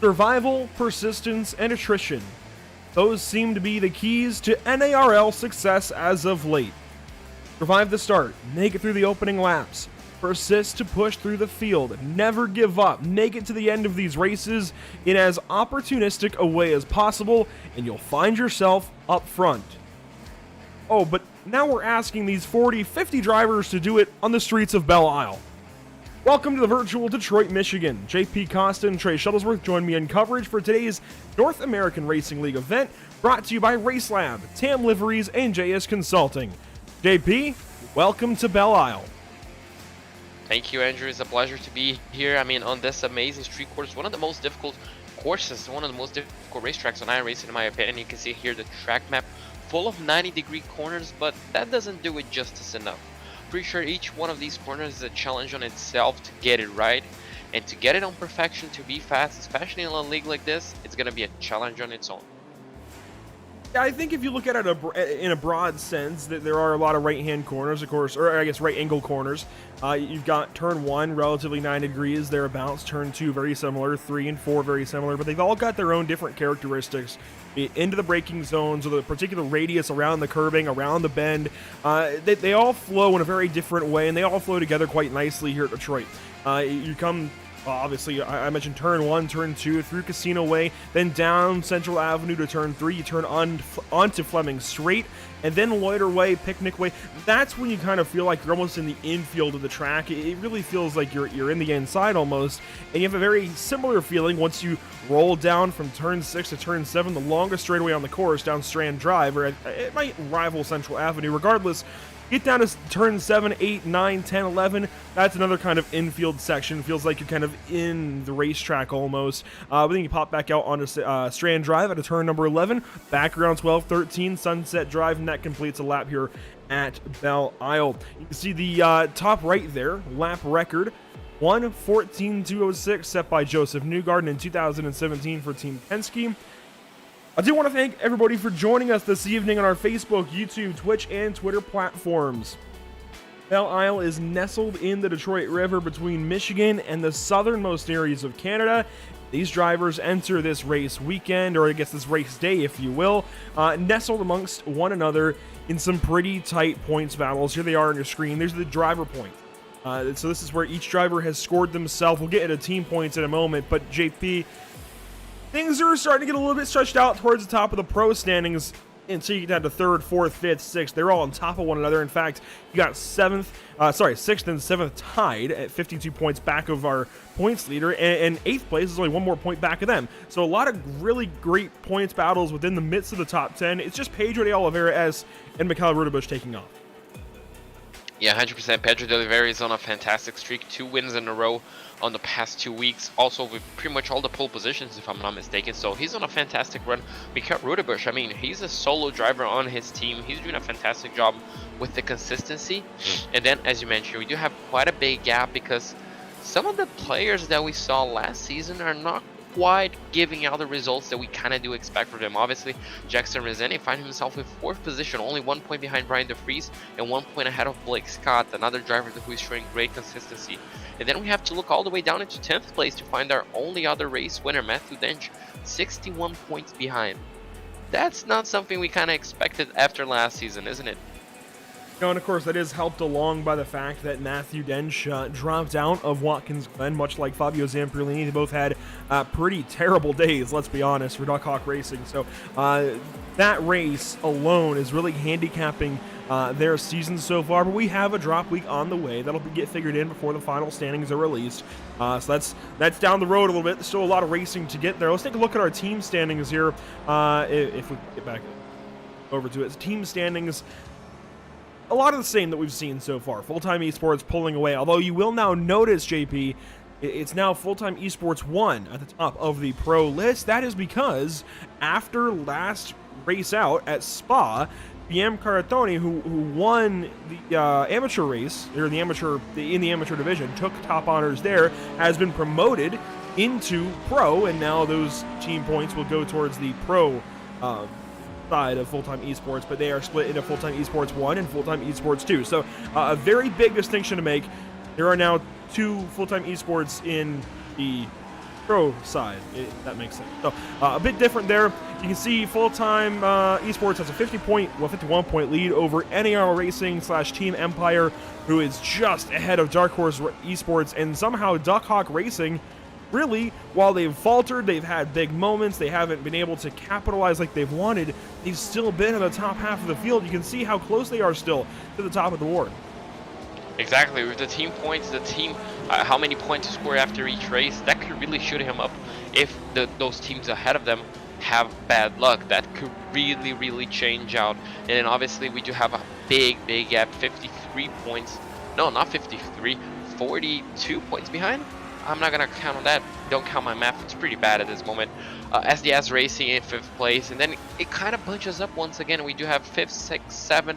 Survival, persistence, and attrition. Those seem to be the keys to NARL success as of late. Survive the start, make it through the opening laps, persist to push through the field, never give up, make it to the end of these races in as opportunistic a way as possible, and you'll find yourself up front. Oh, but now we're asking these 40, 50 drivers to do it on the streets of Belle Isle. Welcome to the virtual Detroit, Michigan. JP Costa and Trey Shuttlesworth join me in coverage for today's North American Racing League event, brought to you by Race Lab, TAM Liveries, and JS Consulting. JP, welcome to Belle Isle. Thank you, Andrew. It's a pleasure to be here. I mean, on this amazing street course, one of the most difficult courses, one of the most difficult racetracks on iRacing, in my opinion. You can see here the track map full of 90-degree corners, but that doesn't do it justice enough. Pretty sure each one of these corners is a challenge on itself to get it right, and to get it on perfection, to be fast, especially in a league like this, it's going to be a challenge on its own. Yeah, I think if you look at it in a broad sense, that there are a lot of right-hand corners, of course, or I guess right-angle corners. You've got turn 1, relatively 9 degrees, thereabouts. Turn 2, very similar. 3 and 4, very similar. But they've all got their own different characteristics into the braking zones, or the particular radius around the curbing, around the bend. They all flow in a very different way, and they all flow together quite nicely here at Detroit. You come... obviously, I mentioned turn 1, turn 2, through Casino Way, then down Central Avenue to turn 3, you turn onto Fleming Straight, and then Loiter Way, Picnic Way. That's when you kind of feel like you're almost in the infield of the track. It really feels like you're in the inside almost, and you have a very similar feeling once you roll down from turn 6 to turn 7, the longest straightaway on the course, down Strand Drive, or it might rival Central Avenue. Regardless, get down to turn 7, 8, 9, 10, 11. That's another kind of infield section. Feels like you're kind of in the racetrack almost. But then you pop back out onto Strand Drive at a turn number 11. Back around 12, 13, Sunset Drive, and that completes a lap here at Belle Isle. You can see the top right there, lap record. 1:14.206 set by Joseph Newgarden in 2017 for Team Penske. I do want to thank everybody for joining us this evening on our Facebook, YouTube, Twitch, and Twitter platforms. Belle Isle is nestled in the Detroit River between Michigan and the southernmost areas of Canada. These drivers enter this race weekend, or I guess this race day, if you will, nestled amongst one another in some pretty tight points battles. Here they are on your screen. There's the driver point. So this is where each driver has scored themselves. We'll get into team points in a moment, but JP, things are starting to get a little bit stretched out towards the top of the pro standings until you get down to 3rd, 4th, 5th, 6th. They're all on top of one another. In fact, you got 6th and 7th tied at 52 points back of our points leader, and 8th place is only one more point back of them. So a lot of really great points battles within the midst of the top 10. It's just Pedro de Oliveira and Mikhail Rudebush taking off. Yeah, 100%. Pedro de Oliveira is on a fantastic streak. 2 wins in a row on the past 2 weeks. Also with pretty much all the pole positions, if I'm not mistaken. So he's on a fantastic run. Mikhail Rudebush, I mean, he's a solo driver on his team. He's doing a fantastic job with the consistency. And then, as you mentioned, we do have quite a big gap because some of the players that we saw last season are not quite giving out the results that we kind of do expect from them. Obviously, Jackson Rezende finds himself in 4th position, only 1 point behind Brian DeFries and 1 point ahead of Blake Scott, another driver who is showing great consistency. And then we have to look all the way down into 10th place to find our only other race winner, Matthew Dench, 61 points behind. That's not something we kind of expected after last season, isn't it? No, and of course that is helped along by the fact that Matthew Dench dropped out of Watkins Glen, much like Fabio Zamperlini. They both had pretty terrible days, let's be honest, for Duck Hawk Racing. So that race alone is really handicapping their season so far. But we have a drop week on the way that'll get figured in before the final standings are released. So that's down the road a little bit. There's still a lot of racing to get there. Let's take a look at our team standings here. If we get back over to it, team standings. A lot of the same that we've seen so far. Full-Time Esports pulling away. Although you will now notice, JP, it's now Full-Time Esports 1 at the top of the pro list. That is because after last race out at Spa, PM Caratoni, who won the amateur race, or in the amateur division, took top honors there, has been promoted into pro, and now those team points will go towards the pro side of Full-Time Esports, but they are split into Full-Time Esports 1 and Full-Time Esports 2. So a very big distinction to make. There are now 2 Full-Time Esports in the pro side, if that makes sense. So a bit different there. You can see full-time esports has a 51-point lead over NARL Racing / Team Empire, who is just ahead of Dark Horse Esports, and somehow Duckhawk Racing, really, while they've faltered, they've had big moments, they haven't been able to capitalize like they've wanted, they've still been in the top half of the field. You can see how close they are still to the top of the board. Exactly, with the team points, how many points to score after each race, that could really shoot him up. If those teams ahead of them have bad luck, that could really change out. And then obviously we do have a big gap, 53 points. No, not 53, 42 points behind. I'm not gonna count on that. Don't count my math, it's pretty bad at this moment. SDS Racing in 5th place, and then it kind of bunches up once again. We do have 5th, 6th, 7th,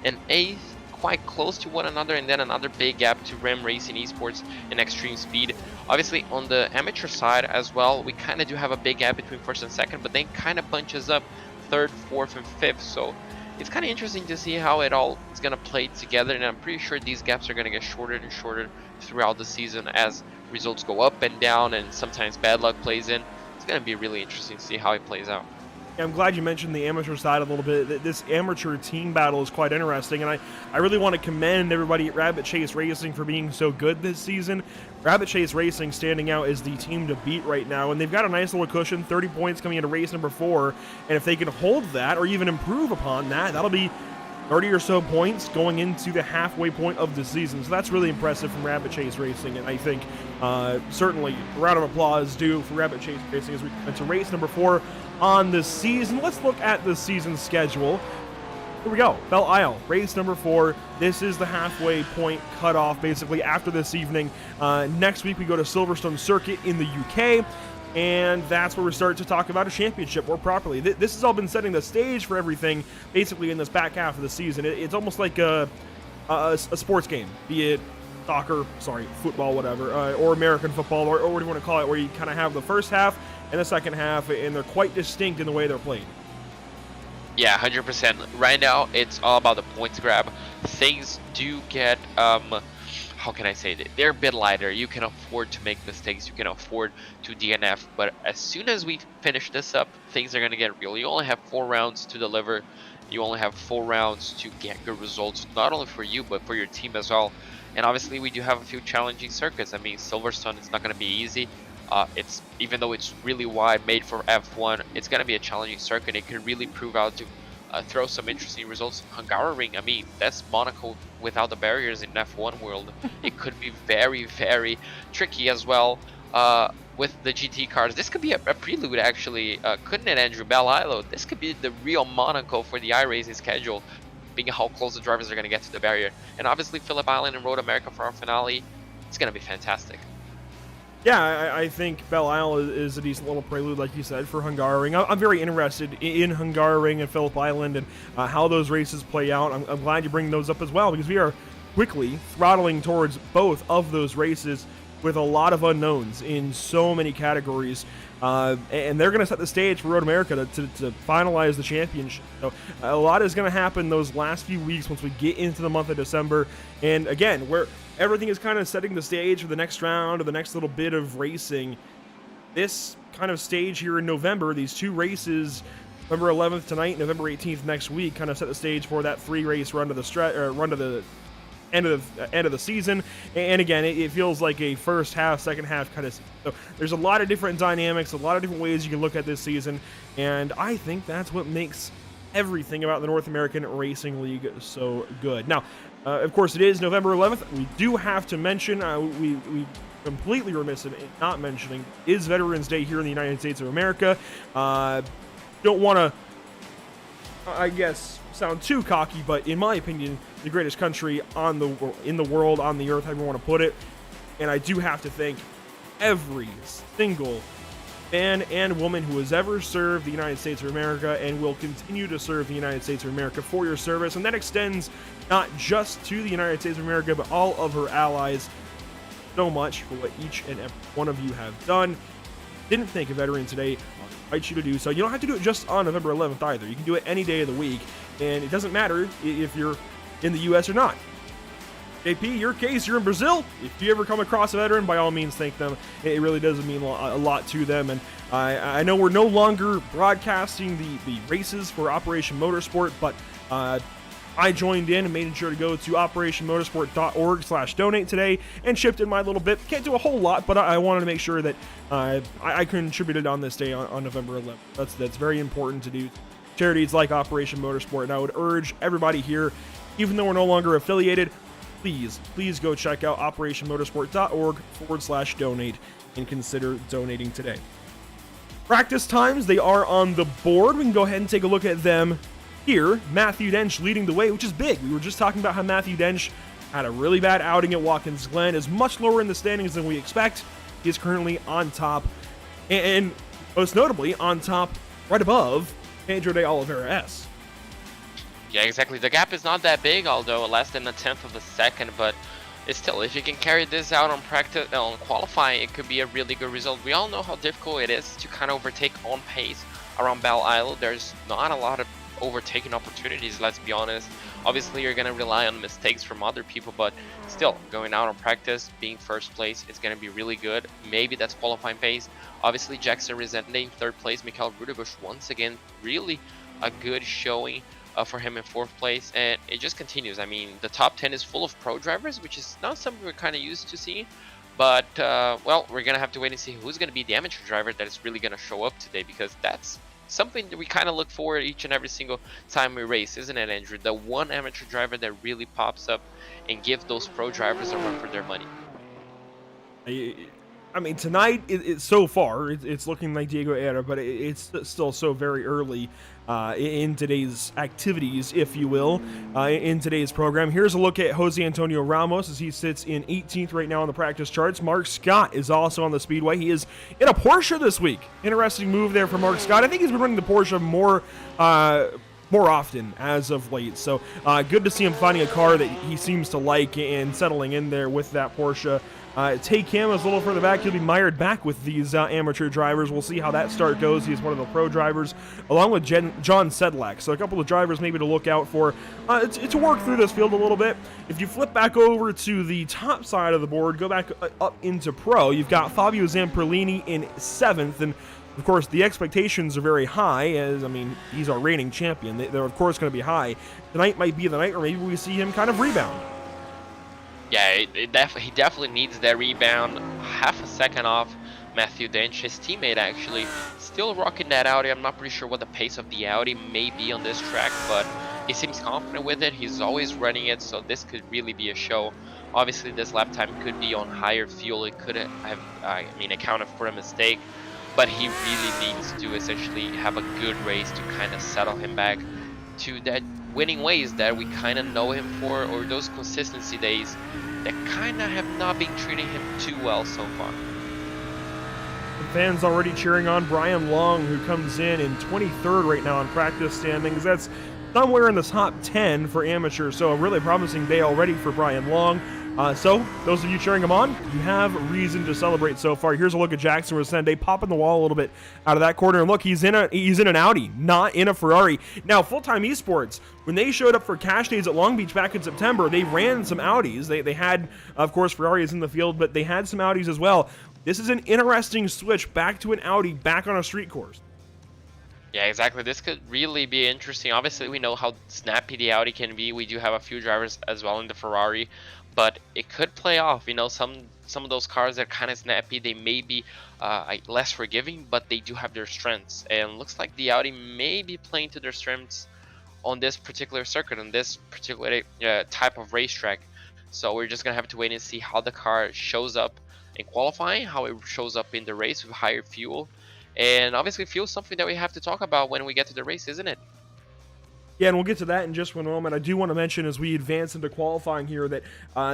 and 8th quite close to one another, and then another big gap to Ram Racing Esports and Extreme Speed. Obviously on the amateur side as well, we kind of do have a big gap between 1st and 2nd, but then kind of bunches up 3rd, 4th, and 5th. So it's kind of interesting to see how it all is going to play together, and I'm pretty sure these gaps are going to get shorter and shorter throughout the season as results go up and down, and sometimes bad luck plays in. It's going to be really interesting to see how it plays out. I'm glad you mentioned the amateur side a little bit. This amateur team battle is quite interesting, and I really want to commend everybody at Rabbit Chase Racing for being so good this season. Rabbit Chase Racing standing out as the team to beat right now, and they've got a nice little cushion, 30 points coming into race number 4, and if they can hold that or even improve upon that, that'll be 30 or so points going into the halfway point of the season. So that's really impressive from Rabbit Chase Racing, and I think certainly a round of applause due for Rabbit Chase Racing as we come into race number 4 on the season. Let's look at the season schedule. Here we go. Belle Isle, race number 4. This is the halfway point cutoff, basically, after this evening. Next week, we go to Silverstone Circuit in the UK, and that's where we start to talk about a championship more properly. This has all been setting the stage for everything, basically, in this back half of the season. It's almost like a sports game, be it soccer, football, whatever, or American football, or what do you want to call it, where you kind of have the first half and the second half, and they're quite distinct in the way they're played. Yeah, 100%. Right now, it's all about the points grab. Things do get, how can I say it? They're a bit lighter. You can afford to make mistakes. You can afford to DNF. But as soon as we finish this up, things are going to get real. You only have 4 rounds to deliver. You only have 4 rounds to get good results, not only for you, but for your team as well. And obviously, we do have a few challenging circuits. I mean, Silverstone is not going to be easy. It's even though it's really wide, made for F1, it's going to be a challenging circuit. It could really prove out to throw some interesting results. Hungaroring, I mean, that's Monaco without the barriers in F1 world. It could be very tricky as well with the GT cars. This could be a prelude, actually, couldn't it, Andrew? Belle Isle, this could be the real Monaco for the iRacing schedule, being how close the drivers are going to get to the barrier. And obviously Phillip Island and Road America for our finale, it's going to be fantastic. Yeah, I think Belle Isle is a decent little prelude, like you said, for Hungaroring. I'm very interested in Hungaroring and Phillip Island and how those races play out. I'm glad you bring those up as well, because we are quickly throttling towards both of those races with a lot of unknowns in so many categories. And they're going to set the stage for Road America to finalize the championship. So a lot is going to happen those last few weeks once we get into the month of December. And again, everything is kind of setting the stage for the next round or the next little bit of racing. This kind of stage here in November, these 2 races, November 11th tonight, November 18th next week, kind of set the stage for that 3-race run to the end of the season. And again, it feels like a first half, second half kind of. So there's a lot of different dynamics, a lot of different ways you can look at this season, and I think that's what makes everything about the North American Racing League so good. Now, of course, it is November 11th. We do have to mention, we completely remiss in not mentioning, is Veterans Day here in the United States of America. Don't want to, I guess, sound too cocky, but in my opinion, the greatest country in the world, on the earth, however you want to put it. And I do have to thank every single man and woman who has ever served the United States of America and will continue to serve the United States of America for your service. And that extends not just to the United States of America, but all of her allies. So much for what each and every one of you have done. Didn't think of Veterans Day, I invite you to do so. You don't have to do it just on November 11th either. You can do it any day of the week, and it doesn't matter if you're in the U.S. or not. JP, your case, you're in Brazil. If you ever come across a veteran, by all means, thank them. It really does mean a lot to them. And I know we're no longer broadcasting the races for Operation Motorsport, but I joined in and made sure to go to operationmotorsport.org/donate today and chipped in my little bit. Can't do a whole lot, but I wanted to make sure that I contributed on this day on November 11th. That's very important to do. Charities like Operation Motorsport, and I would urge everybody here, even though we're no longer affiliated, please go check out operationmotorsport.org/donate and consider donating today. Practice times, they are on the board. We can go ahead and take a look at them here. Matthew Dench leading the way, which is big. We were just talking about how Matthew Dench had a really bad outing at Watkins Glen, is much lower in the standings than we expect. He is currently on top, and most notably on top right above Pedro de Oliveira S. Yeah, exactly. The gap is not that big, although less than a tenth of a second, but it's still, if you can carry this out on practice, on qualifying, it could be a really good result. We all know how difficult it is to kind of overtake on pace around Belle Isle. There's not a lot of overtaking opportunities, let's be honest. Obviously, you're going to rely on mistakes from other people, but still, going out on practice, being first place, is going to be really good. Maybe that's qualifying pace. Obviously, Jackson Resende in third place. Mikhail Rudebusch, once again, really a good showing for him in fourth place, and it just continues. I mean, the top 10 is full of pro drivers, which is not something we're kind of used to seeing, but well, we're gonna have to wait and see who's gonna be the amateur driver that is really gonna show up today, because that's something that we kind of look for each and every single time we race, isn't it, Andrew? The one amateur driver that really pops up and gives those pro drivers a run for their money. I mean, tonight, it's so far, it's looking like Diego Era, but it's still so very early in today's activities, if you will, in today's program. Here's a look at Jose Antonio Ramos as he sits in 18th right now on the practice charts. Mark Scott is also on the speedway. He is in a Porsche this week. Interesting move there for Mark Scott. I think he's been running the Porsche more often as of late. So good to see him finding a car that he seems to like and settling in there with that Porsche. Take him is a little further back. He'll be mired back with these amateur drivers. We'll see how that start goes. He's one of the pro drivers, along with John Sedlak. So a couple of drivers maybe to look out for to work through this field a little bit. If you flip back over to the top side of the board, go back up into pro, you've got Fabio Zamperlini in 7th. And of course, the expectations are very high, as, I mean, he's our reigning champion. They're, of course, going to be high. Tonight might be the night, or maybe we see him kind of rebound. Yeah, he definitely needs that rebound. Half a second off Matthew Dench, his teammate, actually. Still rocking that Audi. I'm not pretty sure what the pace of the Audi may be on this track, but he seems confident with it. He's always running it, so this could really be a show. Obviously, this lap time could be on higher fuel. It could have, accounted for a mistake, but he really needs to essentially have a good race to kind of settle him back to that winning ways that we kind of know him for, or those consistency days that kind of have not been treating him too well so far. The fans already cheering on Brian Long, who comes in 23rd right now on practice standings. That's somewhere in the top 10 for amateurs, so a really promising day already for Brian Long. So, those of you cheering him on, you have reason to celebrate so far. Here's a look at Jackson Resende popping the wall a little bit out of that corner. And look, he's in an Audi, not in a Ferrari. Now, Full-Time Esports, when they showed up for Cash Days at Long Beach back in September, they ran some Audis. They had, of course, Ferraris in the field, but they had some Audis as well. This is an interesting switch back to an Audi, back on a street course. Yeah, exactly. This could really be interesting. Obviously, we know how snappy the Audi can be. We do have a few drivers as well in the Ferrari, but it could play off. You know, some of those cars that are kind of snappy, they may be less forgiving, but they do have their strengths. And looks like the Audi may be playing to their strengths on this particular circuit, on this particular type of racetrack. So we're just gonna have to wait and see how the car shows up in qualifying, how it shows up in the race with higher fuel. And obviously fuel is something that we have to talk about when we get to the race, isn't it? Yeah, and we'll get to that in just one moment. I do want to mention as we advance into qualifying here that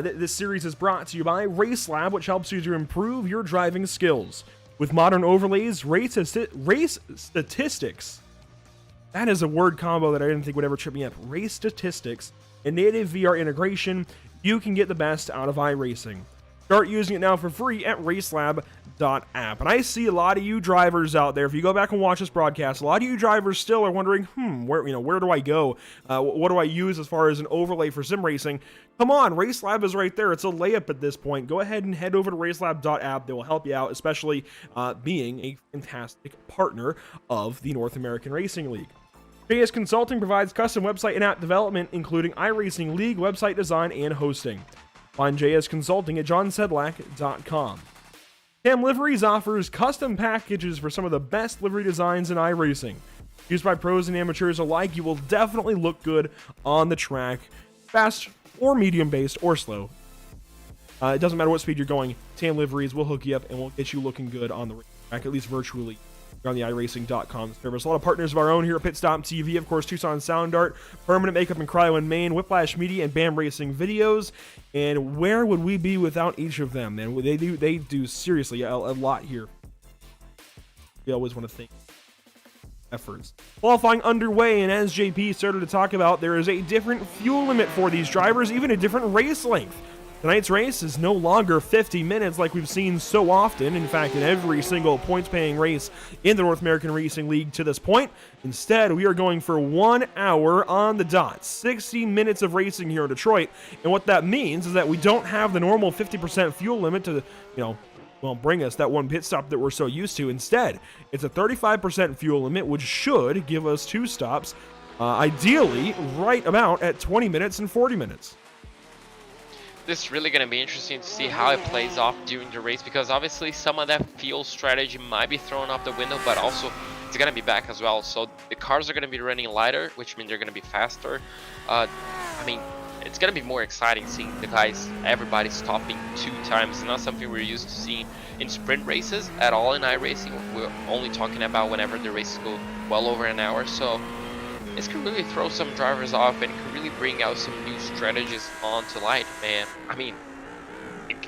this series is brought to you by Race Lab, which helps you to improve your driving skills. With modern overlays, race statistics. That is a word combo that I didn't think would ever trip me up. Race statistics and native VR integration, you can get the best out of iRacing. Start using it now for free at racelab.app. And I see a lot of you drivers out there. If you go back and watch this broadcast, a lot of you drivers still are wondering, where do I go? What do I use as far as an overlay for sim racing? Come on, Racelab is right there. It's a layup at this point. Go ahead and head over to racelab.app. They will help you out, especially being a fantastic partner of the North American Racing League. JS Consulting provides custom website and app development, including iRacing League website design and hosting. Find JS Consulting at johnsedlak.com. Cam Liveries offers custom packages for some of the best livery designs in iRacing. Used by pros and amateurs alike, you will definitely look good on the track, fast or medium-based or slow. It doesn't matter what speed you're going, Tam Liveries will hook you up and will get you looking good on the track, at least virtually, on the iRacing.com service. A lot of partners of our own here at Pit Stop TV, of course, Tucson Sound Art, Permanent Makeup and Cryo in Maine, Whiplash Media, and BAM Racing Videos. And where would we be without each of them? And they do seriously a lot here. We always want to thank efforts. Qualifying underway, and as JP started to talk about, there is a different fuel limit for these drivers, even a different race length. Tonight's race is no longer 50 minutes like we've seen so often, in fact, in every single points-paying race in the North American Racing League to this point. Instead, we are going for 1 hour on the dot, 60 minutes of racing here in Detroit, and what that means is that we don't have the normal 50% fuel limit to, bring us that one pit stop that we're so used to. Instead, it's a 35% fuel limit, which should give us 2 stops, ideally right about at 20 minutes and 40 minutes. This is really going to be interesting to see how it plays off during the race, because obviously some of that fuel strategy might be thrown out the window, but also it's going to be back as well. So the cars are going to be running lighter, which means they're going to be faster. It's going to be more exciting seeing the guys, everybody stopping 2 times. It's not something we're used to seeing in sprint races at all in iRacing. We're only talking about whenever the races go well over an hour. So this can really throw some drivers off and can really bring out some new strategies onto light, man.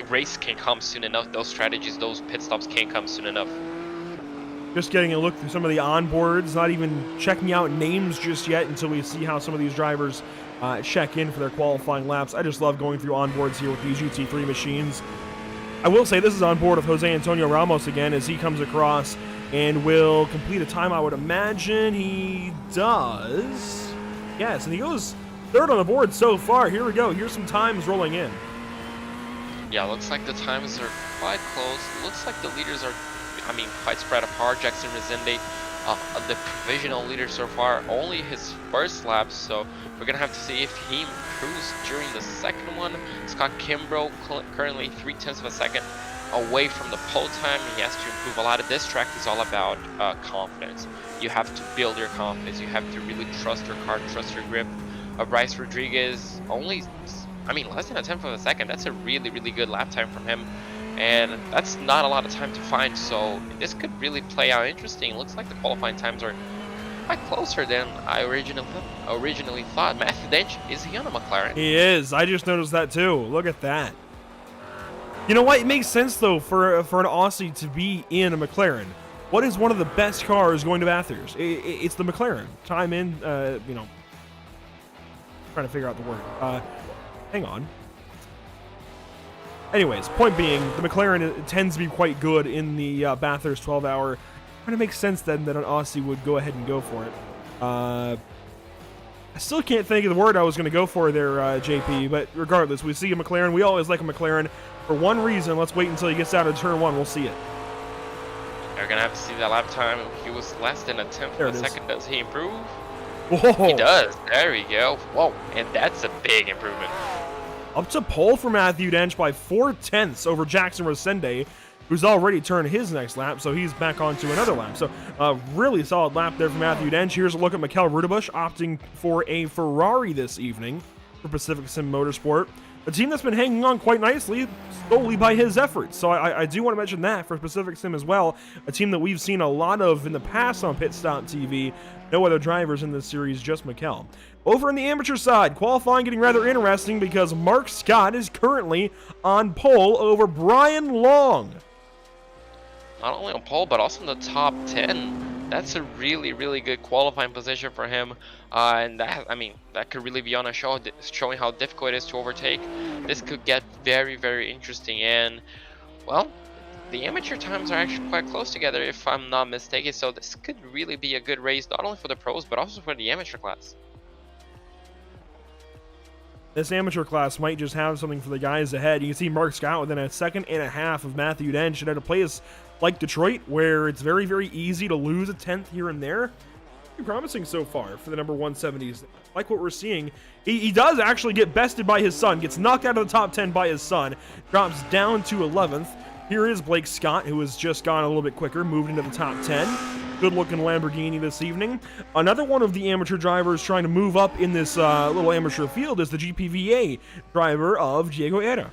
Race can't come soon enough. Those strategies, those pit stops can't come soon enough. Just getting a look through some of the onboards, not even checking out names just yet until we see how some of these drivers check in for their qualifying laps. I just love going through onboards here with these GT3 machines. I will say this is on board of Jose Antonio Ramos again as he comes across and will complete a time, I would imagine. He does. Yes, and he goes 3rd on the board so far. Here we go. Here's some times rolling in. Yeah, looks like the times are quite close. Looks like the leaders are, quite spread apart. Jackson Resende, the provisional leader so far, only his first lap, so we're going to have to see if he improves during the second one. Scott Kimbrough currently 0.3 of a second away from the pole time. He has to improve a lot. Of this track is all about confidence. You have to build your confidence. You have to really trust your car, trust your grip. Bryce Rodriguez only, less than a 10th of a second. That's a really, really good lap time from him, and that's not a lot of time to find. So this could really play out interesting. Looks like the qualifying times are quite closer than I originally thought. Matthew Dench, is he on a McLaren? He is. I just noticed that too. Look at that. You know what? It makes sense, though, for an Aussie to be in a McLaren. What is one of the best cars going to Bathurst? It's the McLaren. Time in, trying to figure out the word. Hang on. Anyways, point being, the McLaren tends to be quite good in the Bathurst 12-hour. Kind of makes sense then that an Aussie would go ahead and go for it. I still can't think of the word I was going to go for there, JP, but regardless, we see a McLaren. We always like a McLaren for one reason. Let's wait until he gets out of turn 1. We'll see it. You're going to have to see that lap time. He was less than a 10th of a second. Does he improve? Whoa. He does. There we go. Whoa, and that's a big improvement. Up to pole for Matthew Dench by 4/10 over Jackson Resende, who's already turned his next lap, so he's back onto another lap. So a really solid lap there for Matthew Dench. Here's a look at Mikel Rudebusch opting for a Ferrari this evening for Pacific Sim Motorsport, a team that's been hanging on quite nicely solely by his efforts. So I do want to mention that for Pacific Sim as well, a team that we've seen a lot of in the past on Pit Stop TV. No other drivers in this series, just Mikel. Over on the amateur side, qualifying getting rather interesting because Mark Scott is currently on pole over Brian Long. Not only on pole, but also in the top 10. That's a really, really good qualifying position for him, and that, I mean, that could really be on a show, showing how difficult it is to overtake. This could get very, very interesting, and well, the amateur times are actually quite close together, if I'm not mistaken. So this could really be a good race, not only for the pros but also for the amateur class. This amateur class might just have something for the guys ahead. You can see Mark Scott within a second and a half of Matthew Dench, and at a place like Detroit, where it's very, very easy to lose a tenth here and there. Pretty promising so far for the number 170s. Like what we're seeing, he does actually get bested by his son, gets knocked out of the top 10 by his son, drops down to 11th. Here is Blake Scott, who has just gone a little bit quicker, moved into the top 10. Good looking Lamborghini this evening. Another one of the amateur drivers trying to move up in this little amateur field is the GPVA driver of Diego Era.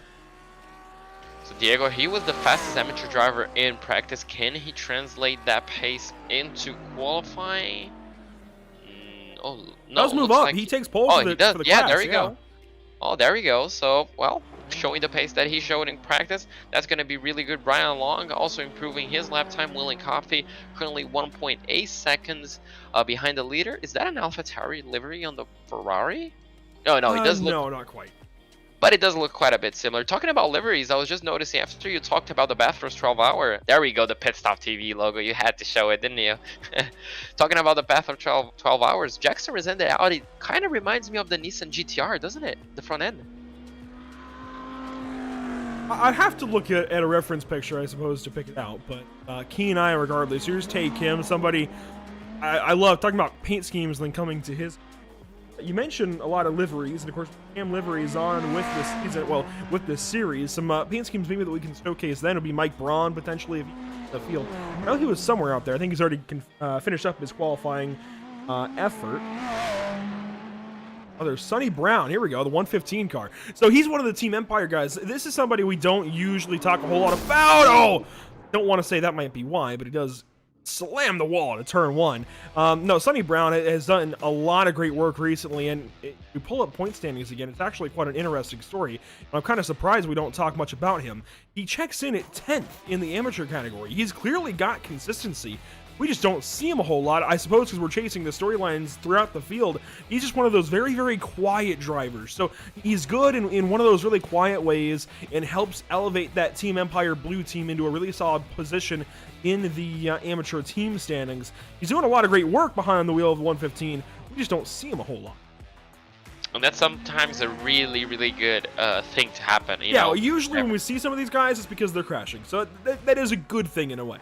So Diego, he was the fastest amateur driver in practice. Can he translate that pace into qualifying? Oh, no. Does move up. Like he takes pole oh, for the, he does. for the Yeah, class. there we go. Oh, there we go. So, well, showing the pace that he showed in practice, that's going to be really good. Brian Long also improving his lap time. William Coffey currently 1.8 seconds behind the leader. Is that an AlphaTauri livery on the Ferrari? No, it does look. No, not quite. But it does look quite a bit similar. Talking about liveries, I was just noticing after you talked about the Bathurst 12 hour. There we go, the Pit Stop TV logo. You had to show it, didn't you? Talking about the Bathurst 12 hours, Jackson Resende Audi kind of reminds me of the Nissan GTR, doesn't it? The front end. I'd have to look at a reference picture, I suppose, to pick it out. But keen eye regardless. Here's Tay Kim, somebody I love talking about paint schemes and then coming to his. You mentioned a lot of liveries, and of course, Cam liveries on with this season. Well, with this series, some paint schemes maybe that we can showcase. Then it'll be Mike Braun potentially if he's in the field. I know he was somewhere out there. I think he's already finished up his qualifying effort. Oh, there's Sonny Brown. Here we go, the 115 car. So he's one of the Team Empire guys. This is somebody we don't usually talk a whole lot about. Oh, don't want to say that might be why, but he does slam the wall to turn one. No, Sonny Brown has done a lot of great work recently, and you pull up point standings again, it's actually quite an interesting story. And I'm kind of surprised we don't talk much about him. He checks in at 10th in the amateur category. He's clearly got consistency. We just don't see him a whole lot, I suppose, because we're chasing the storylines throughout the field. He's just one of those very, very quiet drivers. So he's good in one of those really quiet ways and helps elevate that Team Empire blue team into a really solid position in the amateur team standings. He's doing a lot of great work behind the wheel of the 115. We just don't see him a whole lot. And that's sometimes a really, really good thing to happen. You yeah, know? Usually when we see some of these guys, it's because they're crashing. So that is a good thing in a way.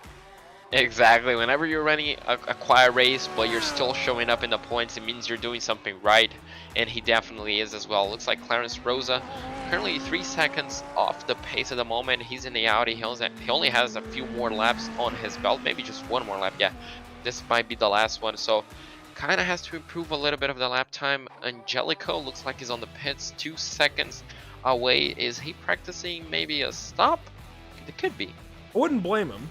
Exactly. Whenever you're running a quiet race, but you're still showing up in the points, it means you're doing something right, and he definitely is as well. Looks like Clarence Rosa currently 3 seconds off the pace at the moment. He's in the Audi. He only has a few more laps on his belt, maybe just one more lap. Yeah, this might be the last one, so kind of has to improve a little bit of the lap time. Angelico looks like he's on the pits, 2 seconds away. Is he practicing maybe a stop? It could be. I wouldn't blame him.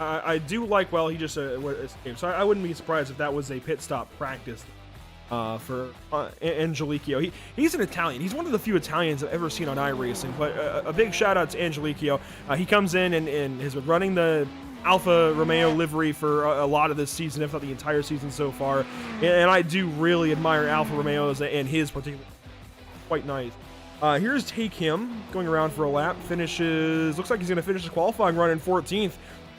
I do like, well, he just escaped, so I wouldn't be surprised if that was a pit stop practice for Angelico. He's an Italian. He's one of the few Italians I've ever seen on iRacing, but a big shout out to Angelico. He comes in and has been running the Alfa Romeo livery for a lot of this season, if not the entire season so far, and I do really admire Alfa Romeo's and his particular. Quite nice. Here's Take Him going around for a lap. Finishes, looks like he's going to finish his qualifying run in 14th.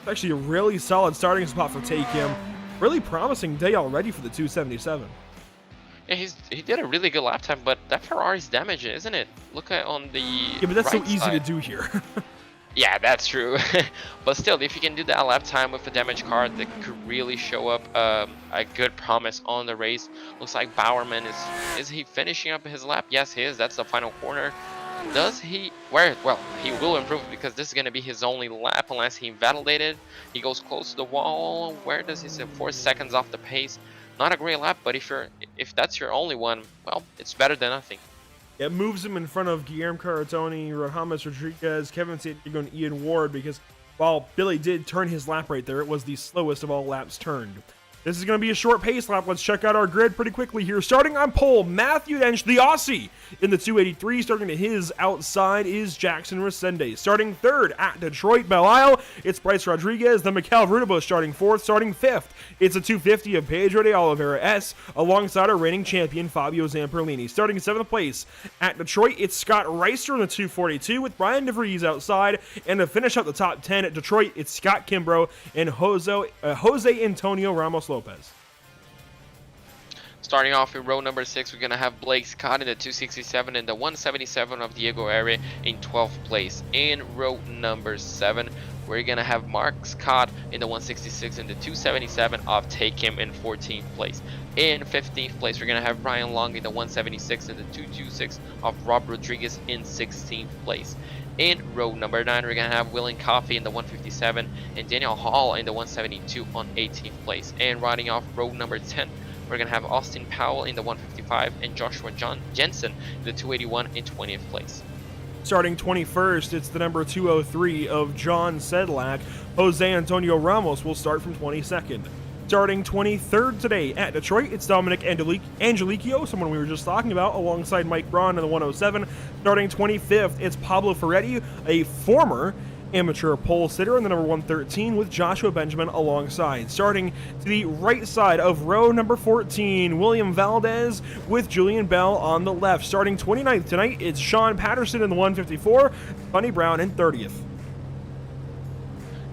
Actually a really solid starting spot for Take Him. Really promising day already for the 277. Yeah, he did a really good lap time, but that Ferrari's damaged, isn't it? Look at on the yeah, but that's right so easy side. to do here. Yeah, that's true. But still, if you can do that lap time with a damaged car, that could really show up a good promise on the race. Looks like Bowerman is he finishing up his lap? Yes, he is. That's the final corner. Does he? Well, he will improve because this is going to be his only lap unless he invalidated. He goes close to the wall. Where does he say? 4 seconds off the pace. Not a great lap, but if that's your only one, well, it's better than nothing. It moves him in front of Guillermo Caratoni, Rohamas Rodriguez, Kevin Santiago, and Ian Ward because while Billy did turn his lap right there, it was the slowest of all laps turned. This is going to be a short pace lap. Let's check out our grid pretty quickly here. Starting on pole, Matthew Dench, the Aussie, in the 283. Starting to his outside is Jackson Resende. Starting third at Detroit, Belle Isle, it's Bryce Rodriguez. Then Mikhail Rudabush starting fourth. Starting fifth, it's a 250 of Pedro de Oliveira S, alongside our reigning champion, Fabio Zamperlini. Starting seventh place at Detroit, it's Scott Reister in the 242 with Brian DeVries outside. And to finish up the top 10 at Detroit, it's Scott Kimbrough and Jose Antonio Ramos Lopez. Starting off in row number 6, we're going to have Blake Scott in the 267 and the 177 of Diego Area in 12th place. In row number 7, we're going to have Mark Scott in the 166 and the 277 of Take Him in 14th place. In 15th place, we're going to have Brian Long in the 176 and the 226 of Rob Rodriguez in 16th place. In row number 9, we're going to have William Coffey in the 157 and Daniel Hall in the 172 on 18th place. And riding off row number 10, we're going to have Austin Powell in the 155 and Joshua Jensen in the 281 in 20th place. Starting 21st, it's the number 203 of John Sedlak. Jose Antonio Ramos will start from 22nd. Starting 23rd today at Detroit, it's Dominic Angelicio, someone we were just talking about, alongside Mike Braun in the 107. Starting 25th, it's Pablo Ferretti, a former amateur pole sitter in the number 113 with Joshua Benjamin alongside. Starting to the right side of row number 14, William Valdez with Julian Bell on the left. Starting 29th tonight, it's Sean Patterson in the 154, Bunny Brown in 30th.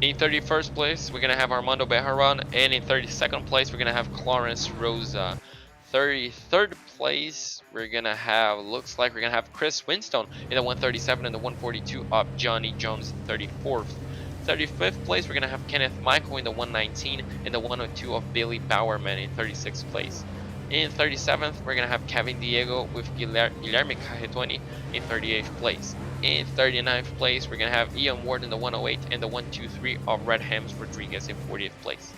In 31st place, we're going to have Armando Bejarran, and in 32nd place, we're going to have Clarence Rosa. 33rd place, we're going to have, looks like we're going to have Chris Winstone in the 137 and the 142 of Johnny Jones 34th. 35th place, we're going to have Kenneth Michael in the 119 and the 102 of Billy Bowerman in 36th place. In 37th, we're going to have Kevin Diego with Guilherme Cajetoni in 38th place. In 39th place, we're going to have Ian Ward in the 108 and the 123 of Red Hams Rodriguez in 40th place.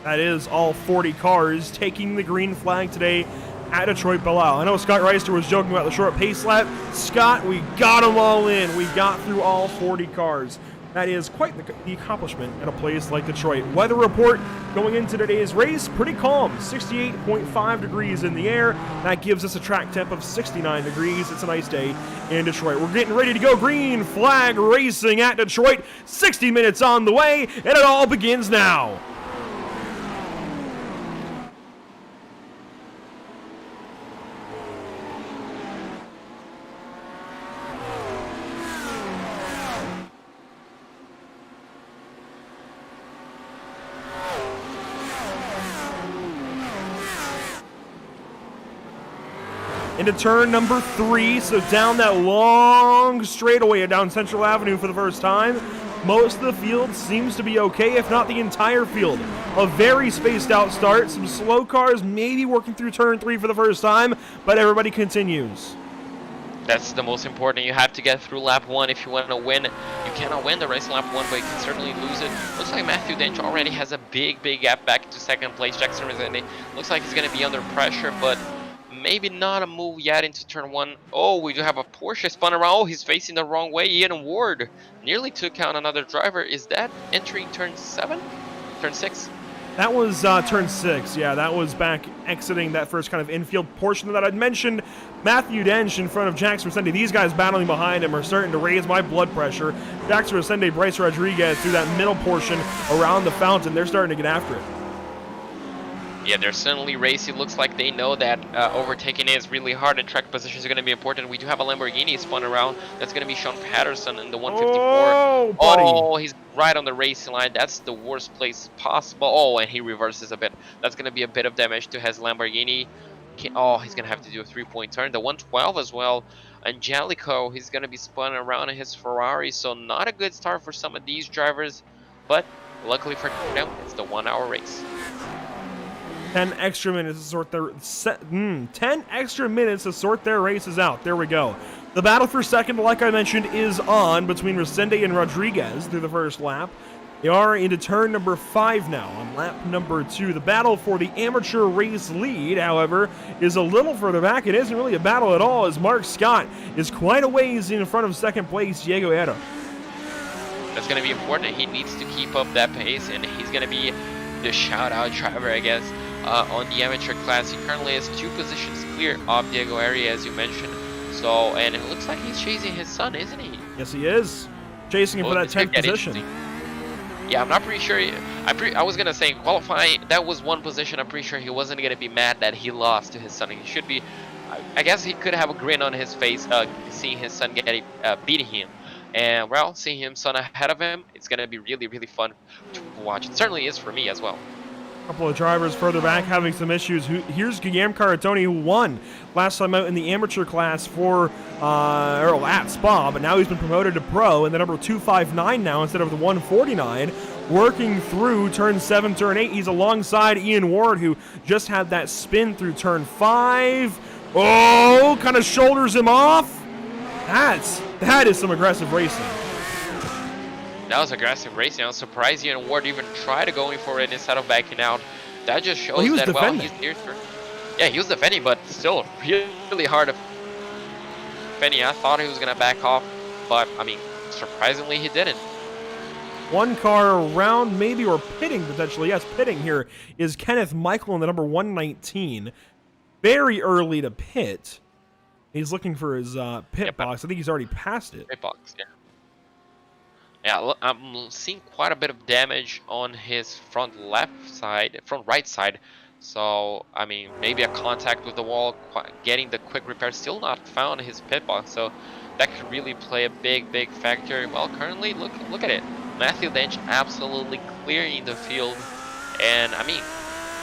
That is all 40 cars taking the green flag today at Detroit Belle Isle. I know Scott Reister was joking about the short pace lap. Scott, we got them all in. We got through all 40 cars. That is quite the accomplishment at a place like Detroit. Weather report going into today's race, pretty calm. 68.5 degrees in the air. That gives us a track temp of 69 degrees. It's a nice day in Detroit. We're getting ready to go green flag racing at Detroit. 60 minutes on the way, and it all begins now. Into turn number 3, so down that long straightaway down Central Avenue for the first time. Most of the field seems to be okay, if not the entire field. A very spaced out start, some slow cars maybe working through turn 3 for the first time, but everybody continues. That's the most important. You have to get through lap 1 if you want to win. You cannot win the race in lap 1, but you can certainly lose it. Looks like Matthew Dench already has a big gap back into second place. Jackson Resende looks like he's going to be under pressure, but maybe not a move yet into turn 1. Oh, we do have a Porsche spun around. Oh, he's facing the wrong way. Ian Ward nearly took out another driver. Is that entering turn 7? Turn 6? That was turn 6. Yeah, that was back exiting that first kind of infield portion that I'd mentioned. Matthew Dench in front of Jackson Resende. These guys battling behind him are starting to raise my blood pressure. Jackson Resende, Bryce Rodriguez through that middle portion around the fountain. They're starting to get after it. Yeah, they're certainly racing. Looks like they know that overtaking is really hard and track positions are going to be important. We do have a Lamborghini spun around. That's going to be Sean Patterson in the 154. Oh, buddy. Oh, he's right on the racing line. That's the worst place possible. Oh, and he reverses a bit. That's going to be a bit of damage to his Lamborghini. Oh, he's going to have to do a 3-point turn. The 112 as well. Angelico, he's going to be spun around in his Ferrari. So not a good start for some of these drivers. But luckily for them, it's the 1-hour race. 10 extra minutes to sort their 10 extra minutes to sort their races out. There we go. The battle for second, like I mentioned, is on between Resende and Rodriguez through the first lap. They are into turn number 5 now on lap number 2. The battle for the amateur race lead, however, is a little further back. It isn't really a battle at all, as Mark Scott is quite a ways in front of second place Diego Ero. That's going to be important. He needs to keep up that pace, and he's going to be the shout-out driver, I guess, on the amateur class. He currently has 2 positions clear of Diego area, as you mentioned. So, and it looks like he's chasing his son, isn't he? Yes, he is. Chasing him for that 10th position. Yeah, I'm not pretty sure. I was gonna say qualifying. That was 1 position. I'm pretty sure he wasn't gonna be mad that he lost to his son. He should be. I guess he could have a grin on his face, seeing his son beating him. And well, seeing him son ahead of him, it's gonna be really, really fun to watch. It certainly is for me as well. A couple of drivers further back having some issues. Here's Guillermo Caratoni, who won last time out in the amateur class for at Spa, but now he's been promoted to pro in the number 259 now instead of the 149. Working through turn 7, turn 8. He's alongside Ian Ward, who just had that spin through turn 5. Oh, kind of shoulders him off. That is some aggressive racing. That was aggressive racing. I was surprised Ian Ward even tried going for it instead of backing out. That just shows he was that defending. Well, he's here for. Yeah, he was defending, but still really hard defending. I thought he was gonna back off, but I mean, surprisingly he didn't. One car around, maybe, or pitting potentially. Yes, pitting here is Kenneth Michael in the number 119. Very early to pit. He's looking for his pit box. I think he's already passed it. Pit box, yeah. Yeah, I'm seeing quite a bit of damage on his front right side. So, I mean, maybe a contact with the wall, getting the quick repair, still not found his pit box. So that could really play a big factor. Well, currently, look at it. Matthew Dench absolutely clearing the field. And, I mean,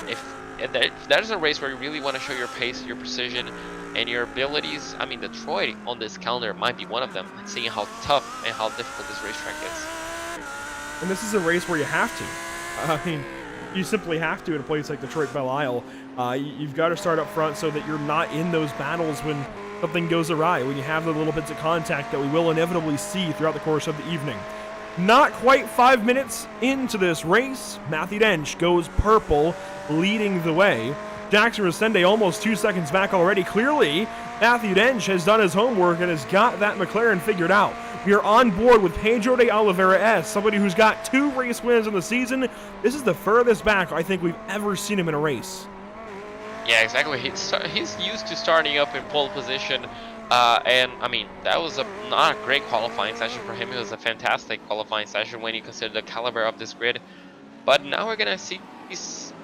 if there's a race where you really want to show your pace, your precision, and your abilities, I mean, Detroit on this calendar might be one of them, seeing how tough and how difficult this racetrack is. And this is a race where you have to. I mean, you simply have to in a place like Detroit Belle Isle. You've got to start up front so that you're not in those battles when something goes awry, when you have the little bits of contact that we will inevitably see throughout the course of the evening. Not quite 5 minutes into this race, Matthew Dench goes purple, leading the way. Jackson Resende almost 2 seconds back already. Clearly, Matthew Dench has done his homework and has got that McLaren figured out. We are on board with Pedro de Oliveira S, somebody who's got 2 race wins in the season. This is the furthest back I think we've ever seen him in a race. Yeah, exactly. He's used to starting up in pole position, and I mean, that was not a great qualifying session for him. It was a fantastic qualifying session when you consider the caliber of this grid. But now we're gonna see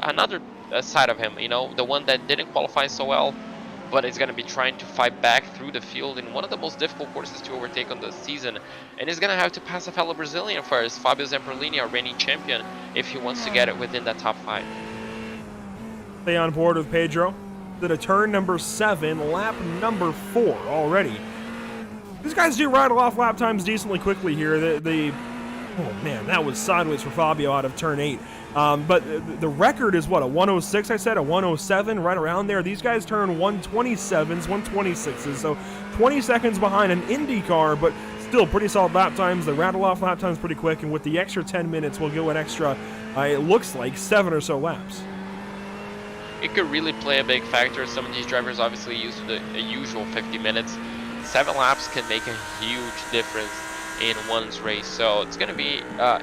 another side of him, you know, the one that didn't qualify so well, but is going to be trying to fight back through the field in one of the most difficult courses to overtake on the season, and is going to have to pass a fellow Brazilian first, Fabio Zamperlini, our reigning champion, if he wants to get it within that top 5. Stay on board with Pedro. To turn number 7, lap number 4 already. These guys do rattle off lap times decently quickly here. Oh man, that was sideways for Fabio out of turn 8. But the record is what, a 106, I said, a 107, right around there. These guys turn 127s, 126s, so 20 seconds behind an Indy car, but still pretty solid lap times. They rattle off lap times pretty quick, and with the extra 10 minutes, we'll go an extra, it looks like, 7 or so laps. It could really play a big factor. Some of these drivers obviously used to the usual 50 minutes. 7 laps can make a huge difference in one's race, so it's going to be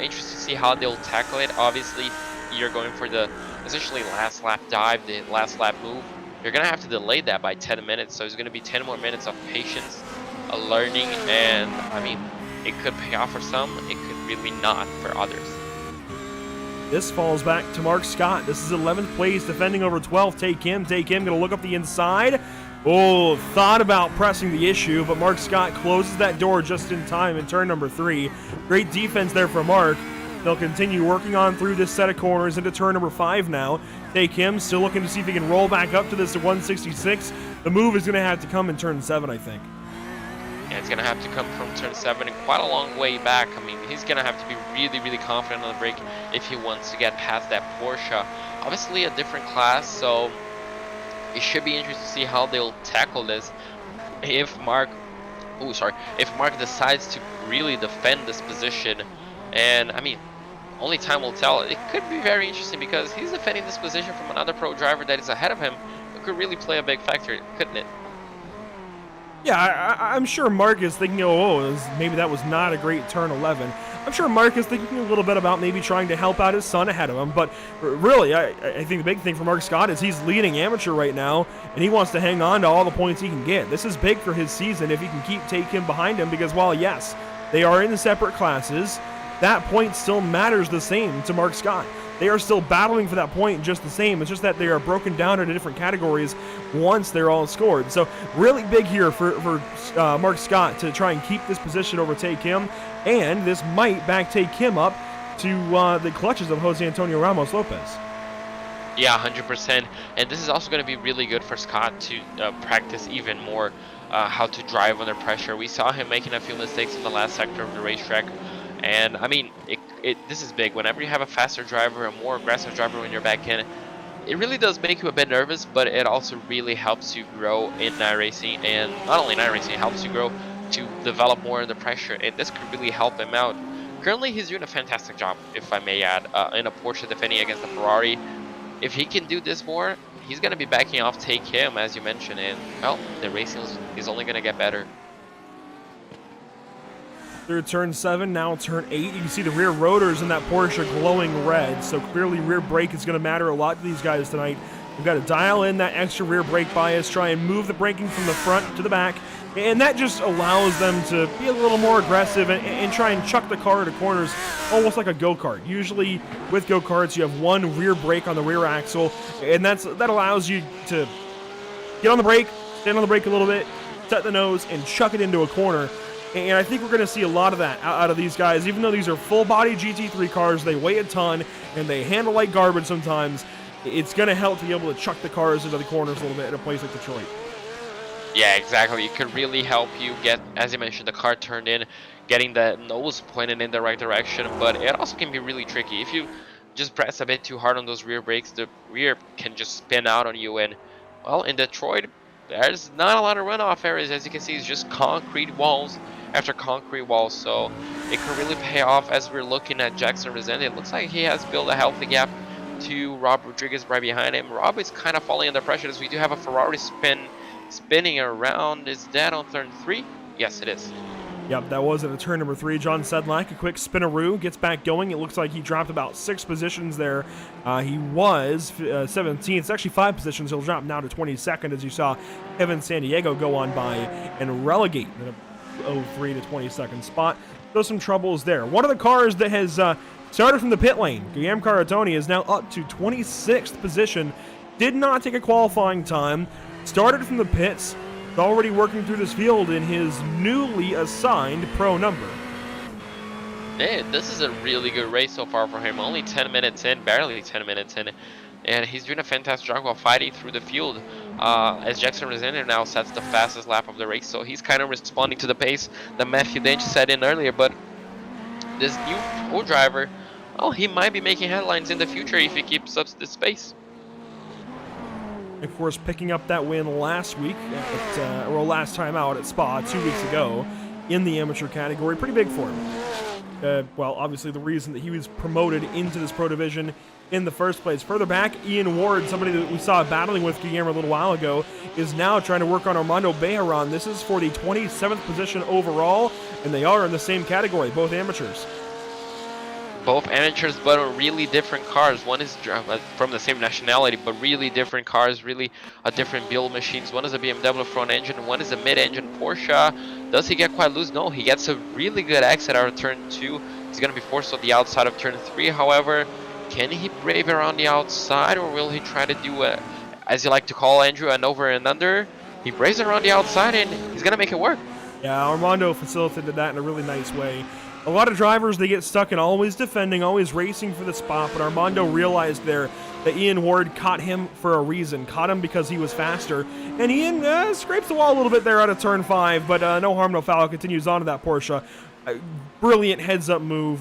interesting to see how they'll tackle it. Obviously, you're going for the essentially last lap dive, the last lap move. You're going to have to delay that by 10 minutes, so there's going to be 10 more minutes of patience, learning, and I mean, it could pay off for some, it could really not for others. This falls back to Mark Scott. This is 11th place, defending over 12th. Take him, going to look up the inside. Oh, thought about pressing the issue, but Mark Scott closes that door just in time in turn number 3. Great defense there for Mark. They'll continue working on through this set of corners into turn number 5 now. Take him, still looking to see if he can roll back up to this 166. The move is going to have to come in turn 7, I think. Yeah, it's going to have to come from turn 7 and quite a long way back. I mean, he's going to have to be really confident on the brake if he wants to get past that Porsche. Obviously a different class, so it should be interesting to see how they'll tackle this. If Mark decides to really defend this position, and I mean, only time will tell. It could be very interesting because he's defending this position from another pro driver that is ahead of him. It could really play a big factor, couldn't it? Yeah, I'm sure Mark is thinking, maybe that was not a great turn 11. I'm sure Mark is thinking a little bit about maybe trying to help out his son ahead of him, but really, I think the big thing for Mark Scott is he's leading amateur right now, and he wants to hang on to all the points he can get. This is big for his season if he can take him behind him, because while, yes, they are in separate classes, that point still matters the same to Mark Scott. They are still battling for that point just the same. It's just that they are broken down into different categories once they're all scored. So really big here for Mark Scott to try and keep this position, overtake him, and this might back take him up to the clutches of Jose Antonio Ramos Lopez. Yeah, 100%. And this is also going to be really good for Scott to practice even more how to drive under pressure. We saw him making a few mistakes in the last sector of the racetrack. And I mean, this is big. Whenever you have a faster driver, a more aggressive driver when you're back in, it really does make you a bit nervous, but it also really helps you grow in night racing. And not only night racing, it helps you grow to develop more under pressure. And this could really help him out. Currently, he's doing a fantastic job, if I may add, in a Porsche defending against the Ferrari. If he can do this more, he's going to be backing off Take Him, as you mentioned. And, well, the racing is only going to get better. Through turn 7, now turn 8. You can see the rear rotors in that Porsche glowing red, so clearly rear brake is going to matter a lot to these guys tonight. We've got to dial in that extra rear brake bias, try and move the braking from the front to the back, and that just allows them to be a little more aggressive and try and chuck the car to corners almost like a go-kart. Usually with go-karts, you have one rear brake on the rear axle, and that allows you to get on the brake, stand on the brake a little bit, set the nose, and chuck it into a corner. And I think we're going to see a lot of that out of these guys. Even though these are full-body GT3 cars, they weigh a ton, and they handle like garbage sometimes. It's going to help to be able to chuck the cars into the corners a little bit in a place like Detroit. Yeah, exactly. It could really help you get, as you mentioned, the car turned in, getting the nose pointed in the right direction. But it also can be really tricky. If you just press a bit too hard on those rear brakes, the rear can just spin out on you. And, well, in Detroit, there's not a lot of runoff areas. As you can see, it's just concrete walls after concrete walls, so it could really pay off. As we're looking at Jackson Resende, it looks like he has built a healthy gap to Rob Rodriguez right behind him. Rob is kind of falling under pressure, as we do have a Ferrari spinning around. Is that on turn 3? Yes, it is. Yep, that was at turn number 3. John Sedlak, a quick spinaroo, gets back going. It looks like he dropped about 6 positions there. He was 17th. It's actually 5 positions. He'll drop now to 22nd, as you saw Evan San Diego go on by and relegate in a 03 to 22nd spot. There's some troubles there. One of the cars that has started from the pit lane, Guillaume Caratoni, is now up to 26th position. Did not take a qualifying time. Started from the pits. Already working through this field in his newly assigned pro number. Man, this is a really good race so far for him. Only 10 minutes in, barely 10 minutes in. And he's doing a fantastic job while fighting through the field. As Jackson Resender now sets the fastest lap of the race. So he's kind of responding to the pace that Matthew Dench set in earlier. But this new co-driver, well, he might be making headlines in the future if he keeps up this pace. Of course, picking up that win last week, or last time out at Spa 2 weeks ago in the amateur category. Pretty big for him. Well, obviously the reason that he was promoted into this pro division in the first place. Further back, Ian Ward, somebody that we saw battling with Guillermo a little while ago, is now trying to work on Armando Bejaran. This is for the 27th position overall, and they are in the same category, both amateurs. Both amateurs, but on really different cars. One is from the same nationality, but really different cars, really a different build machines. One is a BMW front engine, one is a mid-engine Porsche. Does he get quite loose? No, he gets a really good exit out of turn 2. He's going to be forced on the outside of turn 3. However, can he brave around the outside, or will he try to do, as you like to call, Andrew, an over and under? He braves around the outside, and he's going to make it work. Yeah, Armando facilitated that in a really nice way. A lot of drivers, they get stuck in always defending, always racing for the spot, but Armando realized there that Ian Ward caught him for a reason. Caught him because he was faster, and Ian scrapes the wall a little bit there out of turn 5, but no harm, no foul. Continues on to that Porsche. Brilliant heads-up move,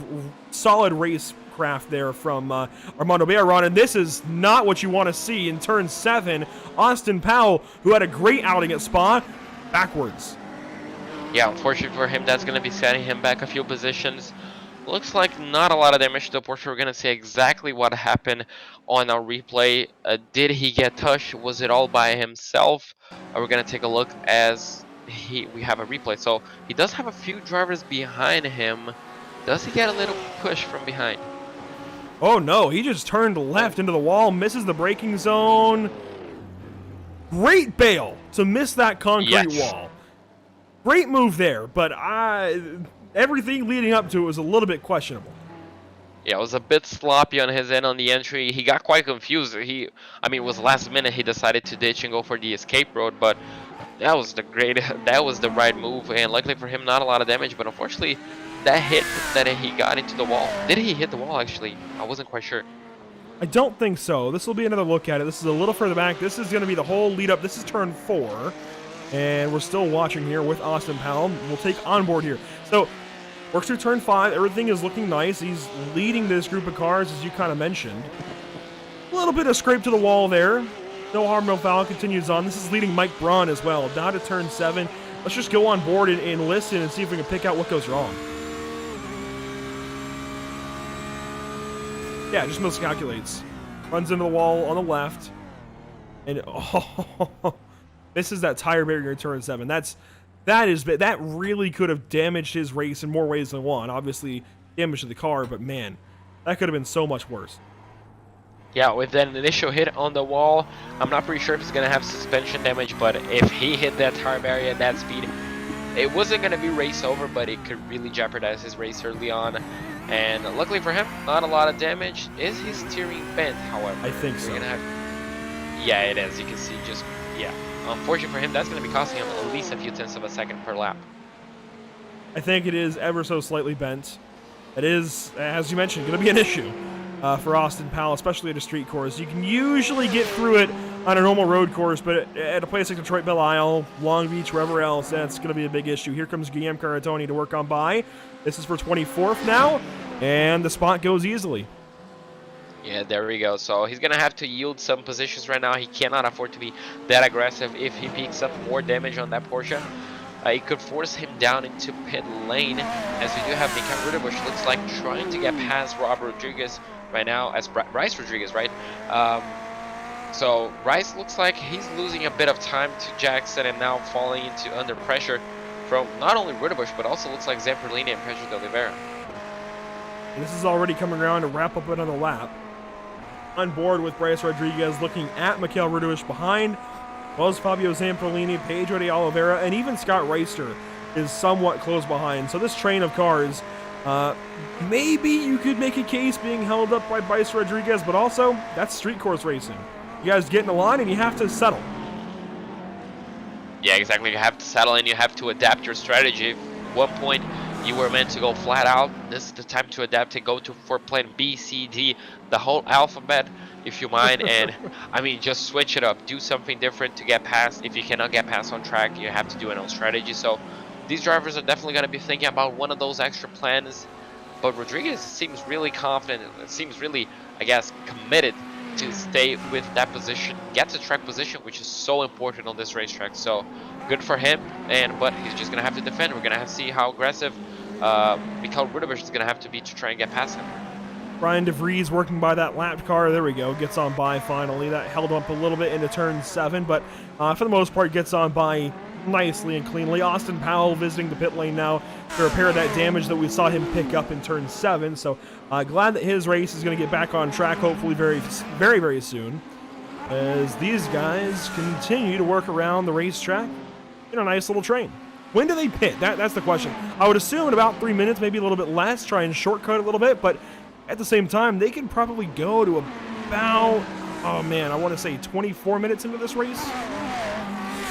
solid racecraft there from Armando Bejaran, and this is not what you want to see in turn 7. Austin Powell, who had a great outing at Spa, backwards. Yeah, unfortunately for him, that's going to be setting him back a few positions. Looks like not a lot of damage to the Porsche. We're going to see exactly what happened on our replay. Did he get touched? Was it all by himself? We're going to take a look as we have a replay. So he does have a few drivers behind him Does he get a little push from behind? Oh no, he just turned left into the wall, misses the braking zone. Great bail to miss that concrete wall. Great move there, but everything leading up to it was a little bit questionable. Yeah, it was a bit sloppy on his end on the entry. He got quite confused. I mean, it was last minute he decided to ditch and go for the escape road, but that was the right move, and luckily for him, not a lot of damage, but unfortunately, that hit that he got into the wall. Did he hit the wall, actually? I wasn't quite sure. I don't think so. This will be another look at it. This is a little further back. This is going to be the whole lead up. This is turn 4, and we're still watching here with Austin Powell. We'll take on board here. So, works through turn 5. Everything is looking nice. He's leading this group of cars, as you kind of mentioned. A little bit of scrape to the wall there. No harm, no foul. Continues on. This is leading Mike Braun as well. Down to turn 7. Let's just go on board and listen and see if we can pick out what goes wrong. Yeah, just miscalculates. Runs into the wall on the left. And this is that tire barrier in turn 7. That really could have damaged his race in more ways than one. Obviously, damage to the car, but man, that could have been so much worse. Yeah, with that initial hit on the wall, I'm not pretty sure if he's going to have suspension damage, but if he hit that tire barrier at that speed, it wasn't going to be race over, but it could really jeopardize his race early on. And luckily for him, not a lot of damage. Is his steering bent, however? I think so. Yeah, it is. You can see unfortunately for him, that's going to be costing him at least a few tenths of a second per lap. I think it is ever so slightly bent. It is, as you mentioned, going to be an issue for Austin Powell, especially at a street course. You can usually get through it on a normal road course, but at a place like Detroit, Belle Isle, Long Beach, wherever else, that's going to be a big issue. Here comes Guillaume Caratoni to work on by. This is for 24th now, and the spot goes easily. Yeah, there we go. So he's going to have to yield some positions right now. He cannot afford to be that aggressive if he picks up more damage on that Porsche. It could force him down into pit lane, as we do have Mikael Rudebusch, looks like, trying to get past Rob Rodriguez right now, as Bryce Rodriguez, right? So Bryce looks like he's losing a bit of time to Jackson and now falling into under pressure from not only Rudebusch, but also looks like Zamperlini and Pedro de Oliveira. This is already coming around to wrap up another lap. On board with Bryce Rodriguez, looking at Mikael Rudebusch behind, as well as Fabio Zamperlini, Pedro de Oliveira, and even Scott Reister is somewhat close behind. So this train of cars, maybe you could make a case being held up by Bryce Rodriguez, but also that's street course racing. You guys get in the line and you have to settle. Yeah, exactly. You have to settle and you have to adapt your strategy. At one point, you were meant to go flat out. This is the time to adapt and go for plan B, C, D, the whole alphabet, if you mind. And I mean, just switch it up. Do something different to get past. If you cannot get past on track, you have to do it on strategy. So these drivers are definitely going to be thinking about one of those extra plans. But Rodriguez seems really confident. It seems really, I guess, committed to stay with that position, get to track position, which is so important on this racetrack. So good for him, but he's just gonna have to defend. We're gonna have to see how aggressive Mikael Rudebusch is gonna have to be to try and get past him. Brian DeVries working by that lapped car. There we go. Gets on by finally. That held him up a little bit into turn 7, but for the most part gets on by nicely and cleanly. Austin Powell visiting the pit lane now to repair that damage that we saw him pick up in turn 7. So glad that his race is going to get back on track, hopefully very, very, very soon, as these guys continue to work around the racetrack in a nice little train. When do they pit? That's the question. I would assume in about 3 minutes, maybe a little bit less, try and shortcut a little bit, but at the same time, they can probably go to about, oh man, I want to say 24 minutes into this race.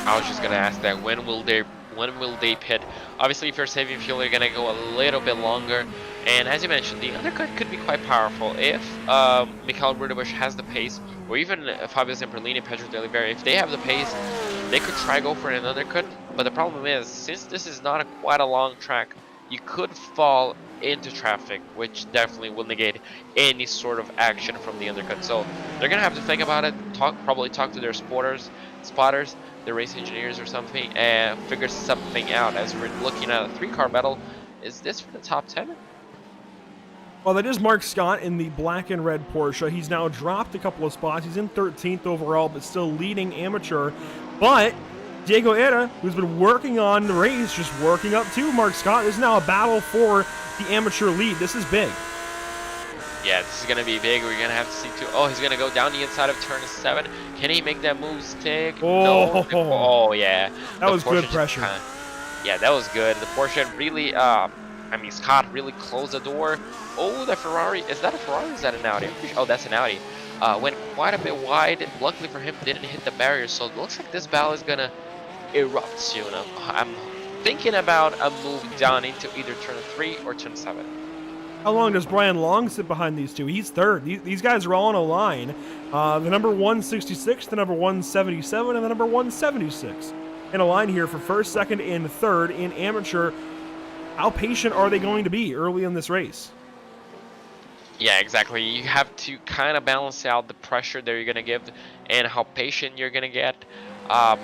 I was just gonna ask that. When will they pit? Obviously, if you're saving fuel, you're gonna go a little bit longer. And as you mentioned, the undercut could be quite powerful if Mikael Rudebusch has the pace, or even Fabio Zamperlini, Pedro de Oliveira. If they have the pace, they could try go for an undercut. But the problem is, since this is not quite a long track, you could fall into traffic, which definitely will negate any sort of action from the undercut. So they're gonna have to think about it. Probably talk to their spotters, the race engineers or something, and figure something out. As we're looking at a 3-car battle, is this for the top 10? Well, that is Mark Scott in the black and red Porsche. He's now dropped a couple of spots. He's in 13th overall, but still leading amateur. But Diego Era, who's been working on the race, just working up to Mark Scott. There's now a battle for the amateur lead. This is big. Yeah, this is going to be big. We're going to have to see too. Oh, he's going to go down the inside of turn 7. Can he make that move stick? Oh, No. Oh, yeah. That was good pressure. Yeah, that was good. The Porsche really, I mean, Scott really closed the door. Oh, the Ferrari. Is that a Ferrari or is that an Audi? Oh, that's an Audi. Went quite a bit wide. Luckily for him, didn't hit the barrier. So it looks like this battle is going to erupt soon. I'm thinking about a move down into either turn 3 or turn 7. How long does Brian Long sit behind these two? He's third. These guys are all on a line. The number 166, the number 177, and the number 176. In a line here for first, second, and third in amateur. How patient are they going to be early in this race? Yeah, exactly. You have to kind of balance out the pressure that you're going to give and how patient you're going to get. And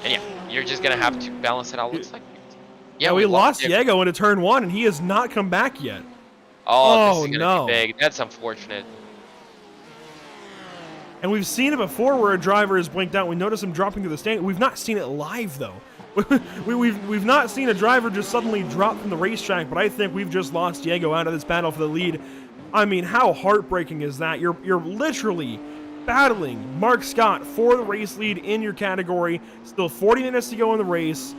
yeah, you're just going to have to balance it out. Looks like. Yeah, we lost Diego into turn 1, and he has not come back yet. Oh, this is gonna be big. That's unfortunate. And we've seen it before where a driver is blinked out. We notice him dropping to the stand. We've not seen it live, though. we've not seen a driver just suddenly drop from the racetrack, but I think we've just lost Diego out of this battle for the lead. I mean, how heartbreaking is that? You're literally battling Mark Scott for the race lead in your category. Still 40 minutes to go in the race,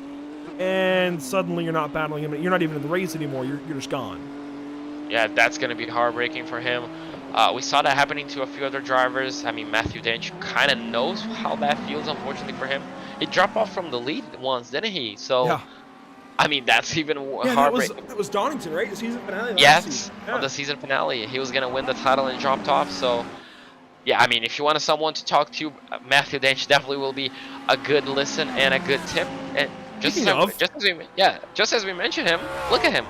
and suddenly you're not battling him. You're not even in the race anymore. You're just gone. Yeah, that's going to be heartbreaking for him. We saw that happening to a few other drivers. I mean, Matthew Dench kind of knows how that feels, unfortunately for him. He dropped off from the lead once, didn't he? So, yeah. I mean, that's even heartbreaking. That was Donington, right? The season finale last season. On the season finale. He was going to win the title and dropped off. So, yeah, I mean, if you wanted someone to talk to, Matthew Dench definitely will be a good listen and a good tip. And just as we mentioned him, look at him.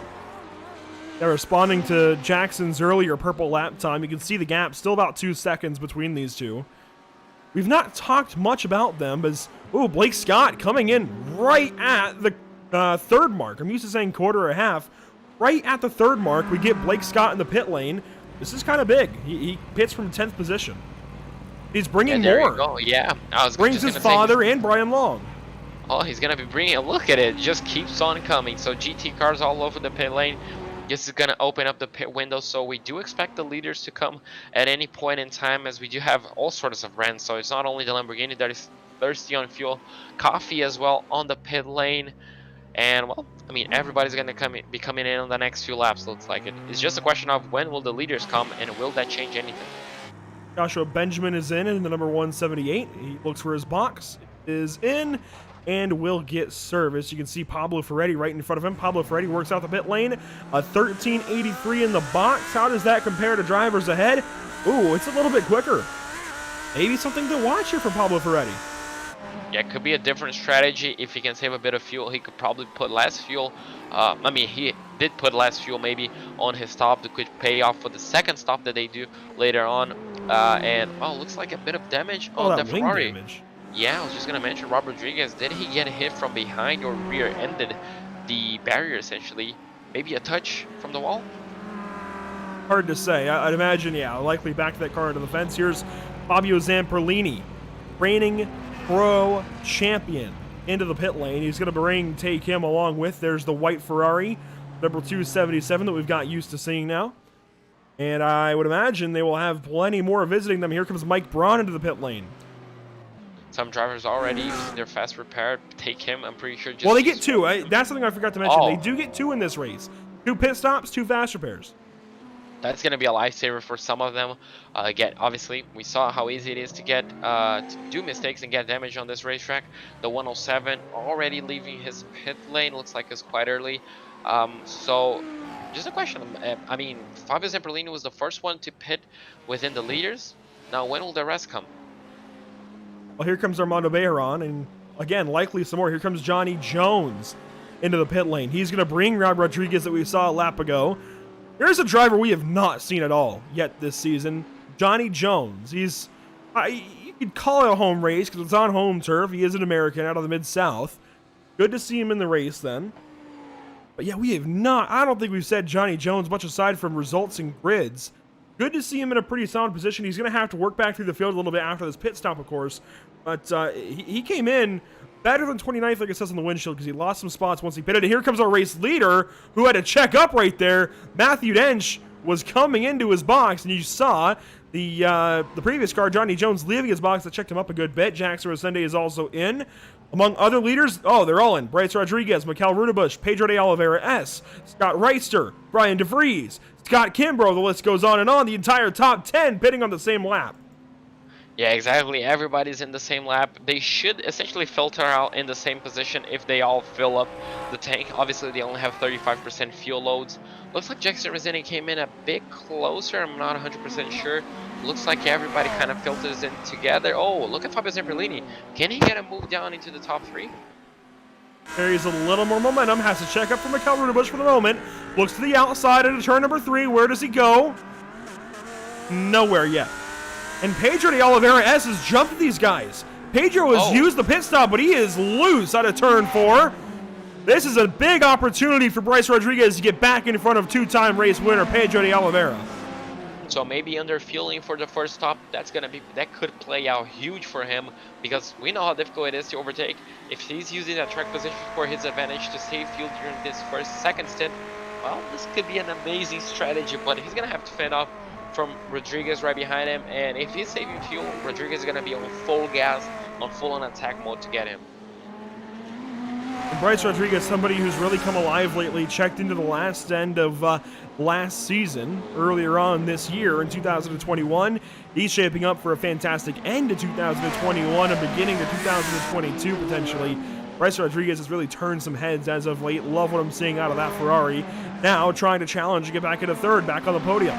They're responding to Jackson's earlier purple lap time. You can see the gap, still about 2 seconds between these two. We've not talked much about them as, Blake Scott coming in right at the third mark. I'm used to saying quarter or half. Right at the third mark, we get Blake Scott in the pit lane. This is kind of big. He pits from 10th position. He's bringing more. You go. Yeah, brings his father and Brian Long. Oh, he's going to be bringing it. Look at it. Just keeps on coming. So GT cars all over the pit lane. This is going to open up the pit window, so we do expect the leaders to come at any point in time, as we do have all sorts of brands. So it's not only the Lamborghini that is thirsty on fuel, coffee as well on the pit lane. And, well, I mean, everybody's going to be coming in on the next few laps, looks like it. It's just a question of when will the leaders come, and will that change anything? Joshua Benjamin is in the number 178. He looks for his box, is in, and will get service. You can see Pablo Ferretti right in front of him. Pablo Ferretti works out the pit lane. A 1383 in the box. How does that compare to drivers ahead? Ooh, it's a little bit quicker. Maybe something to watch here for Pablo Ferretti. Yeah, it could be a different strategy. If he can save a bit of fuel, he could probably put less fuel. I mean, he did put less fuel maybe on his stop that could pay off for the second stop that they do later on. And, looks like a bit of damage on the Ferrari. Damage. Yeah, I was just going to mention Rob Rodriguez. Did he get hit from behind or rear-ended the barrier, essentially? Maybe a touch from the wall? Hard to say. I'd imagine, likely back that car into the fence. Here's Fabio Zamperlini, reigning pro champion, into the pit lane. He's going to take him along with. There's the white Ferrari, number 277 that we've got used to seeing now. And I would imagine they will have plenty more visiting them. Here comes Mike Braun into the pit lane. Some drivers already using their fast repair. Take him, I'm pretty sure. Well, they get two. That's something I forgot to mention. They do get two in this race. 2 pit stops, 2 fast repairs. That's going to be a lifesaver for some of them. Again, obviously, we saw how easy it is to get to do mistakes and get damage on this racetrack. The 107 already leaving his pit lane. Looks like it's quite early. So, just a question. I mean, Fabio Zamperlini was the first one to pit within the leaders. Now, when will the rest come? Well, here comes Armando Bejaran, and again, likely some more. Here comes Johnny Jones into the pit lane. He's going to bring Rob Rodriguez that we saw a lap ago. Here's a driver we have not seen at all yet this season, Johnny Jones. He's, you could call it a home race because it's on home turf. He is an American out of the Mid-South. Good to see him in the race then. But yeah, we have not, I don't think we've said Johnny Jones much aside from results and grids. Good to see him in a pretty solid position. He's going to have to work back through the field a little bit after this pit stop, of course. But he came in better than 29th, like it says on the windshield, because he lost some spots once he pitted. And here comes our race leader, who had to check up right there. Matthew Dench was coming into his box, and you saw the previous car, Johnny Jones, leaving his box. That checked him up a good bit. Jackson Rosende is also in. Among other leaders, they're all in. Bryce Rodriguez, Mikel Rudebush, Pedro de Oliveira S, Scott Reister, Brian DeVries, Scott Kimbrough. The list goes on and on. The entire top 10 pitting on the same lap. Yeah, exactly. Everybody's in the same lap. They should essentially filter out in the same position if they all fill up the tank. Obviously, they only have 35% fuel loads. Looks like Jackson Rosende came in a bit closer. I'm not 100% sure. Looks like everybody kind of filters in together. Oh, look at Fabio Zamperlini. Can he get a move down into the top 3? Carries a little more momentum. Has to check up for Mikel Rudebush for the moment. Looks to the outside into turn number 3. Where does he go? Nowhere yet. And Pedro de Oliveira S has jumped at these guys. Pedro has used the pit stop, but he is loose out of turn 4. This is a big opportunity for Bryce Rodriguez to get back in front of two-time race winner Pedro de Oliveira. So maybe under fueling for the first stop, that could play out huge for him, because we know how difficult it is to overtake. If he's using that track position for his advantage to save fuel during this second stint, well, this could be an amazing strategy, but he's gonna have to fend off from Rodriguez right behind him, and if he's saving fuel, Rodriguez is gonna be on full gas, on full-on attack mode to get him. And Bryce Rodriguez, somebody who's really come alive lately, checked into the last end of last season, earlier on this year in 2021. He's shaping up for a fantastic end to 2021 and beginning to 2022 potentially. Bryce Rodriguez has really turned some heads as of late. Love what I'm seeing out of that Ferrari. Now trying to challenge to get back into third, back on the podium.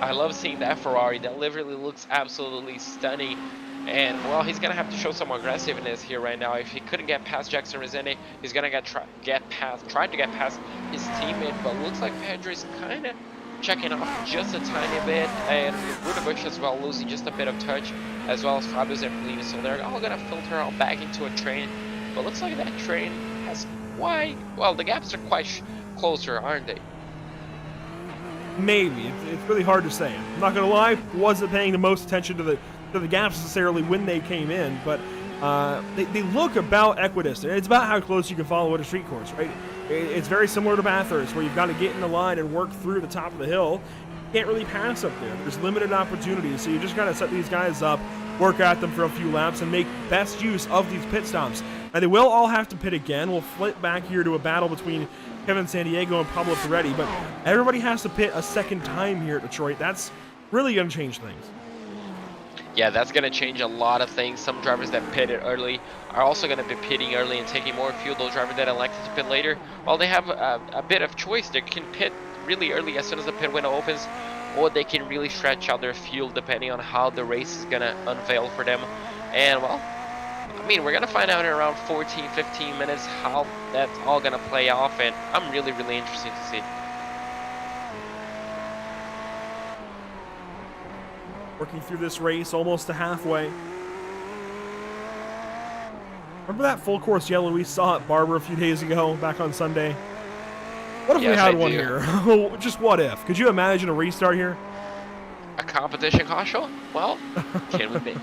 I love seeing that Ferrari. That livery looks absolutely stunning. And, well, he's going to have to show some aggressiveness here right now. If he couldn't get past Jackson Rosende, he's going to try to get past his teammate. But looks like Pedro is kind of checking off just a tiny bit. And Rudebush as well, losing just a bit of touch, as well as Fabio Zamperlini. So they're all going to filter out back into a train. But looks like that train has quite... Well, the gaps are quite closer, aren't they? Maybe. It's really hard to say. I'm not going to lie, wasn't paying the most attention to the gaps necessarily when they came in, but they look about equidistant. It's about how close you can follow at a street course, right? It's very similar to Bathurst, where you've got to get in the line and work through the top of the hill. You can't really pass up there. There's limited opportunities, so you just got to set these guys up, work at them for a few laps, and make best use of these pit stops. And they will all have to pit again. We'll flip back here to a battle between Kevin Sandiego and Pablo Ferretti, but everybody has to pit a second time here at Detroit. That's really going to change things. Yeah, that's going to change a lot of things. Some drivers that pitted early are also going to be pitting early and taking more fuel. Those drivers that elected to pit later, well, they have a bit of choice. They can pit really early as soon as the pit window opens, or they can really stretch out their fuel depending on how the race is going to unveil for them. And, well, I mean, we're going to find out in around 14, 15 minutes how that's all going to play off, and I'm really, really interested to see. Working through this race almost to halfway. Remember that full course yellow we saw at Barber a few days ago, back on Sunday? What if we had one here? Just what if? Could you imagine a restart here? A competition car show? Well, can we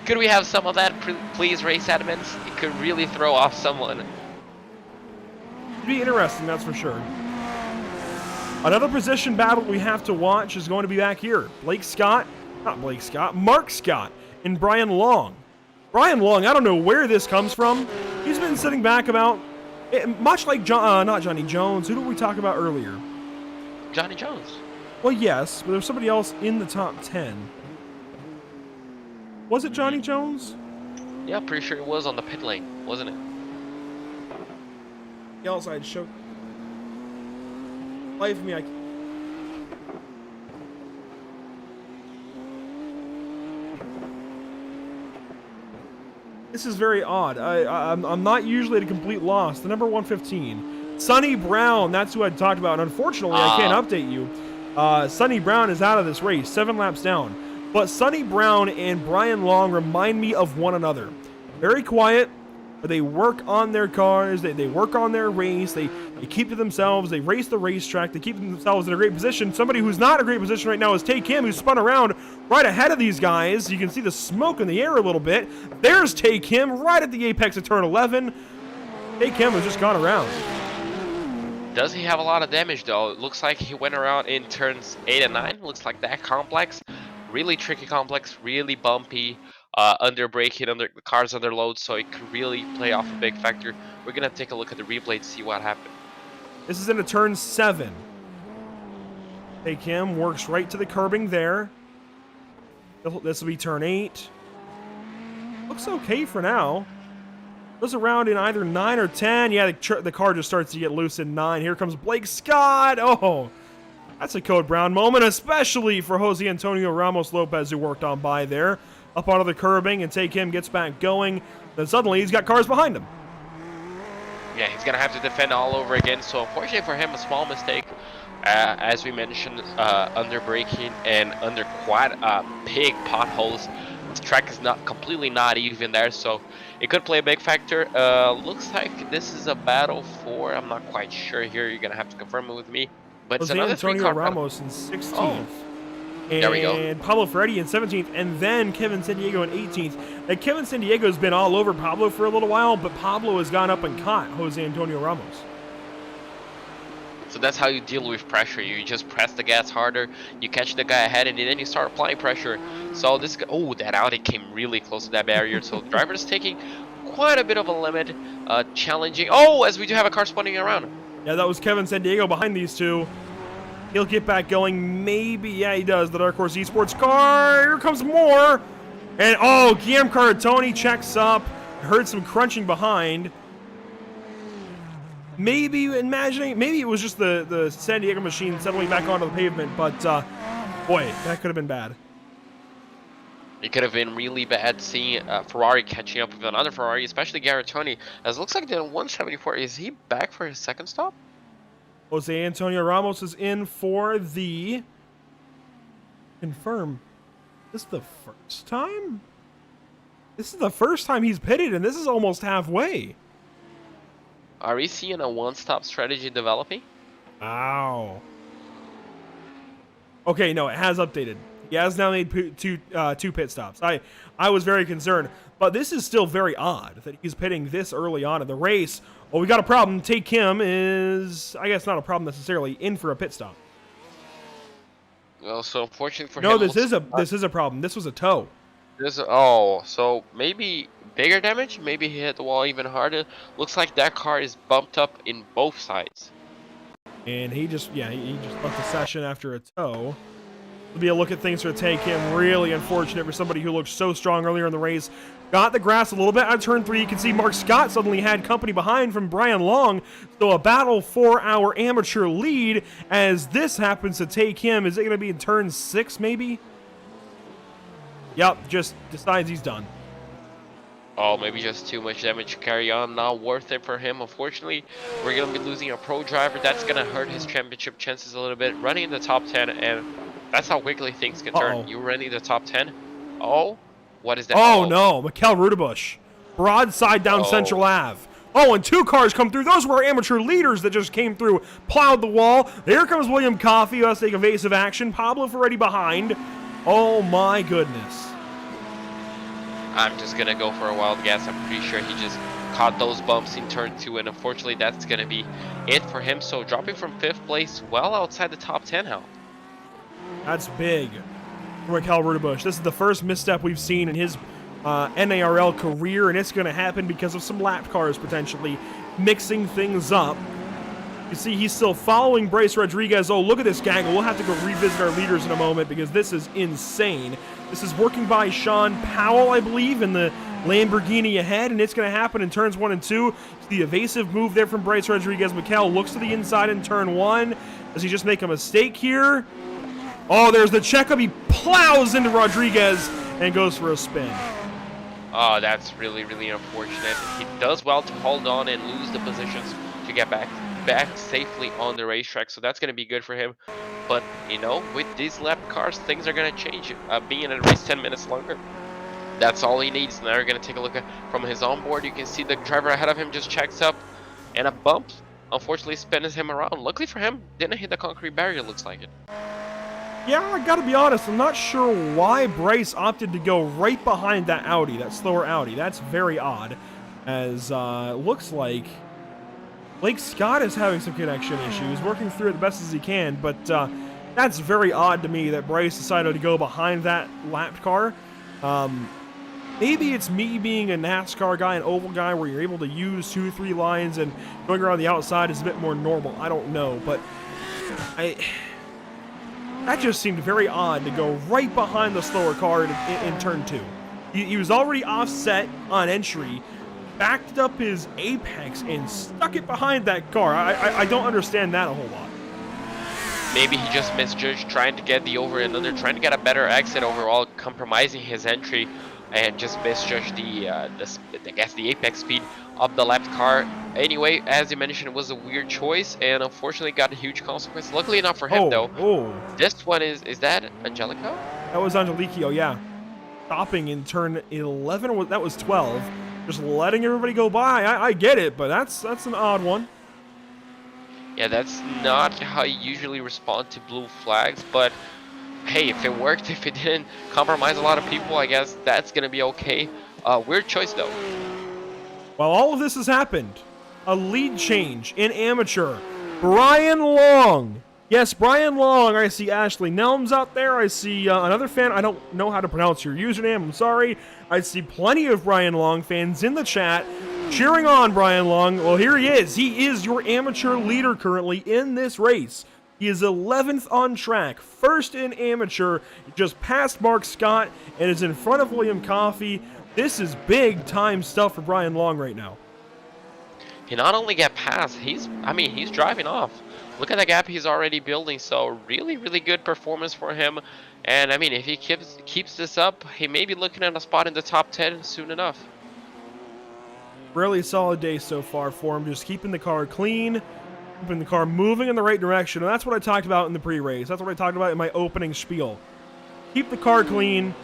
could we have some of that, please, race admins? It could really throw off someone. It'd be interesting, that's for sure. Another position battle we have to watch is going to be back here. Mark Scott and Brian Long. Brian Long, I don't know where this comes from. He's been sitting back about, much like not Johnny Jones. Who did we talk about earlier? Johnny Jones. Well, yes, but there's somebody else in the top 10. Was it Johnny Jones? Yeah, pretty sure it was on the pit lane, wasn't it? The outside show. Life of me, This is very odd. I'm not usually at a complete loss. The number 115, Sonny Brown. That's who I talked about. And unfortunately, I can't update you. Sonny Brown is out of this race, 7 laps down. But Sonny Brown and Brian Long remind me of one another. Very quiet, but they work on their cars, they work on their race, they keep to themselves, they race the racetrack, they keep themselves in a great position. Somebody who's not in a great position right now is Tay Kim, who spun around right ahead of these guys. You can see the smoke in the air a little bit. There's Tay Kim right at the apex of turn 11. Tay Kim has just gone around. Does he have a lot of damage though? It looks like he went around in turns 8 and 9. Looks like that complex. Really tricky complex, really bumpy, under braking, the car's under load, so it could really play off a big factor. We're gonna take a look at the replay to see what happened. This is into turn 7. Tay Kim works right to the curbing there. This will be turn 8. Looks okay for now. Goes around in either 9 or 10. Yeah, the car just starts to get loose in 9. Here comes Blake Scott. Oh, that's a Code Brown moment, especially for Jose Antonio Ramos Lopez, who worked on by there. Up onto the curbing, and Tay Kim gets back going. Then suddenly he's got cars behind him. Yeah, he's going to have to defend all over again. So unfortunately for him, a small mistake. As we mentioned, under braking and under quite big potholes. The track is completely not even there, so it could play a big factor. Looks like this is a battle for, I'm not quite sure here. You're going to have to confirm it with me. But it's another Antonio Ramos in 16th. Oh. And there we go. Pablo Ferretti in 17th, and then Kevin Sandiego in 18th. And Kevin Sandiego's been all over Pablo for a little while, but Pablo has gone up and caught Jose Antonio Ramos. So that's how you deal with pressure. You just press the gas harder, you catch the guy ahead, and then you start applying pressure. So this guy, oh, that Audi came really close to that barrier. So the driver is taking quite a bit of a limit, challenging. Oh, as we do have a car spinning around. Yeah, that was Kevin Sandiego behind these two. He'll get back going, maybe. Yeah, he does. The Dark Horse Esports car. Here comes more. And, oh, Guillaume Caratoni checks up. Heard some crunching behind. Maybe it was just the San Diego machine settling back onto the pavement, but, boy, that could have been bad. It could have been really bad seeing Ferrari catching up with another Ferrari, especially Garatoni. As it looks like the 174, is he back for his second stop? Jose Antonio Ramos is in for the... Confirm. This is the first time? This is the first time he's pitted, and this is almost halfway. Are we seeing a one-stop strategy developing? Ow. Okay, no, it has updated. He has now made two pit stops. I was very concerned, but this is still very odd that he's pitting this early on in the race. Well, we got a problem. Tay Kim is, I guess, not a problem necessarily, in for a pit stop. Well, so unfortunately for him, no, this is a problem. This was a tow. Oh, so maybe bigger damage. Maybe he hit the wall even harder. Looks like that car is bumped up in both sides. And he just left the session after a tow. It'll be a look at things for Tay Kim. Really unfortunate for somebody who looked so strong earlier in the race. Got the grass a little bit on turn 3. You can see Mark Scott suddenly had company behind from Brian Long. So a battle for our amateur lead as this happens to Tay Kim. Is it going to be in turn 6 maybe? Yep, just decides he's done. Oh, maybe just too much damage to carry on. Not worth it for him. Unfortunately, we're going to be losing a pro driver. That's going to hurt his championship chances a little bit. Running in the top 10, and that's how quickly things can turn. You running the top 10. Oh, what is that? Oh, no. Mikkel Rudebusch. Broadside down Central Ave. Oh, and 2 cars come through. Those were amateur leaders that just came through, plowed the wall. There comes William Coffey, who has to take evasive action. Pablo Ferretti behind. Oh, my goodness. I'm just going to go for a wild guess. I'm pretty sure he just caught those bumps in turn 2, and unfortunately that's going to be it for him. So dropping from 5th place well outside the top 10 now. That's big for Mikkel Rudebusch. This is the first misstep we've seen in his NARL career, and it's going to happen because of some lap cars potentially mixing things up. You see, he's still following Bryce Rodriguez. Oh, look at this gaggle. We'll have to go revisit our leaders in a moment because this is insane. This is working by Sean Powell, I believe, in the Lamborghini ahead, and it's going to happen in turns 1 and 2. The evasive move there from Bryce Rodriguez. Mikkel looks to the inside in turn 1. Does he just make a mistake here? Oh, there's the checkup. He plows into Rodriguez and goes for a spin. Oh, that's really, really unfortunate. He does well to hold on and lose the positions to get back safely on the racetrack, so that's going to be good for him. But, you know, with these lap cars, things are going to change. Being in a race 10 minutes longer, That's all he needs. Now we're going to take a look at from his onboard. You can see the driver ahead of him just checks up, and a bump unfortunately spins him around. Luckily for him, didn't hit the concrete barrier, looks like it. Yeah, I gotta be honest, I'm not sure why Bryce opted to go right behind that Audi, that slower Audi. That's very odd, as looks like Blake Scott is having some connection issues, working through it the best as he can, but that's very odd to me that Bryce decided to go behind that lapped car. Maybe it's me being a NASCAR guy, an oval guy, where you're able to use 2 or 3 lines and going around the outside is a bit more normal. I don't know, but that just seemed very odd to go right behind the slower car in turn 2. He was already offset on entry, backed up his apex, and stuck it behind that car. I don't understand that a whole lot. Maybe he just misjudged trying to get the over and under, trying to get a better exit overall, compromising his entry, and just misjudged the apex speed of the left car. Anyway, as you mentioned, it was a weird choice, and unfortunately got a huge consequence. Luckily enough for him, though. This one is that Angelico? That was Angelico, yeah. Stopping in turn 11, or that was 12. Just letting everybody go by. I get it, but that's an odd one. Yeah, that's not how you usually respond to blue flags, but hey, if it worked, if it didn't compromise a lot of people, I guess that's gonna be okay. Weird choice though. While all of this has happened, a lead change in amateur. Brian Long. Yes, Brian Long. I see Ashley Nelms out there. I see another fan. I don't know how to pronounce your username. I'm sorry. I see plenty of Brian Long fans in the chat cheering on Brian Long. Well, here he is. He is your amateur leader currently in this race. He is 11th on track, first in amateur, just past Mark Scott, and is in front of William Coffey. This is big time stuff for Brian Long right now. He not only got past, he's driving off. Look at the gap he's already building, so really, really good performance for him. And I mean, if he keeps this up, he may be looking at a spot in the top 10 soon enough. Really solid day so far for him, just keeping the car clean, keeping the car moving in the right direction, and that's what I talked about in the pre-race. That's what I talked about in my opening spiel. Keep the car clean,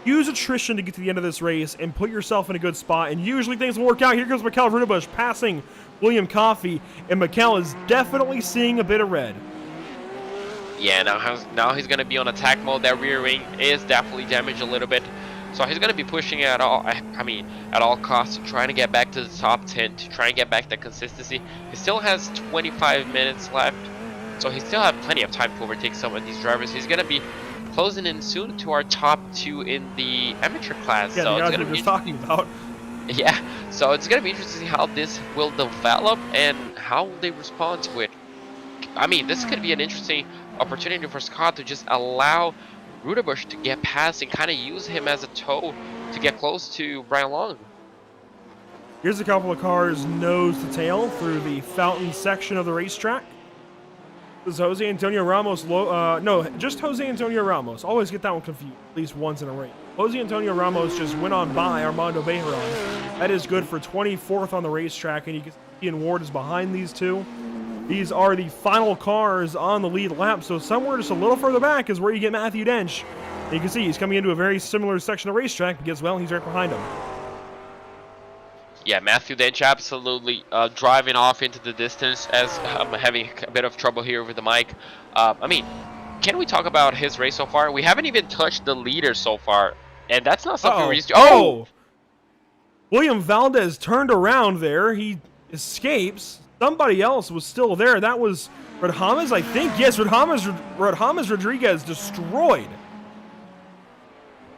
use attrition to get to the end of this race, and put yourself in a good spot, and usually things will work out. Here comes Mikkel Rudebusch passing William Coffey, and Mikkel is definitely seeing a bit of red. Yeah, now he's going to be on attack mode. That rear wing is definitely damaged a little bit. So he's going to be pushing at all costs, trying to get back to the top 10, to try and get back that consistency. He still has 25 minutes left, so he still has plenty of time to overtake some of these drivers. He's going to be closing in soon to our top 2 in the amateur class. Yeah, so the guys we were just talking about. Yeah, so it's going to be interesting to see how this will develop and how they respond to it. I mean, this could be an interesting opportunity for Scott to just allow Rudebusch to get past and kind of use him as a tow to get close to Brian Long. Here's a couple of cars nose to tail through the fountain section of the racetrack. This is Jose Antonio Ramos. Just Jose Antonio Ramos. Always get that one confused, at least once in a race. Jose Antonio Ramos just went on by Armando Bejaran. That is good for 24th on the racetrack, and you can see Ian Ward is behind these two. These are the final cars on the lead lap, so somewhere just a little further back is where you get Matthew Dench. And you can see he's coming into a very similar section of the racetrack because, well, he's right behind him. Yeah, Matthew Dench absolutely driving off into the distance as I'm having a bit of trouble here with the mic. I mean, can we talk about his race so far? We haven't even touched the leader so far, and that's not something we're used to. Oh! William Valdez turned around there. He escapes. Somebody else was still there. That was Rodhamas, I think. Yes, Rodhamas Rodriguez destroyed.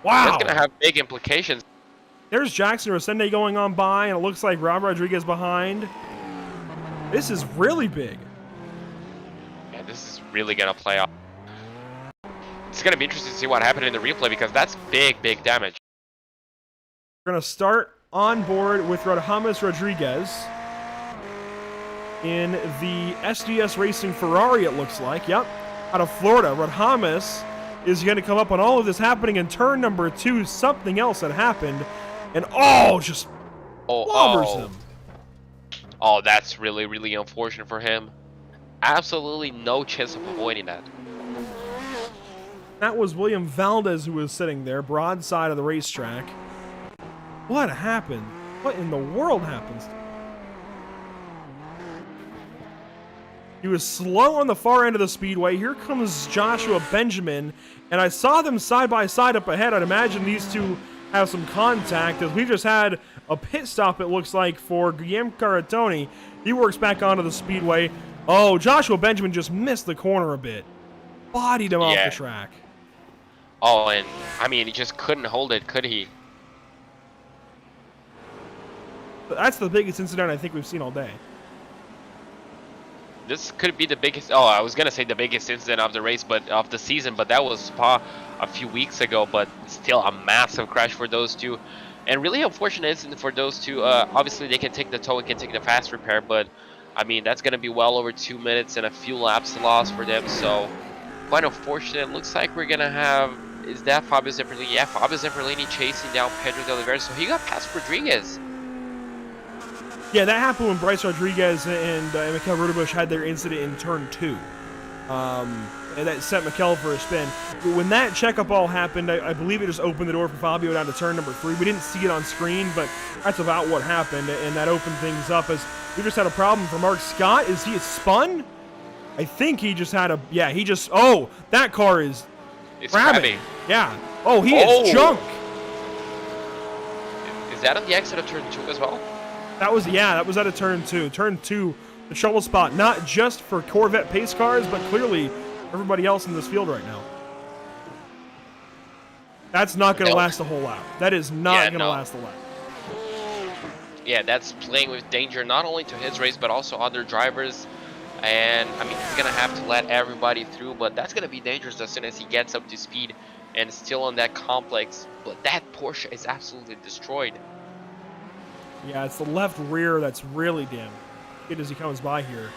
Wow. That's going to have big implications. There's Jackson Rosende going on by, and it looks like Rob Rodriguez behind. This is really big. Yeah, this is really going to play off. It's going to be interesting to see what happened in the replay because that's big, big damage. We're going to start on board with Rodhamas Rodriguez in the SDS Racing Ferrari, it looks like. Yep, out of Florida. Rodhamas is going to come up on all of this happening in turn number 2. Something else had happened, and just clobbers him. Oh, that's really, really unfortunate for him. Absolutely no chance of avoiding that. That was William Valdez who was sitting there, broadside of the racetrack. What happened? What in the world happens? He was slow on the far end of the speedway. Here comes Joshua Benjamin, and I saw them side by side up ahead. I'd imagine these two have some contact, as we just had a pit stop, it looks like, for Guillaume Caratoni. He works back onto the speedway. Oh, Joshua Benjamin just missed the corner a bit. Bodied him off the track. Oh, and I mean, he just couldn't hold it, could he? That's the biggest incident I think we've seen all day. This could be the biggest. Oh, I was gonna say the biggest incident of the race, but of the season. But that was Spa a few weeks ago. But still, a massive crash for those two, and really unfortunate incident for those two. Obviously, they can take the tow and can take the fast repair, but I mean that's gonna be well over 2 minutes and a few laps lost for them. So quite unfortunate. Looks like we're gonna have. Is that Fabio Zeffirlini? Yeah, Fabio Zeffirlini chasing down Pedro de Oliveira. So he got past Rodriguez. Yeah, that happened when Bryce Rodriguez and Mikel Rudebusch had their incident in turn 2. And that sent Mikel for a spin. But when that checkup all happened, I believe it just opened the door for Fabio down to turn number 3. We didn't see it on screen, but that's about what happened, and that opened things up as we just had a problem for Mark Scott. Is he spun? I think he just had a, yeah, he just, oh, that car is grabbing. Yeah. Oh, he is junk. Is that on the exit of turn 2 as well? That was, yeah, that was out of turn 2. Turn 2, the trouble spot, not just for Corvette pace cars, but clearly everybody else in this field right now. That's not going to last a whole lap. That is not going to last a lap. Yeah, that's playing with danger, not only to his race, but also other drivers. And, I mean, he's going to have to let everybody through, but that's going to be dangerous as soon as he gets up to speed and still on that complex. But that Porsche is absolutely destroyed. Yeah, it's the left rear that's really damaged. As he comes by here,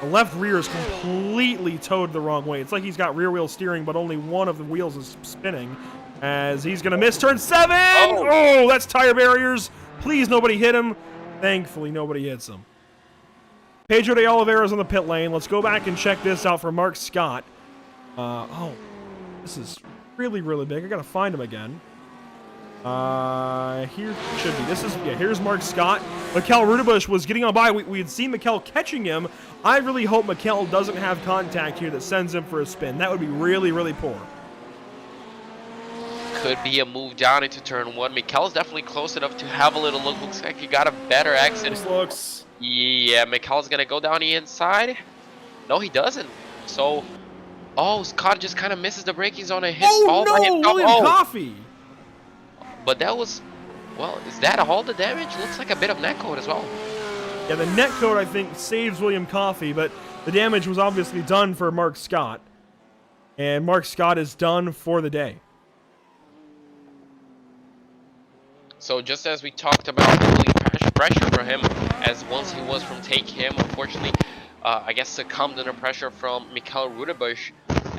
the left rear is completely towed the wrong way. It's like he's got rear wheel steering, but only one of the wheels is spinning. As he's gonna miss turn 7. Oh, that's tire barriers. Please, nobody hit him. Thankfully, nobody hits him. Pedro de Oliveira's on the pit lane. Let's go back and check this out for Mark Scott. Oh, this is really, really big. I gotta find him again. Here should be. This is, yeah, here's Mark Scott. Mikel Rudebusch was getting on by. We had seen Mikel catching him. I really hope Mikel doesn't have contact here that sends him for a spin. That would be really, really poor. Could be a move down into turn 1. Mikel's definitely close enough to have a little look. Looks like he got a better exit. This looks. Yeah, Mikel's gonna go down the inside. No, he doesn't. So, oh, Scott just kind of misses the braking zone and hits all by himself. William Coffey. But that was, well, is that all the damage? Looks like a bit of netcode as well. Yeah, the netcode, I think, saves William Coffey, but the damage was obviously done for Mark Scott. And Mark Scott is done for the day. So just as we talked about really pressure for him, as once he was from take him, unfortunately, I guess succumbed under pressure from Mikel Rudebusch,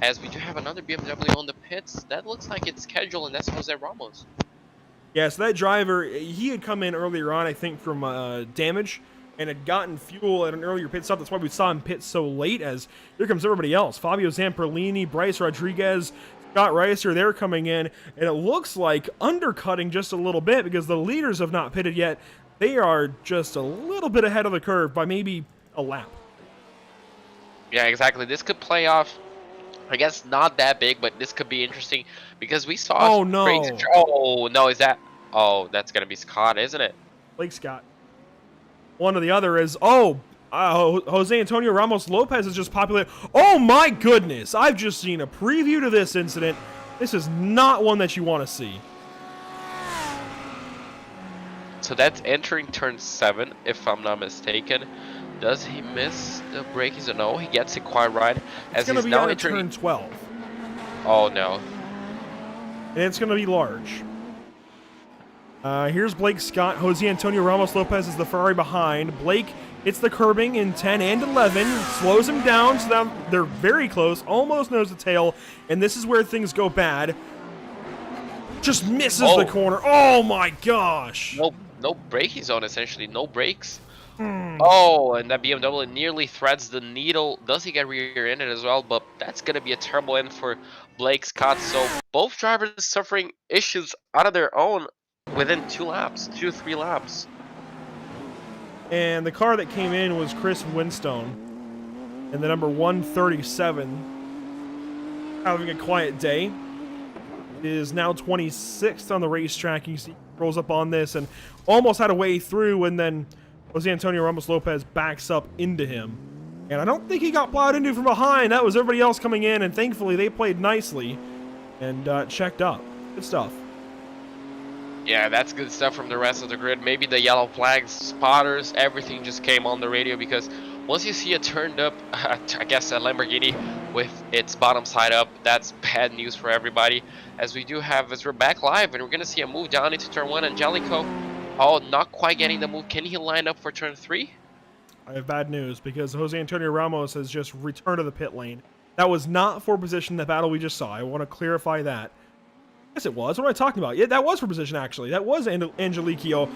as we do have another BMW on the pits. That looks like it's scheduled, and that's Jose Ramos. Yeah, so that driver, he had come in earlier on, I think, from damage, and had gotten fuel at an earlier pit stop. That's why we saw him pit so late, as here comes everybody else. Fabio Zamperlini, Bryce Rodriguez, Scott Reiser, they're coming in, and it looks like undercutting just a little bit because the leaders have not pitted yet. They are just a little bit ahead of the curve by maybe a lap. Yeah, exactly. This could play off, I guess not that big, but this could be interesting because we saw. Oh no! Oh no! Is that? Oh, that's gonna be Scott, isn't it? Blake Scott. One or the other is. Oh, Jose Antonio Ramos Lopez is just populated. Oh my goodness! I've just seen a preview to this incident. This is not one that you want to see. So that's entering turn 7, if I'm not mistaken. Does he miss the braking zone? No, he gets it quite right. As he's now entering turn 12. Oh no. And it's going to be large. Here's Blake Scott. Jose Antonio Ramos Lopez is the Ferrari behind. Blake hits the curbing in 10 and 11. Slows him down, so now they're very close. Almost nose to tail. And this is where things go bad. Just misses the corner. Oh my gosh. No braking zone, essentially. No brakes. Oh, and that BMW nearly threads the needle. Does he get rear-ended as well? But that's going to be a terrible end for Blake Scott. So both drivers suffering issues out of their own within 2 3 laps. And the car that came in was Chris Winstone, and the number 137, having a quiet day, is now 26th on the racetrack. You see, rolls up on this and almost had a way through, and then Jose Antonio Ramos Lopez backs up into him. And I don't think he got plowed into from behind. That was everybody else coming in, and thankfully they played nicely and checked up. Good stuff. Yeah, that's good stuff from the rest of the grid. Maybe the yellow flags, spotters, everything just came on the radio, because once you see a turned up, I guess a Lamborghini with its bottom side up, that's bad news for everybody. As we do have, as we're back live, and we're going to see a move down into turn 1. Angelico, oh, not quite getting the move. Can he line up for turn 3? I have bad news, because Jose Antonio Ramos has just returned to the pit lane. That was not for position, the battle we just saw. I want to clarify that. Yes, it was. What am I talking about? Yeah, that was for position, actually. That was Angelico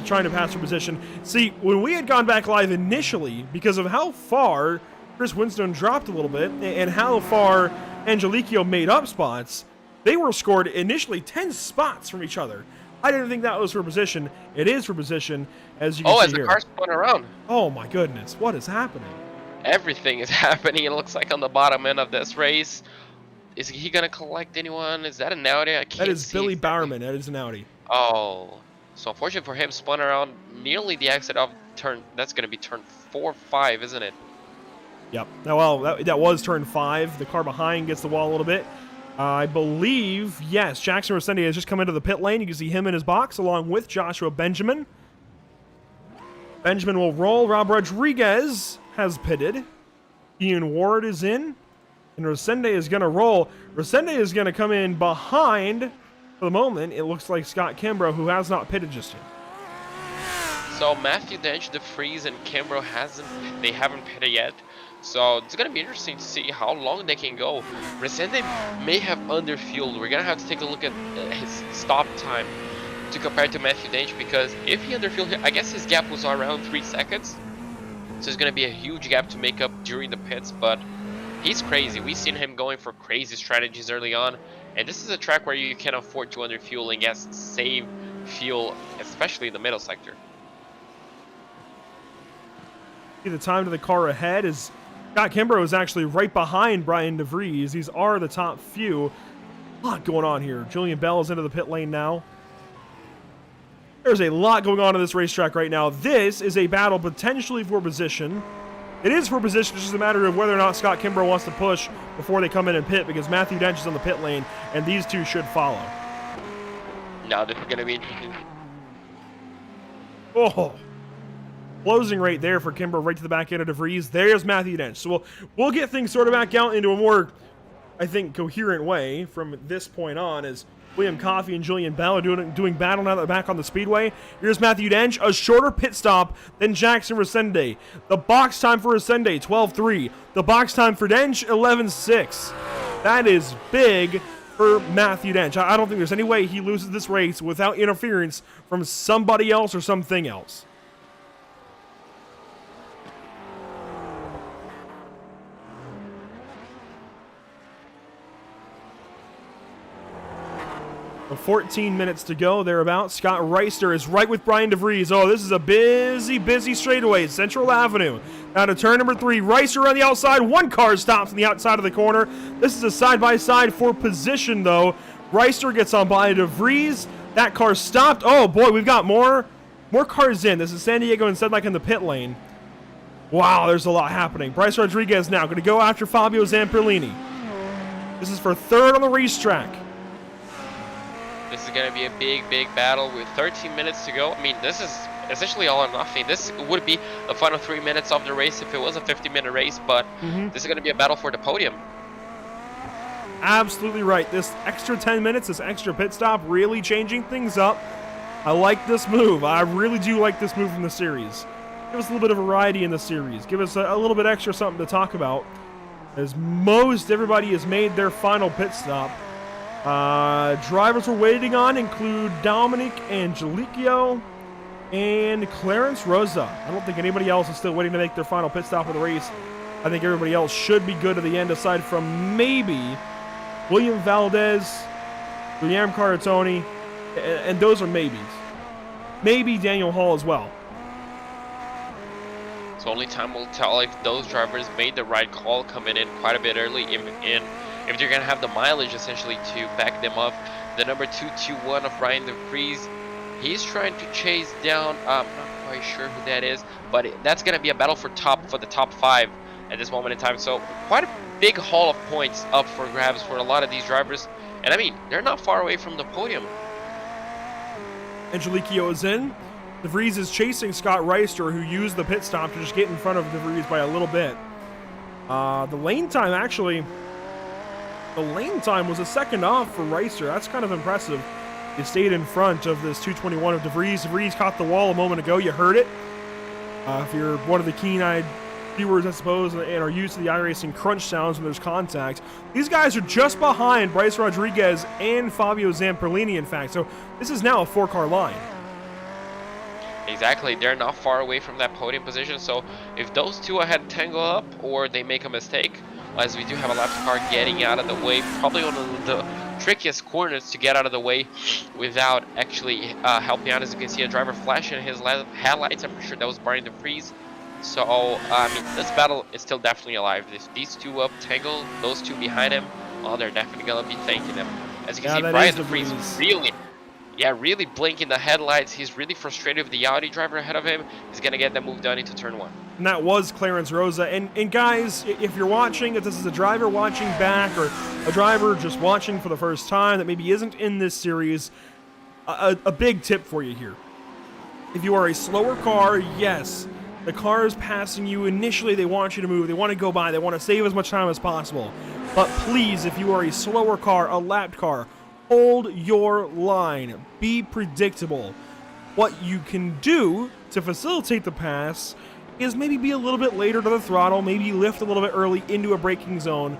trying to pass for position. See, when we had gone back live initially, because of how far Chris Winstone dropped a little bit and how far Angelico made up spots, they were scored initially 10 spots from each other. I didn't think that was for position. It is for position, as you can see as here. the car's spun around. Oh, my goodness. What is happening? Everything is happening, it looks like, on the bottom end of this race. Is he going to collect anyone? Is that an Audi? I can't That is see Billy exactly. Bowerman. That is an Audi. Oh. So unfortunately for him, spun around nearly the exit of turn. That's going to be turn 4, 5, isn't it? Yep. Now, well, that was turn 5. The car behind gets the wall a little bit. I believe, yes, Jackson Rossendi has just come into the pit lane. You can see him in his box along with Joshua Benjamin. Benjamin will roll. Rob Rodriguez has pitted. Ian Ward is in. And Rosende is going to roll. Rosende is going to come in behind. For the moment, it looks like Scott Kimbrough, who has not pitted just yet. So Matthew Dench, DeFries, and Kimbrough haven't pitted yet. So it's going to be interesting to see how long they can go. Resende may have underfueled. We're going to have to take a look at his stop time to compare to Matthew Dench, because if he underfueled, I guess his gap was around 3 seconds. So it's going to be a huge gap to make up during the pits, but he's crazy. We've seen him going for crazy strategies early on, and this is a track where you can afford to underfuel and yes, save fuel, especially in the middle sector. The time to the car ahead is Scott Kimbrough is actually right behind Brian DeVries. These are the top few. A lot going on here. Julian Bell is into the pit lane now. There's a lot going on in this racetrack right now. This is a battle potentially for position. It is for position. It's just a matter of whether or not Scott Kimbrough wants to push before they come in and pit, because Matthew Dench is on the pit lane, and these two should follow. Now this is going to be interesting. Oh, closing right there for Kimbrough, right to the back end of DeVries. There's Matthew Dench. So we'll get things sort of back out into a more, I think, coherent way from this point on, as William Coffey and Julian Bell are doing battle now that they're back on the speedway. Here's Matthew Dench, a shorter pit stop than Jackson Resende. The box time for Resende, 12:3. The box time for Dench, 11:6. That is big for Matthew Dench. I don't think there's any way he loses this race without interference from somebody else or something else. So 14 minutes to go, thereabouts. Scott Reister is right with Brian DeVries. Oh, this is a busy straightaway. Central Avenue. Now to turn number 3. Reister on the outside. One car stops on the outside of the corner. This is a side-by-side for position, though. Reister gets on by DeVries. That car stopped. Oh, boy, we've got more cars in. This is San Diego and Sedlak in the pit lane. Wow, there's a lot happening. Bryce Rodriguez now going to go after Fabio Zamperlini. This is for 3rd on the racetrack. This is going to be a big battle with 13 minutes to go. I mean, this is essentially all or nothing. This would be the final 3 minutes of the race if it was a 50-minute race, but this is going to be a battle for the podium. Absolutely right. This extra 10 minutes, this extra pit stop, really changing things up. I like this move. I really do like this move from the series. Give us a little bit of variety in the series. Give us a little bit extra something to talk about, as most everybody has made their final pit stop. Drivers we're waiting on include Dominic Angelico and Clarence Rosa. I don't think anybody else is still waiting to make their final pit stop of the race. I think everybody else should be good to the end, aside from maybe William Valdez, Guillermo Cartoni, and those are maybes. Maybe Daniel Hall as well. So only time will tell if those drivers made the right call coming in quite a bit early, if they're going to have the mileage essentially to back them up. The number 221 of Ryan DeVries, he's trying to chase down, I'm not quite sure who that is, but that's going to be a battle for the top 5 at this moment in time. So quite a big haul of points up for grabs for a lot of these drivers. And I mean, they're not far away from the podium. Angeliquio is in. DeVries is chasing Scott Reister, who used the pit stop to just get in front of DeVries by a little bit. The lane time was a second off for Reister. That's kind of impressive. He stayed in front of this 221 of DeVries. DeVries caught the wall a moment ago. You heard it. If you're one of the keen-eyed viewers, I suppose, and are used to the iRacing crunch sounds when there's contact, these guys are just behind Bryce Rodriguez and Fabio Zamperlini, in fact. So this is now a 4-car line. Exactly, they're not far away from that podium position, so if those two ahead tangle up or they make a mistake, as we do have a lap car getting out of the way, probably one of the trickiest corners to get out of the way without actually helping out. As you can see, a driver flashing his headlights. I'm pretty sure that was Brian DeVries. So, I mean, this battle is still definitely alive. If these two up tangle, those two behind him, oh, they're definitely going to be thanking him. As you can see, Brian DeVries really blinking the headlights. He's really frustrated with the Audi driver ahead of him. He's going to get that move done into turn 1. And that was Clarence Rosa. And guys, if you're watching, if this is a driver watching back or a driver just watching for the first time that maybe isn't in this series, a big tip for you here. If you are a slower car, yes, the car is passing you. Initially, they want you to move. They want to go by. They want to save as much time as possible. But please, if you are a slower car, a lapped car, hold your line. Be predictable. What you can do to facilitate the pass is maybe be a little bit later to the throttle, maybe lift a little bit early into a braking zone.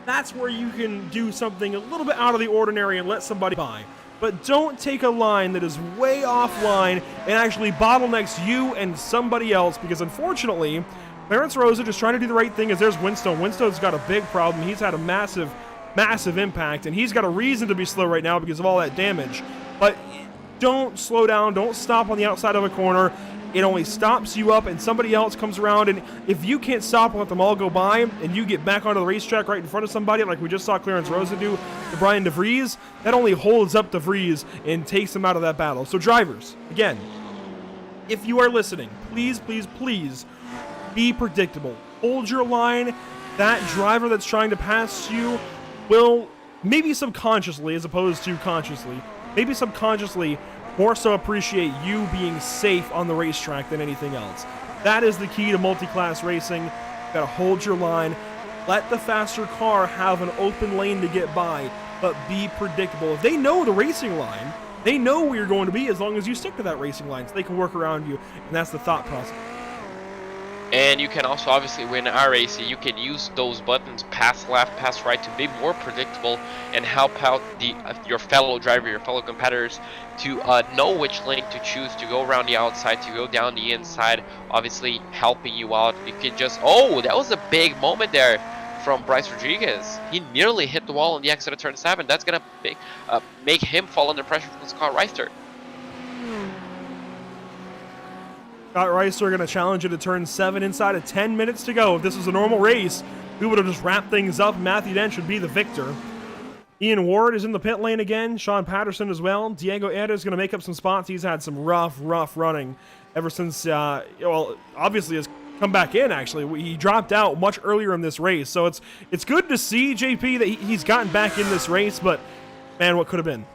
That's where you can do something a little bit out of the ordinary and let somebody by. But don't take a line that is way offline and actually bottlenecks you and somebody else, because unfortunately, Clarence Rosa just trying to do the right thing as there's Winstone. Winstone's got a big problem. He's had a massive impact, and he's got a reason to be slow right now because of all that damage. But don't slow down. Don't stop on the outside of a corner. It only stops you up, and somebody else comes around, and if you can't stop and let them all go by, and you get back onto the racetrack right in front of somebody, like we just saw Clarence Rosa do to Brian DeVries, that only holds up DeVries and takes him out of that battle. So drivers, again, if you are listening, please, please, please be predictable. Hold your line. That driver that's trying to pass you will maybe subconsciously, as opposed to consciously, maybe subconsciously more so appreciate you being safe on the racetrack than anything else. That is the key to multi-class racing. You gotta hold your line. Let the faster car have an open lane to get by, but be predictable. If they know the racing line, they know where you're going to be as long as you stick to that racing line, so they can work around you, and that's the thought process. And you can also, obviously, when iRacing, you can use those buttons, pass left, pass right, to be more predictable and help out your fellow driver, your fellow competitors, to know which lane to choose, to go around the outside, to go down the inside, obviously helping you out. You can just, oh, that was a big moment there from Bryce Rodriguez. He nearly hit the wall on the exit of turn 7. That's going to make him fall under pressure from Scott Reister. Scott Reister going to challenge it to turn 7 inside of 10 minutes to go. If this was a normal race, we would have just wrapped things up. Matthew Dent would be the victor. Ian Ward is in the pit lane again. Sean Patterson as well. Diego Eda is going to make up some spots. He's had some rough running ever since, well, obviously has come back in, actually. He dropped out much earlier in this race. So it's good to see, JP, that he's gotten back in this race, but, man, what could have been?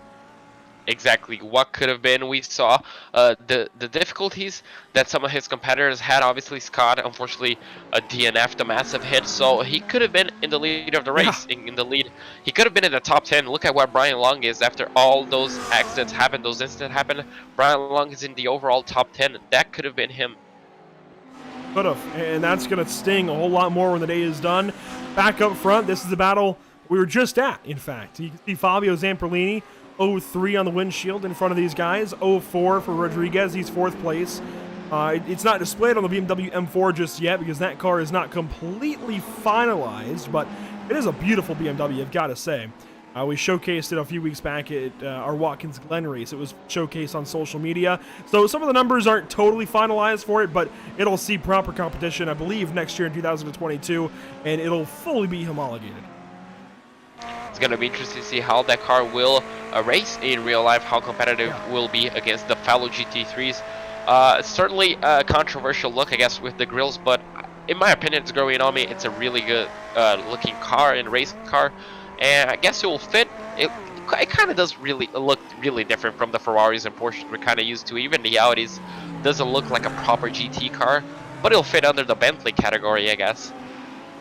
Exactly what could have been. We saw the difficulties that some of his competitors had. Obviously, Scott, unfortunately, DNF'd a massive hit, so he could have been in the lead of the race. Yeah. In the lead, he could have been in the top 10. Look at what Brian Long is after all those accidents happened, those incidents happened. Brian Long is in the overall top 10. That could have been him. Could have, and that's going to sting a whole lot more when the day is done. Back up front, this is the battle we were just at, in fact. You can see Fabio Zamperlini, 0-3 on the windshield in front of these guys. 0-4 for Rodriguez. He's 4th place. It's not displayed on the BMW M4 just yet because that car is not completely finalized, but it is a beautiful BMW, I've got to say. We showcased it a few weeks back at our Watkins Glen race. It was showcased on social media. So some of the numbers aren't totally finalized for it, but it'll see proper competition, I believe, next year in 2022, and it'll fully be homologated. It's going to be interesting to see how that car will race in real life, how competitive will be against the fellow GT3s. Certainly a controversial look, I guess, with the grills, but in my opinion, it's growing on me. It's a really good looking car and race car, and I guess it will fit. It kind of does really look really different from the Ferraris and Porsches we're kind of used to. Even the Audis doesn't look like a proper GT car, but it'll fit under the Bentley category, I guess.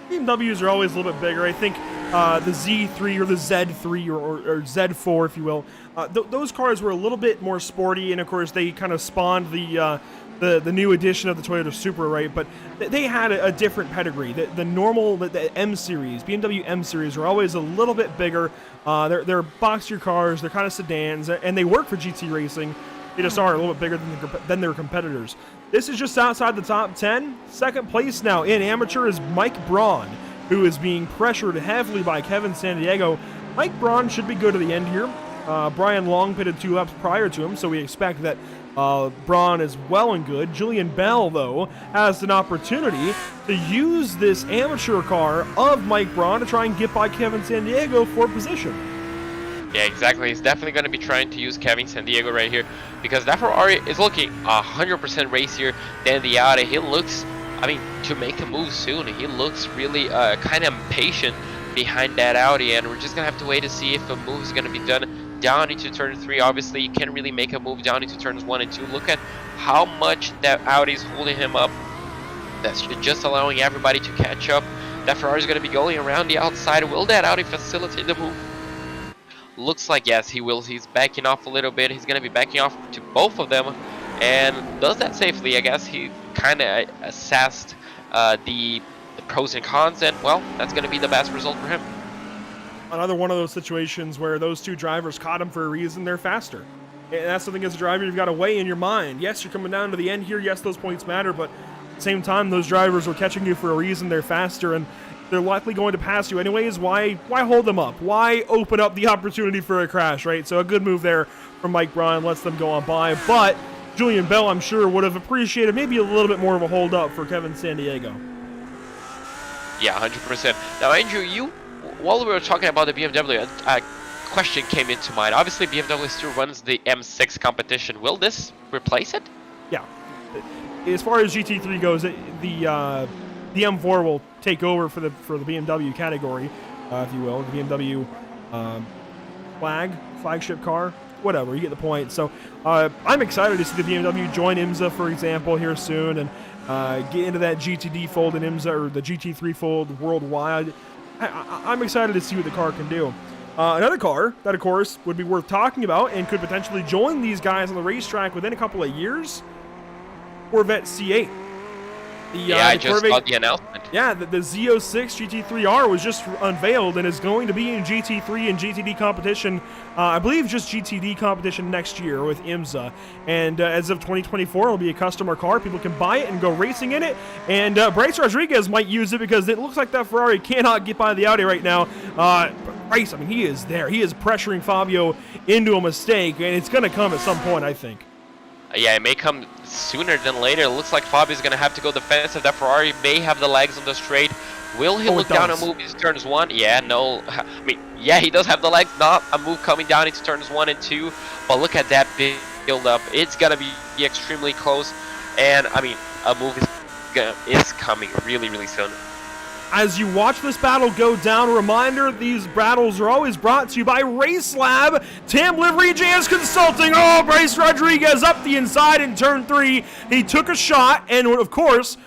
BMWs are always a little bit bigger. I think the Z3 or the Z3 or Z4, if you will, those cars were a little bit more sporty, and of course they kind of spawned the new edition of the Toyota Supra, right? But they had a different pedigree. The normal, the M series, BMW M series, are always a little bit bigger. They're boxier cars. They're kind of sedans, and they work for GT racing. They just are a little bit bigger than their competitors. This is just outside the top 10. Second place now in amateur is Mike Braun, who is being pressured heavily by Kevin Sandiego. Mike Braun should be good to the end here. Brian Long pitted 2 laps prior to him, so we expect that Braun is well and good. Julian Bell, though, has an opportunity to use this amateur car of Mike Braun to try and get by Kevin Sandiego for position. Yeah, exactly. He's definitely going to be trying to use Kevin Sandiego right here, because that Ferrari is looking 100% racier than the Audi. He looks, I mean, to make a move soon, he looks really kind of impatient behind that Audi, and we're just going to have to wait to see if a move is going to be done down into turn 3. Obviously, you can't really make a move down into turns 1 and 2. Look at how much that Audi's holding him up. That's just allowing everybody to catch up. That Ferrari is going to be going around the outside. Will that Audi facilitate the move? Looks like yes, he will. He's backing off a little bit. He's going to be backing off to both of them, and does that safely. I guess he kind of assessed the pros and cons, and well, that's going to be the best result for him. Another one of those situations where those two drivers caught him for a reason. They're faster, and that's something as a driver you've got to weigh in your mind. Yes, you're coming down to the end here. Yes, those points matter, but at the same time, those drivers are catching you for a reason. They're faster, and they're likely going to pass you anyways. Why hold them up? Why open up the opportunity for a crash, right? So a good move there from Mike Braun lets them go on by. But Julian Bell, I'm sure, would have appreciated maybe a little bit more of a hold up for Kevin Sandiego. Yeah, 100%. Now, Andrew, while we were talking about the BMW, a question came into mind. Obviously, BMW still runs the M6 competition. Will this replace it? Yeah. As far as GT3 goes, the M4 will take over for the BMW category, if you will, the BMW flagship car, whatever. You get the point. So I'm excited to see the BMW join IMSA, for example, here soon, and get into that GTD fold in IMSA or the GT3 fold worldwide. I'm excited to see what the car can do. Another car that, of course, would be worth talking about and could potentially join these guys on the racetrack within a couple of years, Corvette C8. I just saw the announcement. Yeah, the Z06 GT3R was just unveiled and is going to be in GT3 and GTD competition. I believe just GTD competition next year with IMSA. And as of 2024, it'll be a customer car. People can buy it and go racing in it. And Bryce Rodriguez might use it because it looks like that Ferrari cannot get by the Audi right now. Bryce, I mean, he is there. He is pressuring Fabio into a mistake, and it's going to come at some point, I think. Yeah, it may come sooner than later. It looks like Fabio's going to have to go defensive. That Ferrari may have the legs on the straight. Will he look down and move into turns 1? Yeah, no. I mean, yeah, he does have the legs. Not a move coming down into turns 1 and 2. But look at that build up. It's going to be extremely close. And, I mean, a move is coming really, really soon. As you watch this battle go down, a reminder, these battles are always brought to you by Race Lab, Tam Livery, JS Consulting. Oh, Bryce Rodriguez up the inside in turn 3. He took a shot, and of course,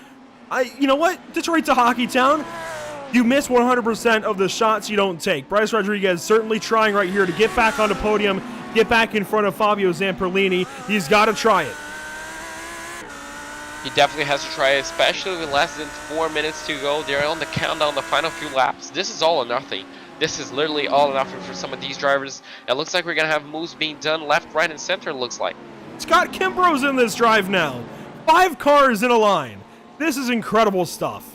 you know what? Detroit's a hockey town. You miss 100% of the shots you don't take. Bryce Rodriguez certainly trying right here to get back on the podium, get back in front of Fabio Zamperlini. He's got to try it. He definitely has to try it, especially with less than 4 minutes to go. They're on the countdown, the final few laps. This is all or nothing. This is literally all or nothing for some of these drivers. It looks like we're going to have moves being done left, right, and center, it looks like. Scott Kimbrough's in this drive now. 5 cars in a line. This is incredible stuff.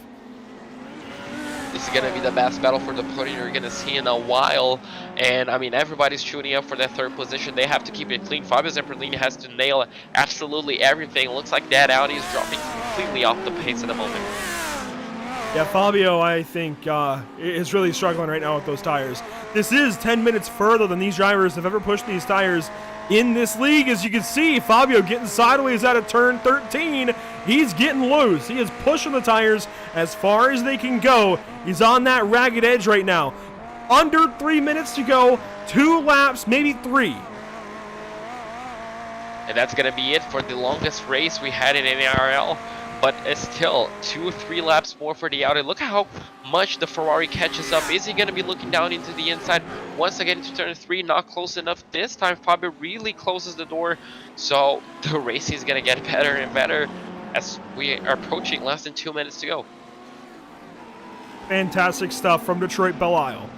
This is gonna be the best battle for the podium you're gonna see in a while. And I mean, everybody's shooting up for that third position. They have to keep it clean. Fabio Zamperlini has to nail absolutely everything. Looks like that Audi is dropping completely off the pace at the moment. Yeah, Fabio, I think, is really struggling right now with those tires. This is 10 minutes further than these drivers have ever pushed these tires in this league. As you can see, Fabio getting sideways out of turn 13. He's getting loose. He is pushing the tires as far as they can go. He's on that ragged edge right now. Under 3 minutes to go. 2 laps, maybe 3. And that's going to be it for the longest race we had in NARL. But it's still 2 or 3 laps more for the Audi. Look at how much the Ferrari catches up. Is he going to be looking down into the inside? Once again into turn 3, not close enough. This time Fabio really closes the door. So the race is going to get better and better as we are approaching less than 2 minutes to go. Fantastic stuff from Detroit Belle Isle.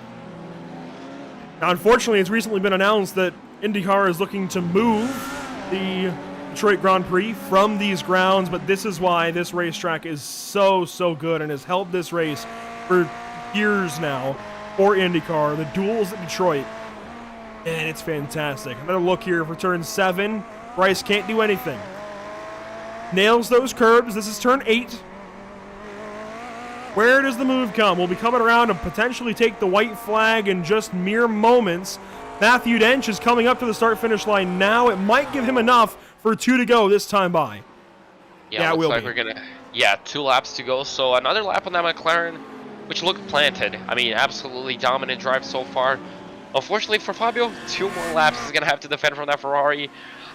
Now, unfortunately, it's recently been announced that IndyCar is looking to move the Detroit Grand Prix from these grounds, but this is why this racetrack is so good and has held this race for years now for IndyCar. The duels at Detroit, and it's fantastic. Another look here for turn 7. Bryce can't do anything. Nails those curbs. This is turn 8. Where does the move come? We'll be coming around and potentially take the white flag in just mere moments. Matthew Dench is coming up to the start-finish line now. It might give him enough for 2 to go this time by. Yeah, it looks like we're gonna. Yeah, 2 laps to go. So another lap on that McLaren, which looked planted. I mean, absolutely dominant drive so far. Unfortunately for Fabio, 2 more laps. He's gonna have to defend from that Ferrari.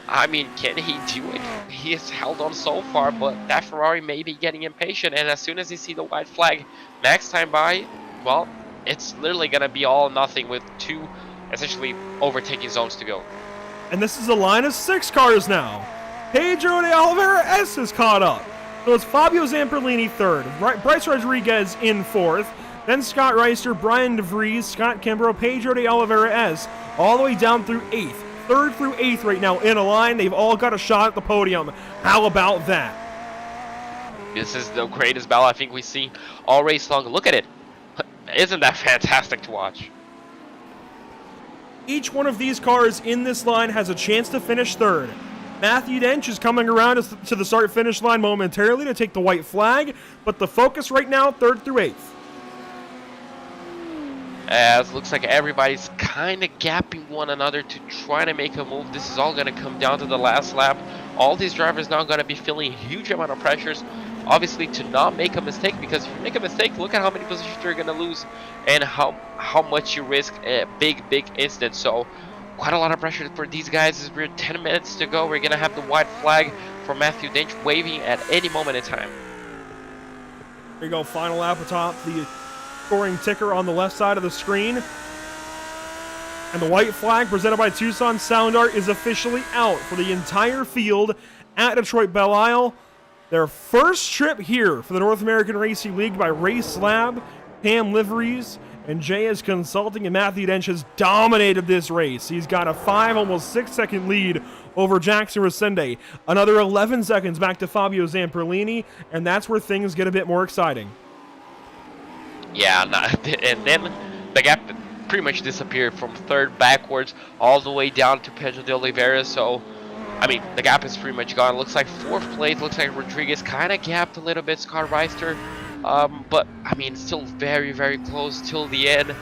I mean, can he do it? He has held on so far, but that Ferrari may be getting impatient. And as soon as he sees the white flag next time by, well, it's literally gonna be all or nothing with 2 essentially overtaking zones to go. And this is a line of 6 cars now. Pedro de Oliveira S is caught up. So it's Fabio Zamperlini 3rd, Bryce Rodriguez in 4th, then Scott Reister, Brian DeVries, Scott Kimbrough, Pedro de Oliveira S, all the way down through 8th. 3rd through 8th right now in a line. They've all got a shot at the podium. How about that? This is the greatest battle I think we see all race long. Look at it. Isn't that fantastic to watch? Each one of these cars in this line has a chance to finish 3rd. Matthew Dench is coming around to the start-finish line momentarily to take the white flag, but the focus right now, 3rd through 8th. As looks like everybody's kind of gapping one another to try to make a move. This is all going to come down to the last lap. All these drivers now going to be feeling a huge amount of pressures, obviously, to not make a mistake, because if you make a mistake, look at how many positions you're going to lose and how much you risk a big incident. So quite a lot of pressure for these guys. As we're 10 minutes to go, we're going to have the white flag for Matthew Dench waving at any moment in time. There you go, final lap atop the scoring ticker on the left side of the screen. And the white flag presented by Tucson Sound Art is officially out for the entire field at Detroit Belle Isle. Their first trip here for the North American Racing League by Race Lab, Pam Liveries, and JS Consulting. And Matthew Dench has dominated this race. He's got a 5, almost 6-second lead over Jackson Resende. Another 11 seconds back to Fabio Zamperlini, and that's where things get a bit more exciting. Yeah, and then the gap pretty much disappeared from 3rd backwards all the way down to Pedro de Oliveira. So, I mean, the gap is pretty much gone. Looks like 4th place. Looks like Rodriguez kind of gapped a little bit, Scott Reister. But, I mean, still very close till the end.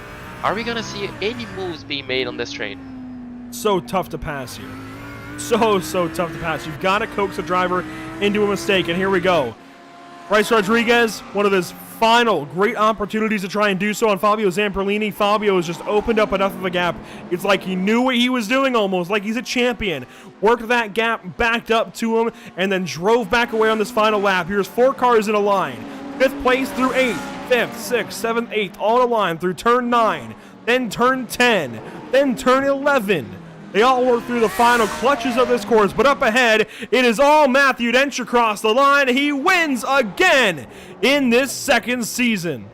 Are we going to see any moves being made on this train? So tough to pass here. So tough to pass. You've got to coax a driver into a mistake, and here we go. Bryce Rodriguez, one of his final great opportunities to try and do so on Fabio Zamperlini. Fabio has just opened up enough of a gap. It's like he knew what he was doing almost, like he's a champion. Worked that gap, backed up to him, and then drove back away on this final lap. Here's 4 cars in a line. 5th place through 8th, 5th, 6th, 7th, 8th, all in a line through turn 9, then turn 10, then turn 11. They all work through the final clutches of this course, but up ahead, it is all Matthew Dench across the line. He wins again in this 2nd season.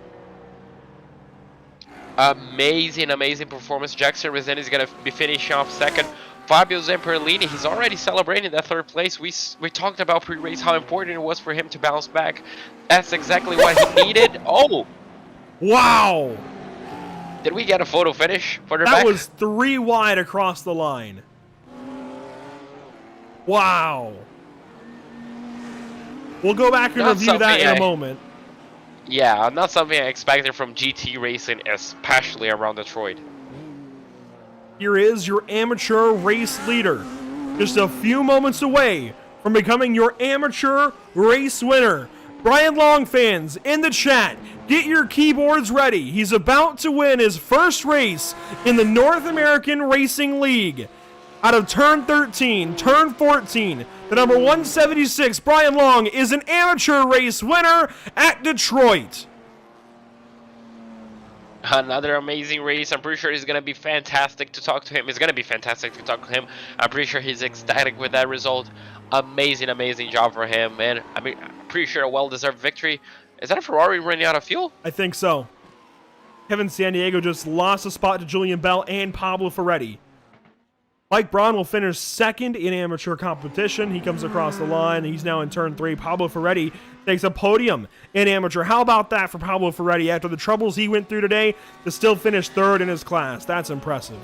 Amazing performance. Jackson Resende is going to be finishing off 2nd. Fabio Zamperlini, he's already celebrating that 3rd place. We talked about pre-race how important it was for him to bounce back. That's exactly what he needed. Oh! Wow. Did we get a photo finish for the That back? was 3 wide across the line. Wow. We'll go back and Not review that something in a moment. Yeah, not something I expected from GT racing, especially around Detroit. Here is your amateur race leader, just a few moments away from becoming your amateur race winner. Brian Long fans in the chat, get your keyboards ready. He's about to win his first race in the North American Racing League. Out of turn 13, turn 14, the number 176, Brian Long, is an amateur race winner at Detroit. Another amazing race. I'm pretty sure it's going to be fantastic to talk to him. It's going to be fantastic to talk to him. I'm pretty sure he's ecstatic with that result. Amazing, amazing job for him. And I mean, I'm pretty sure a well-deserved victory. Is that a Ferrari running out of fuel? I think so. Kevin Sandiego just lost a spot to Julian Bell and Pablo Ferretti. Mike Braun will finish second in amateur competition. He comes across the line. He's now in turn 3. Pablo Ferretti takes a podium in amateur. How about that for Pablo Ferretti? After the troubles he went through today, to still finish 3rd in his class. That's impressive.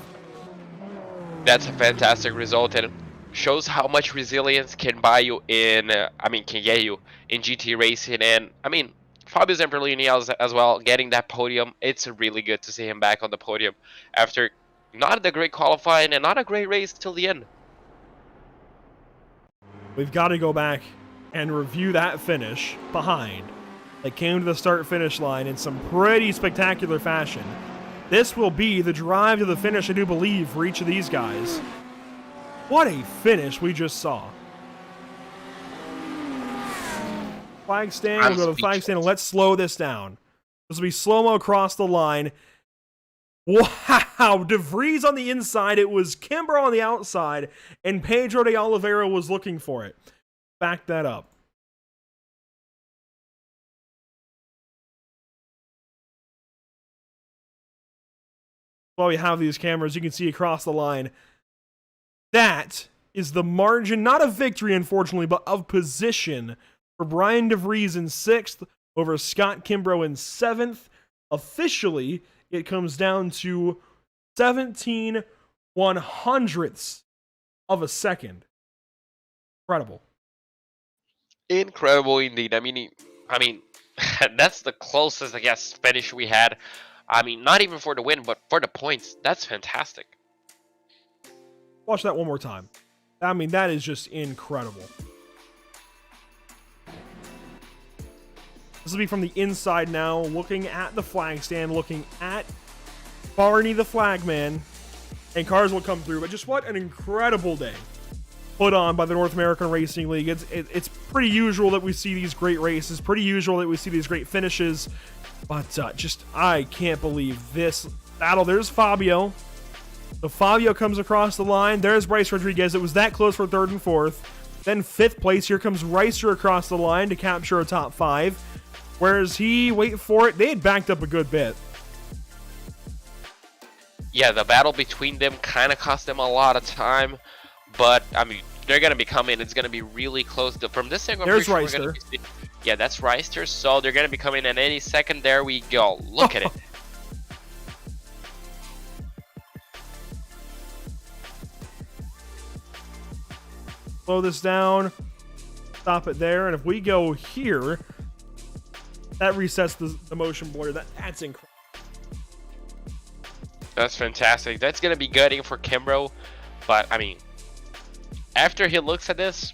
That's a fantastic result, and shows how much resilience can buy you in, can get you in GT racing. And I mean, Fabio Zamperlini as well, getting that podium. It's really good to see him back on the podium after not the great qualifying and not a great race till the end. We've got to go back and review that finish behind. They came to the start-finish line in some pretty spectacular fashion. This will be the drive to the finish, I do believe, for each of these guys. What a finish we just saw. Flag stand, we'll go to the flag stand and let's slow this down. This will be slow-mo across the line. Wow, De Vries on the inside, it was Kimber on the outside, and Pedro de Oliveira was looking for it. Back that up. While we have these cameras, you can see across the line. That is the margin, not of victory, unfortunately, but of position for Brian De Vries in 6th over Scott Kimbrough in 7th. Officially, it comes down to 17/100ths of a second. Incredible. Incredible indeed. I mean, that's the closest, I guess, finish we had. I mean, not even for the win, but for the points. That's fantastic. Watch that one more time. I mean, that is just incredible. This will be from the inside now, looking at the flag stand, looking at Barney the flagman, and cars will come through. But just what an incredible day put on by the North American Racing League. It's pretty usual that we see these great races, pretty usual that we see these great finishes, but I can't believe this battle. There's Fabio. So Fabio comes across the line. There's Bryce Rodriguez. It was that close for 3rd and 4th. Then 5th place. Here comes Reister across the line to capture a top 5. Whereas wait for it, they had backed up a good bit. Yeah, the battle between them kind of cost them a lot of time, but I mean, they're going to be coming. It's going to be really close. From this angle, there's Reister. Yeah, that's Reister. So they're going to be coming at any second. There we go. Look at it. Slow this down. Stop it there. And if we go here, that resets the motion blur. That's incredible. That's fantastic. That's going to be gutting for Kimbrough. But, I mean, after he looks at this,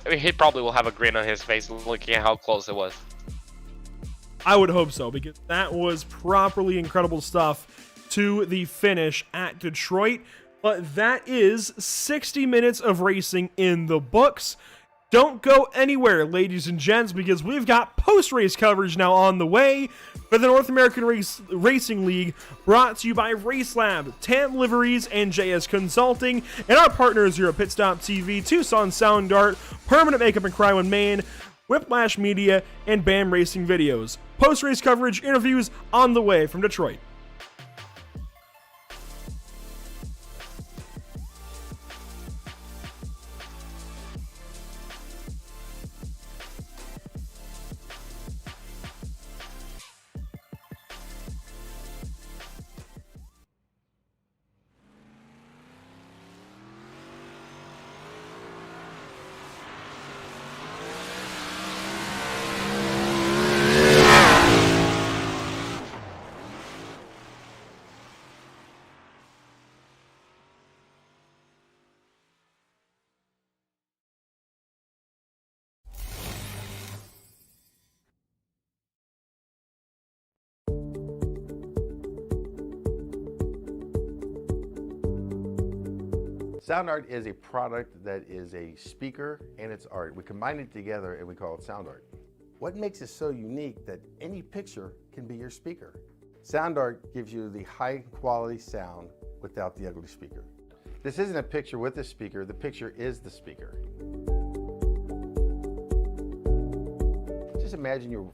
he probably will have a grin on his face looking at how close it was. I would hope so, because that was properly incredible stuff to the finish at Detroit. But that is 60 minutes of racing in the books. Don't go anywhere, ladies and gents, because we've got post-race coverage now on the way for the North American Racing League, brought to you by Race Lab, TAM Liveries, and JS Consulting, and our partners here at Pit Stop TV, Tucson Sound Art, Permanent Makeup in Crywin, Maine, Whiplash Media, and BAM Racing Videos. Post-race coverage, interviews on the way from Detroit. Sound Art is a product that is a speaker and it's art. We combine it together and we call it Sound Art. What makes it so unique that any picture can be your speaker? Sound Art gives you the high quality sound without the ugly speaker. This isn't a picture with a speaker, the picture is the speaker. Just imagine your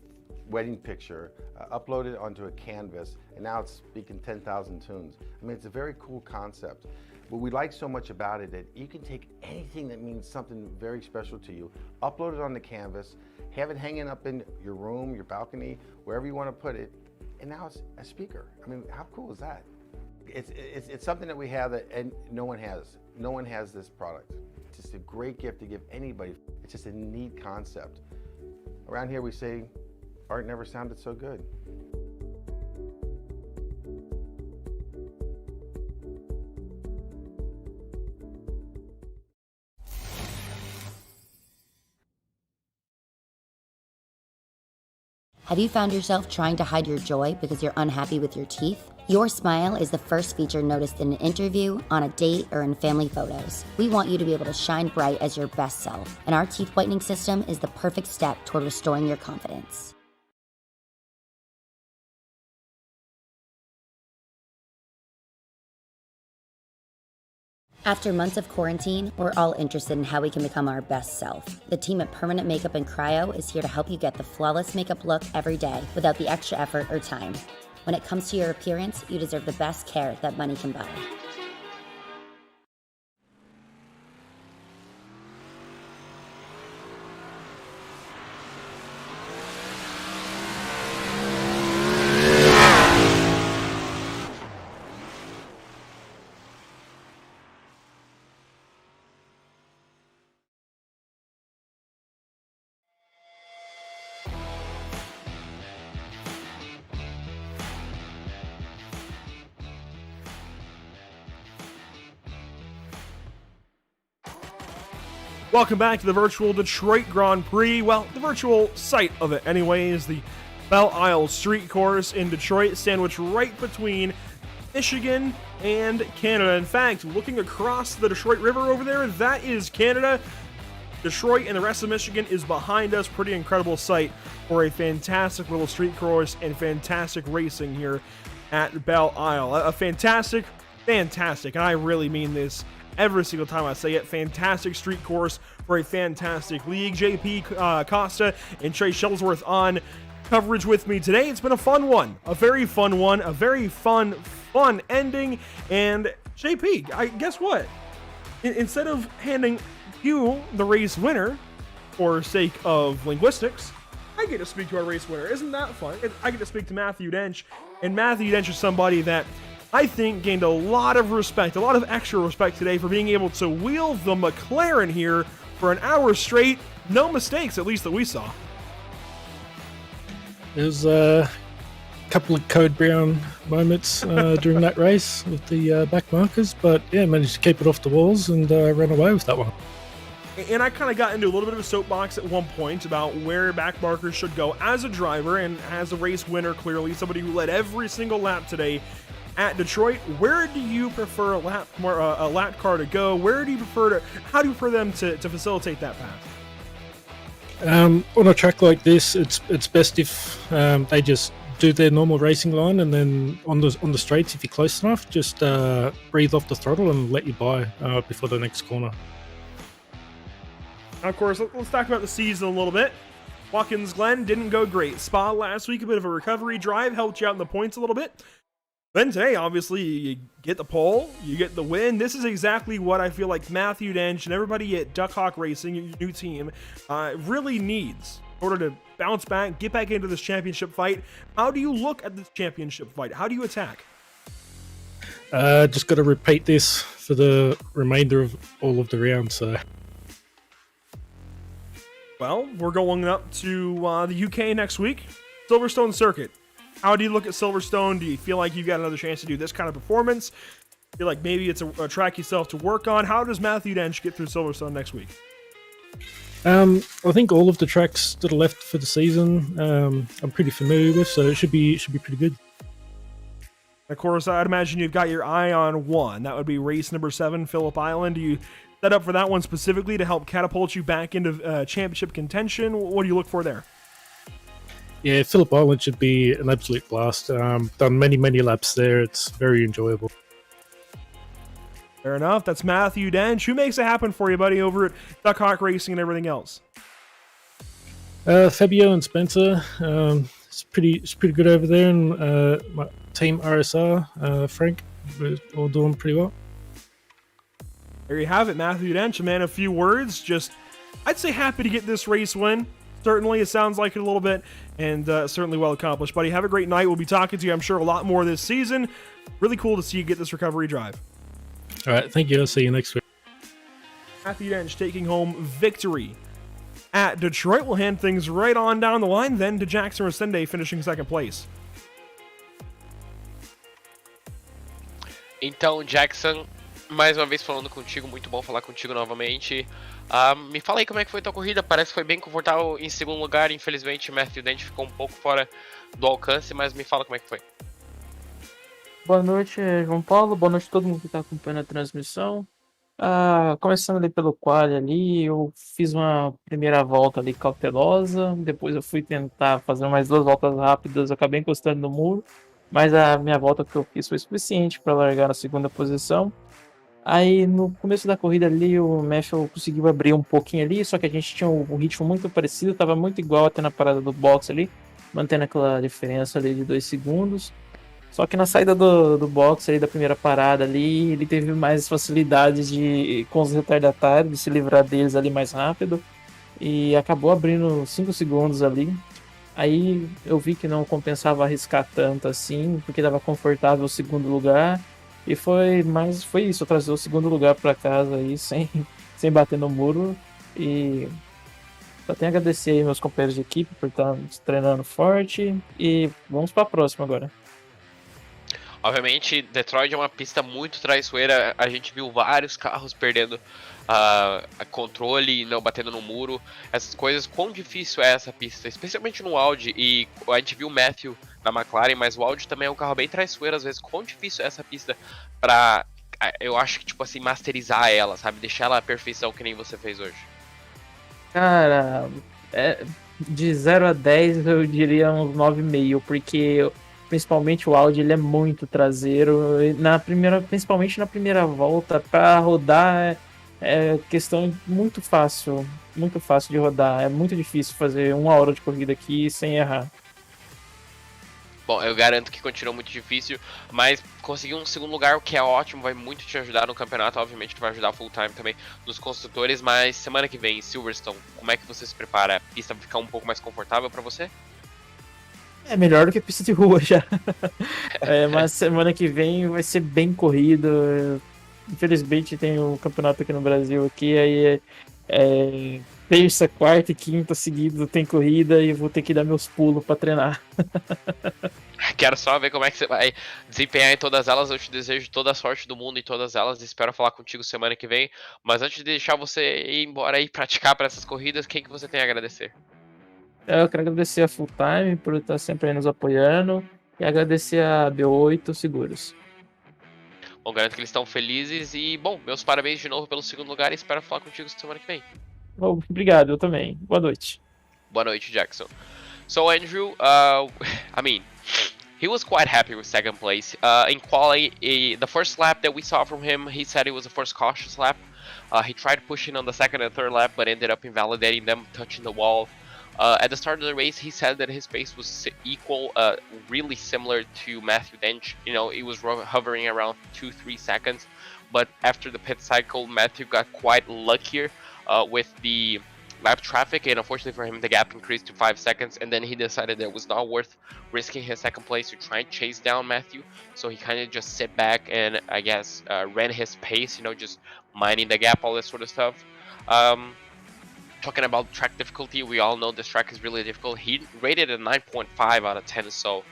wedding picture uploaded onto a canvas and now it's speaking 10,000 tunes. I mean, it's a very cool concept. What we like so much about it that you can take anything that means something very special to you, upload it on the canvas, have it hanging up in your room, your balcony, wherever you want to put it, and now it's a speaker. I mean, how cool is that? It's something that we have that and no one has. No one has this product. It's just a great gift to give anybody. It's just a neat concept. Around here we say, art never sounded so good. Have you found yourself trying to hide your joy because you're unhappy with your teeth? Your smile is the first feature noticed in an interview, on a date, or in family photos. We want you to be able to shine bright as your best self, and our teeth whitening system is the perfect step toward restoring your confidence. After months of quarantine, we're all interested in how we can become our best self. The team at Permanent Makeup and Cryo is here to help you get the flawless makeup look every day without the extra effort or time. When it comes to your appearance, you deserve the best care that money can buy. Welcome back to the virtual Detroit Grand Prix. Well, the virtual site of it anyways, the Belle Street Course in Detroit, sandwiched right between Michigan and Canada. In fact, looking across the Detroit River over there, that is Canada. Detroit and the rest of Michigan is behind us. Pretty incredible sight for a fantastic little street course and fantastic racing here at Belle Isle. A fantastic, and I really mean this every single time I say it, fantastic street course for a fantastic league. JP Costa and Trey Shellsworth on coverage with me today. It's been a fun one, a very fun one, a very fun ending. And JP, guess what? Instead of handing you the race winner for sake of linguistics, I get to speak to our race winner. Isn't that fun? I get to speak to Matthew Dench, and Matthew Dench is somebody that I think gained a lot of respect, a lot of extra respect today for being able to wheel the McLaren here for an hour straight. No mistakes, at least that we saw. There was a couple of code brown moments during that race with the back markers, but yeah, managed to keep it off the walls and run away with that one. And I kind of got into a little bit of a soapbox at one point about where back markers should go as a driver and as a race winner, clearly somebody who led every single lap today at Detroit. Where do you prefer a lap car to go? How do you prefer them to facilitate that path? On a track like this, it's best if they just do their normal racing line, and then on the straights, if you're close enough, just breathe off the throttle and let you by before the next corner. Now, of course, let's talk about the season a little bit. Watkins Glen didn't go great. Spa last week, a bit of a recovery drive, helped you out in the points a little bit. Then today, obviously, you get the pole, you get the win. This is exactly what I feel like Matthew Dench and everybody at Duck Hawk Racing, your new team, really needs in order to bounce back, get back into this championship fight. How do you look at this championship fight? How do you attack? Just got to repeat this for the remainder of all of the rounds. So, well, we're going up to the UK next week, Silverstone Circuit. How do you look at Silverstone? Do you feel like you've got another chance to do this kind of performance? Feel like maybe it's a track yourself to work on? How does Matthew Dench get through Silverstone next week? I think all of the tracks that are left for the season, I'm pretty familiar with, so it should be pretty good. Of course, I'd imagine you've got your eye on one. That would be race number 7, Phillip Island. Do you set up for that one specifically to help catapult you back into championship contention? What do you look for there? Yeah, Phillip Island should be an absolute blast. Done many laps there. It's very enjoyable. Fair enough. That's Matthew Dench. Who makes it happen for you, buddy, over at Duck Hawk Racing and everything else? Fabio and Spencer, it's pretty good over there, and my team RSR, Frank, we're all doing pretty well. There you have it, Matthew Dench. Man, a few words. Just, I'd say happy to get this race win. Certainly, it sounds like it a little bit, and certainly well accomplished. Buddy, have a great night. We'll be talking to you, I'm sure, a lot more this season. Really cool to see you get this recovery drive. All right, thank you. I'll see you next week. Matthew Dench taking home victory at Detroit. We'll hand things right on down the line then to Jackson Resende finishing second place. Então, Jackson, mais uma vez falando contigo, muito bom falar contigo novamente. Me fala aí como é que foi a tua corrida, parece que foi bem confortável em segundo lugar, infelizmente Matthew Dench ficou um pouco fora do alcance, mas me fala como é que foi. Boa noite, João Paulo. Boa noite a todo mundo que está acompanhando a transmissão. Começando ali pelo quali ali, eu fiz uma primeira volta ali cautelosa, depois eu fui tentar fazer mais 2 voltas rápidas, eu acabei encostando no muro, mas a minha volta que eu fiz foi suficiente para largar na segunda posição. Aí no começo da corrida ali, o Matthew conseguiu abrir um pouquinho ali, só que a gente tinha um ritmo muito parecido, estava muito igual até na parada do box ali, mantendo aquela diferença ali de 2 segundos. Só que na saída do box ali, da primeira parada ali, ele teve mais facilidade com os retardatários, de se livrar deles ali mais rápido. E acabou abrindo 5 segundos ali. Aí eu vi que não compensava arriscar tanto assim, porque estava confortável o segundo lugar. E foi isso, eu trazer o segundo lugar para casa aí, sem bater no muro. E só tenho a agradecer aí meus companheiros de equipe por estar treinando forte. E vamos para a próxima agora. Obviamente, Detroit é uma pista muito traiçoeira, a gente viu vários carros perdendo controle, não batendo no muro, essas coisas. Quão difícil é essa pista, especialmente no Audi, e a gente viu o Matthew na McLaren, mas o Audi também é um carro bem traiçoeiro às vezes. Quão difícil é essa pista pra, eu acho que, tipo assim, masterizar ela, sabe, deixar ela à perfeição que nem você fez hoje? Cara, de 0 a 10 eu diria uns 9,5, porque principalmente o Audi ele é muito traseiro, principalmente na primeira volta, para rodar é questão muito fácil de rodar, é muito difícil fazer 1 hora de corrida aqui sem errar. Bom, eu garanto que continua muito difícil, mas conseguir um segundo lugar, o que é ótimo, vai muito te ajudar no campeonato, obviamente que vai ajudar full time também nos construtores, mas semana que vem em Silverstone, como é que você se prepara? A pista vai ficar um pouco mais confortável para você? É melhor do que pista de rua já. Mas semana que vem vai ser bem corrido. Infelizmente tem um campeonato aqui no Brasil, aqui, aí terça, quarta e quinta seguido tem corrida e vou ter que dar meus pulos para treinar. Quero só ver como é que você vai desempenhar em todas elas. Eu te desejo toda a sorte do mundo em todas elas. Espero falar contigo semana que vem. Mas antes de deixar você ir embora e praticar para essas corridas, quem que você tem a agradecer? Eu quero agradecer a Full Time por estar sempre aí nos apoiando e agradecer a B8 Seguros. Bom, garanto que eles estão felizes e, bom, meus parabéns de novo pelo segundo lugar e espero falar contigo semana que vem. Obrigado, eu também. Boa noite. Boa noite, Jackson. So, Andrew, I mean, he was quite happy with second place. In quali, the first lap that we saw from him, he said it was the first cautious lap. He tried pushing on the second and third lap, but ended up invalidating them, touching the wall. At the start of the race, he said that his pace was equal, really similar to Matthew Dench. You know, it was hovering around 2-3 seconds. But after the pit cycle, Matthew got quite luckier with the lap traffic, and unfortunately for him, the gap increased to 5 seconds. And then he decided that it was not worth risking his second place to try and chase down Matthew. So he kind of just sit back and, I guess, ran his pace. You know, just minding the gap, all this sort of stuff. Talking about track difficulty, we all know this track is really difficult. He rated a 9.5 out of 10, so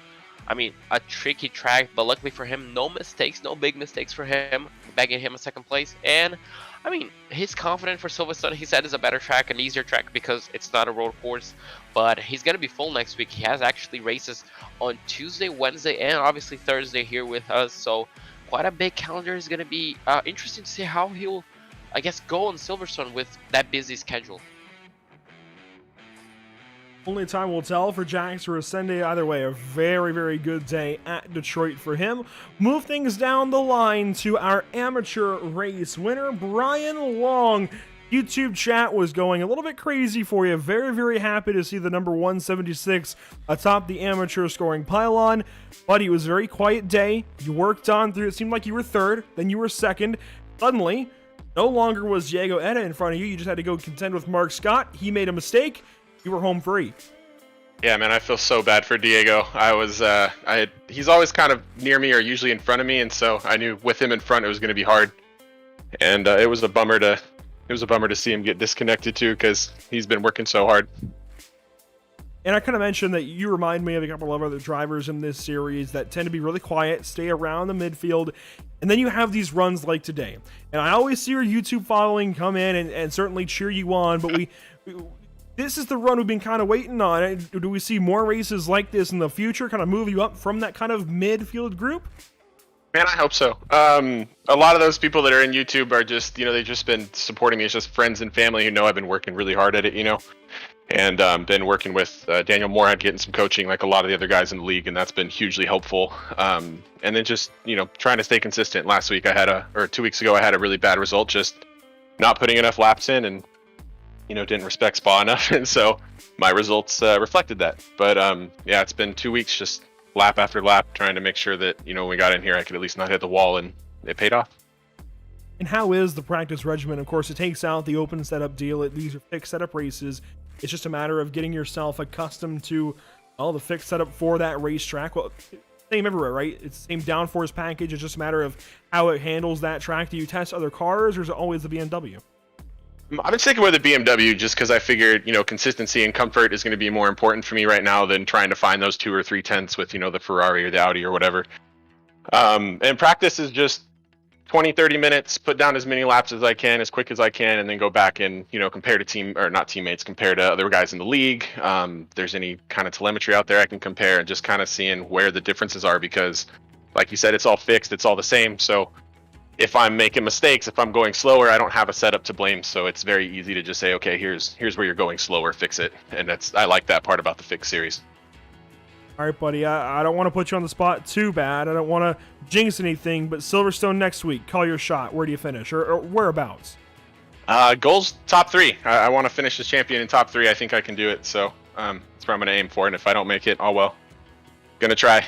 I mean, a tricky track, but luckily for him, no mistakes, no big mistakes for him, bagging him a second place. And I mean, he's confident for Silverstone. He said it's a better track, an easier track because it's not a road course. But he's going to be full next week. He has actually races on Tuesday, Wednesday, and obviously Thursday here with us. So quite a big calendar. Is going to be interesting to see how he'll, I guess, go on Silverstone with that busy schedule. Only time will tell for Jax or Ascende. Either way, a very, very good day at Detroit for him. Move things down the line to our amateur race winner, Brian Long. YouTube chat was going a little bit crazy for you. Very, very happy to see the number 176 atop the amateur scoring pylon. But it was a very quiet day. You worked on through. It seemed like you were third, then you were second. Suddenly, no longer was Diego Etta in front of you. You just had to go contend with Mark Scott. He made a mistake. You were home free. Yeah, man, I feel so bad for Diego. He's always kind of near me or usually in front of me, and so I knew with him in front it was going to be hard. And it was a bummer to see him get disconnected too, because he's been working so hard. And I kind of mentioned that you remind me of a couple of other drivers in this series that tend to be really quiet, stay around the midfield, and then you have these runs like today. And I always see your YouTube following come in and certainly cheer you on, but this is the run we've been kind of waiting on. Do we see more races like this in the future, kind of move you up from that kind of midfield group? Man, I hope so. A lot of those people that are in YouTube are just, they've just been supporting me. It's just friends and family who know I've been working really hard at it, and been working with Daniel Moorhead, getting some coaching like a lot of the other guys in the league, and that's been hugely helpful. And then just, trying to stay consistent. Last week 2 weeks ago, I had a really bad result, just not putting enough laps in and didn't respect Spa enough, and so my results reflected that. But yeah, it's been 2 weeks just lap after lap trying to make sure that when we got in here I could at least not hit the wall, and it paid off. And how is the practice regimen? Of course, it takes out the open setup deal. These are fixed setup races. It's just a matter of getting yourself accustomed to the fixed setup for that racetrack. Well, same everywhere, right? It's the same downforce package. It's just a matter of how it handles that track. Do you test other cars, or is it always the BMW? I've been sticking with the BMW just because I figured, consistency and comfort is going to be more important for me right now than trying to find those 2 or 3 tenths with, the Ferrari or the Audi or whatever. And practice is just 20, 30 minutes, put down as many laps as I can, as quick as I can, and then go back and, compare to compare to other guys in the league. There's any kind of telemetry out there I can compare, and just kind of seeing where the differences are, because like you said, it's all fixed, it's all the same. So if I'm making mistakes, if I'm going slower, I don't have a setup to blame. So it's very easy to just say, okay, here's where you're going slower, fix it. And I like that part about the Fix series. All right, buddy, I don't want to put you on the spot too bad. I don't want to jinx anything, but Silverstone next week, call your shot. Where do you finish, or whereabouts? Goals, top 3. I want to finish as champion in top 3. I think I can do it. So that's where I'm going to aim for. And if I don't make it, oh well. Gonna try.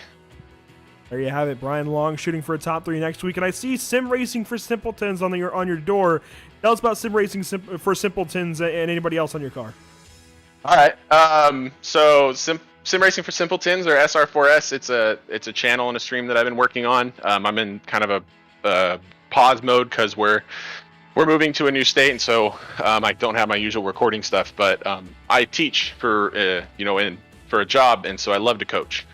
There you have it, Brian Long shooting for a top 3 next week. And I see Sim Racing for Simpletons on your door. Tell us about Sim Racing for Simpletons and anybody else on your car. All right. So Sim Racing for Simpletons, or SR4S, it's a channel and a stream that I've been working on. I'm in kind of a pause mode because we're moving to a new state, and so I don't have my usual recording stuff. But I teach for a job, and so I love to coach.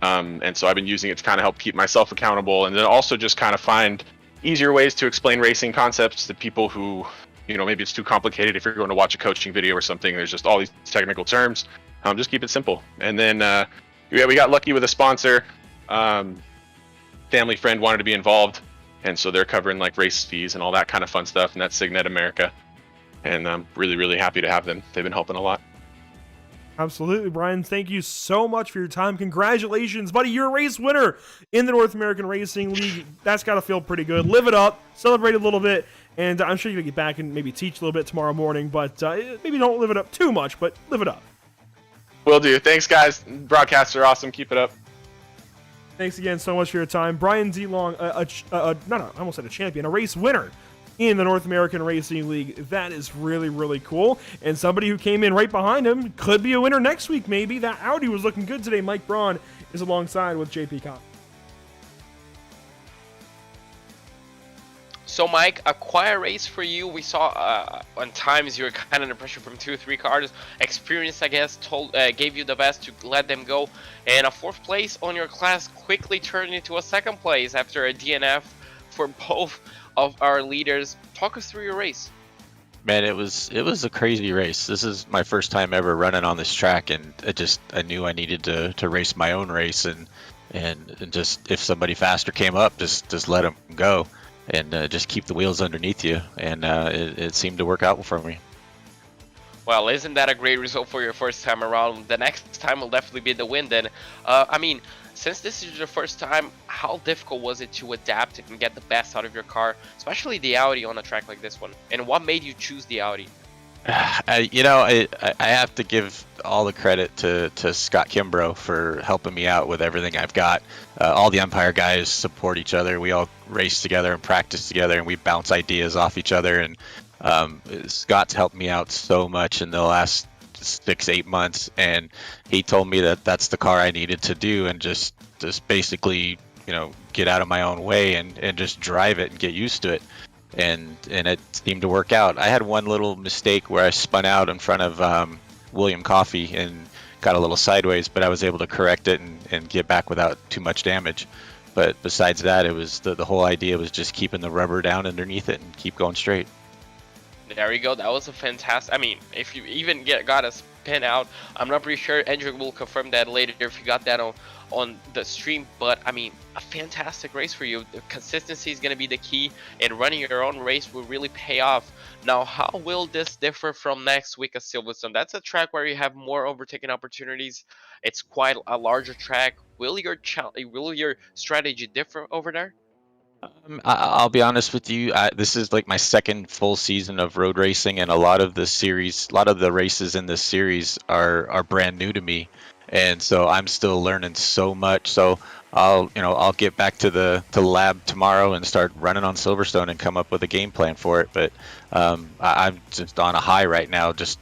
And so I've been using it to kind of help keep myself accountable, and then also just kind of find easier ways to explain racing concepts to people who, maybe it's too complicated. If you're going to watch a coaching video or something, there's just all these technical terms. Just keep it simple. And then, we got lucky with a sponsor. Family friend wanted to be involved, and so they're covering like race fees and all that kind of fun stuff, and that's Signet America. And I'm really, really happy to have them. They've been helping a lot. Absolutely, Brian. Thank you so much for your time. Congratulations, buddy. You're a race winner in the North American Racing League. That's got to feel pretty good. Live it up. Celebrate a little bit. And I'm sure you're going to get back and maybe teach a little bit tomorrow morning. But maybe don't live it up too much, but live it up. Will do. Thanks, guys. Broadcasts are awesome. Keep it up. Thanks again so much for your time. Brian D. Long, I almost said a champion, a race winner in the North American Racing League. That is really, really cool. And somebody who came in right behind him could be a winner next week, maybe. That Audi was looking good today. Mike Braun is alongside with JP Cobb. So, Mike, a quiet race for you. We saw on times you were kind of under pressure from 2 or 3 cars. Experience, I guess, gave you the best to let them go. And a 4th place on your class quickly turned into a 2nd place after a DNF for both of our leaders. Talk us through your race. Man, it was a crazy race. This is my first time ever running on this track, and I knew I needed to race my own race, and just if somebody faster came up, just let them go, and just keep the wheels underneath you, and it seemed to work out for me. Well, isn't that a great result for your first time around? The next time will definitely be the win then. I mean, since this is your first time, how difficult was it to adapt and get the best out of your car, especially the Audi on a track like this one? And what made you choose the Audi? I have to give all the credit to Scott Kimbrough for helping me out with everything I've got. All the Empire guys support each other. We all race together and practice together, and we bounce ideas off each other. And Scott's helped me out so much in the last 6-8 months, and he told me that that's the car I needed to do, and just basically, get out of my own way and just drive it and get used to it. And it seemed to work out. I had one little mistake where I spun out in front of William Coffey and got a little sideways, but I was able to correct it and get back without too much damage. But besides that, it was the whole idea was just keeping the rubber down underneath it and keep going straight. There you go. That was a fantastic. I mean, if you even got a spin out, I'm not pretty sure. Andrew will confirm that later if you got that on the stream. But I mean, a fantastic race for you. The consistency is going to be the key, and running your own race will really pay off. Now, how will this differ from next week at Silverstone? That's a track where you have more overtaking opportunities. It's quite a larger track. Will your strategy differ over there? I'll be honest with you. This is like my second full season of road racing, and a lot of the races in this series are brand new to me, and so I'm still learning so much. So I'll get back to the lab tomorrow and start running on Silverstone and come up with a game plan for it. But I'm just on a high right now. Just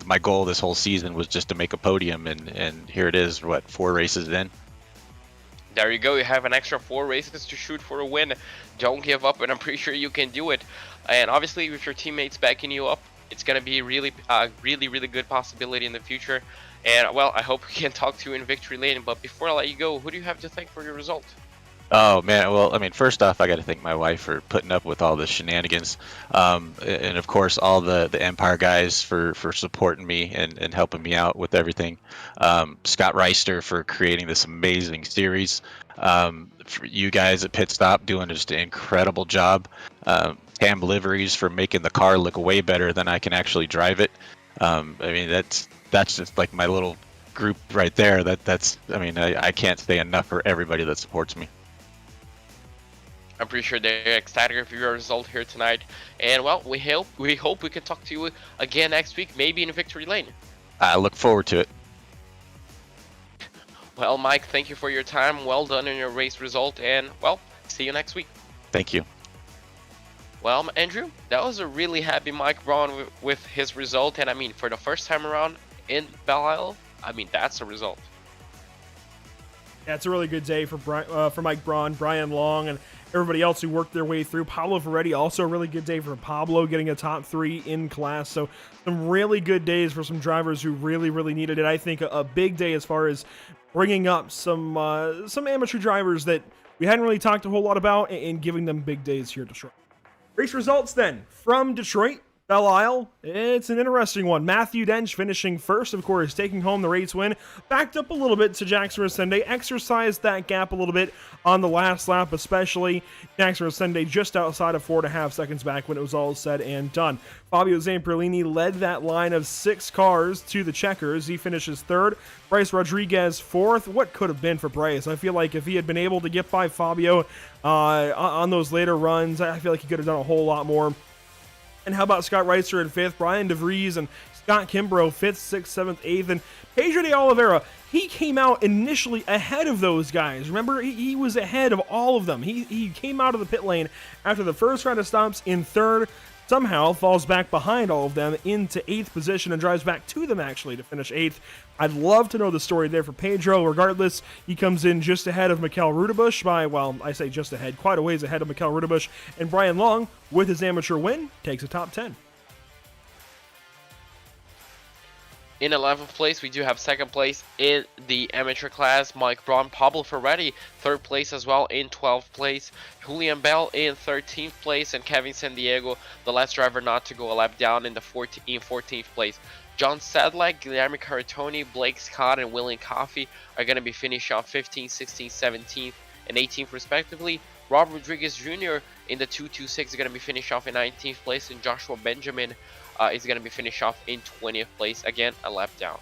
my goal this whole season was just to make a podium, and here it is. 4 races in. There you go. You have an extra 4 races to shoot for a win. Don't give up, and I'm pretty sure you can do it. And obviously, with your teammates backing you up, it's going to be really good possibility in the future. And, well, I hope we can talk to you in Victory Lane. But before I let you go, who do you have to thank for your result? Oh, man. Well, I mean, first off, I got to thank my wife for putting up with all the shenanigans. And, of course, all the Empire guys for supporting me and helping me out with everything. Scott Reister for creating this amazing series. For you guys at Pit Stop doing just an incredible job. Cam Liveries for making the car look way better than I can actually drive it. I mean, that's just like my little group right there. I can't say enough for everybody that supports me. I'm pretty sure they're ecstatic for your result here tonight. And, well, we hope we can talk to you again next week, maybe in Victory Lane. I look forward to it. Well, Mike, thank you for your time. Well done in your race result. And, well, see you next week. Thank you. Well, Andrew, that was a really happy Mike Braun with his result. And, I mean, for the first time around in Belle, I mean, that's a result. Yeah, it's a really good day for Mike Braun, Brian Long, and everybody else who worked their way through. Pablo Ferretti, also a really good day for Pablo, getting a top 3 in class. So some really good days for some drivers who really needed it. I think a big day as far as bringing up some amateur drivers that we hadn't really talked a whole lot about and giving them big days here at Detroit. Race results then from Detroit. Belle Isle, it's an interesting one. Matthew Dench finishing first, of course, taking home the race win. Backed up a little bit to Jackson Rosende, exercised that gap a little bit on the last lap, especially Jackson Rosende just outside of 4.5 seconds back when it was all said and done. Fabio Zamperlini led that line of 6 cars to the checkers. He finishes third. Bryce Rodriguez fourth. What could have been for Bryce? I feel like if he had been able to get by Fabio on those later runs, I feel like he could have done a whole lot more. And how about Scott Reister in 5th, Brian DeVries and Scott Kimbrough 5th, 6th, 7th, 8th, and Pedro de Oliveira, he came out initially ahead of those guys. Remember, he was ahead of all of them. He came out of the pit lane after the first round of stops in 3rd, somehow falls back behind all of them into 8th position and drives back to them, actually, to finish 8th. I'd love to know the story there for Pedro. Regardless, he comes in just ahead of Mikel Rudebusch by, well, I say just ahead, quite a ways ahead of Mikel Rudebusch. And Brian Long, with his amateur win, takes a top 10. In 11th place, we do have 2nd place in the amateur class, Mike Braun. Pablo Ferretti, 3rd place as well in 12th place. Julian Bell in 13th place, and Kevin San Diego, the last driver not to go a lap down, in 14th place. John Sadlak, Guilherme Caratoni, Blake Scott, and William Coffey are going to be finished off 15th, 16th, 17th, and 18th respectively. Rob Rodriguez Jr. in the 226 is going to be finished off in 19th place, and Joshua Benjamin is going to be finished off in 20th place, again a lap down.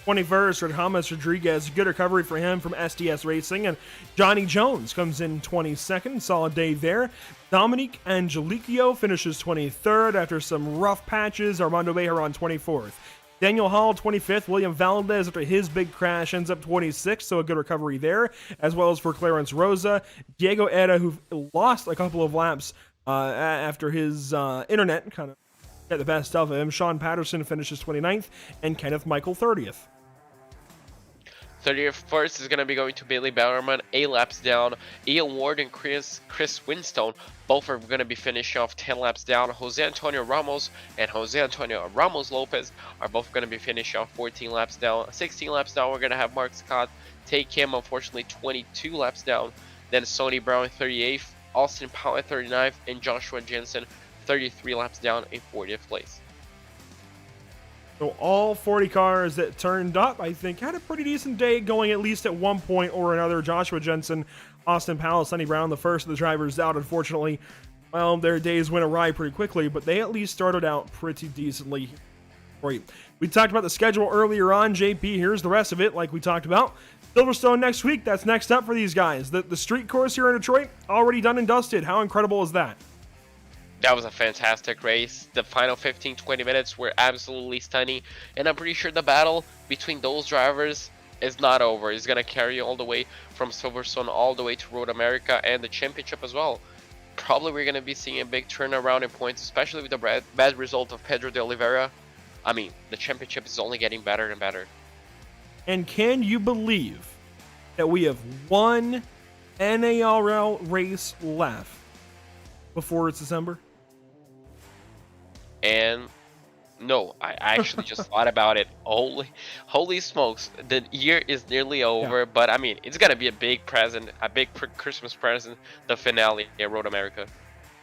21st, Radames Rodriguez, good recovery for him from SDS Racing, and Johnny Jones comes in 22nd, solid day there. Dominique Angelicio finishes 23rd after some rough patches. Armando Bejar 24th. Daniel Hall 25th. William Valdez, after his big crash, ends up 26th, so a good recovery there, as well as for Clarence Rosa. Diego Era, who lost a couple of laps after his internet kind of got the best of him. Sean Patterson finishes 29th, and Kenneth Michael 30th. 31st is going to be going to Bailey Bowerman, 8 laps down. Ian Ward and Chris Winstone, both are going to be finishing off 10 laps down. Jose Antonio Ramos and Jose Antonio Ramos Lopez are both going to be finishing off 14 laps down. 16 laps down, we're going to have Mark Scott take him, unfortunately 22 laps down. Then Sonny Brown 38th, Austin Powell 39th, and Joshua Jensen 33 laps down in 40th place. So all 40 cars that turned up, I think, had a pretty decent day going at least at one point or another. Joshua Jensen, Austin Powell, Sonny Brown, the first of the drivers out, unfortunately. Well, their days went awry pretty quickly, but they at least started out pretty decently. Great. We talked about the schedule earlier on, JP. Here's the rest of it, like we talked about. Silverstone next week, that's next up for these guys. The street course here in Detroit, already done and dusted. How incredible is that? That was a fantastic race. The final 15-20 minutes were absolutely stunning, and I'm pretty sure the battle between those drivers is not over. It's going to carry all the way from Silverstone all the way to Road America and the championship as well. Probably we're going to be seeing a big turnaround in points, especially with the bad result of Pedro de Oliveira. I mean, the championship is only getting better and better. And can you believe that we have one NARL race left before it's December? And no, I actually just thought about it. Holy smokes, the year is nearly over. Yeah. But I mean, it's gonna be a big present, a big Christmas present, the finale at Road America.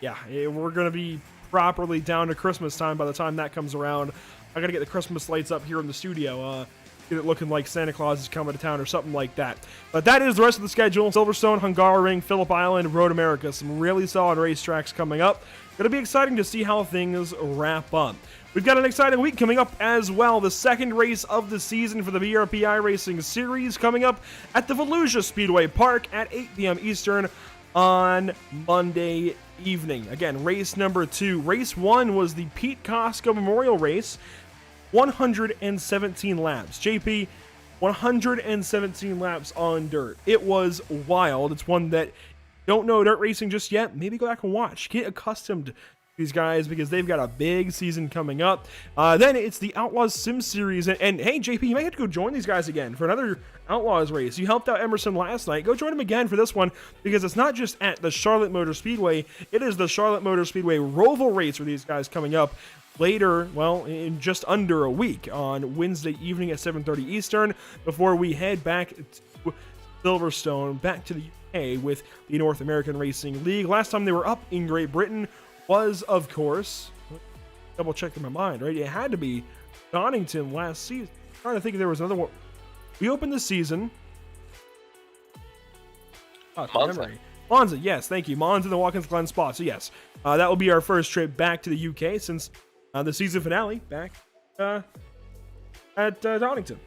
Yeah, we're gonna be properly down to Christmas time by the time that comes around. I gotta get the Christmas lights up here in the studio. Get it looking like Santa Claus is coming to town or something like that. But that is the rest of the schedule. Silverstone, Hungaroring, Phillip Island, Road America. Some really solid racetracks coming up. Going to be exciting to see how things wrap up. We've got an exciting week coming up as well. The second race of the season for the BRPI Racing Series coming up at the Volusia Speedway Park at 8 p.m. Eastern on Monday evening. Again, race number 2. Race 1 was the Pete Costco Memorial Race. 117 laps. JP, 117 laps on dirt. It was wild. It's one that don't know dirt racing just yet. Maybe go back and watch. Get accustomed to these guys because they've got a big season coming up. Then it's the Outlaws Sim Series. And hey, JP, you might have to go join these guys again for another Outlaws race. You helped out Emerson last night. Go join him again for this one because it's not just at the Charlotte Motor Speedway. It is the Charlotte Motor Speedway Roval race for these guys coming up later, well, in just under a week on Wednesday evening at 7:30 Eastern before we head back to Silverstone, back to the UK with the North American Racing League. Last time they were up in Great Britain was, of course, double check in my mind, right? It had to be Donington last season. I'm trying to think if there was another one. We opened the season. Monza, yes, thank you. Monza and the Watkins Glen Spa. So yes, that will be our first trip back to the UK since the season finale back at Donington.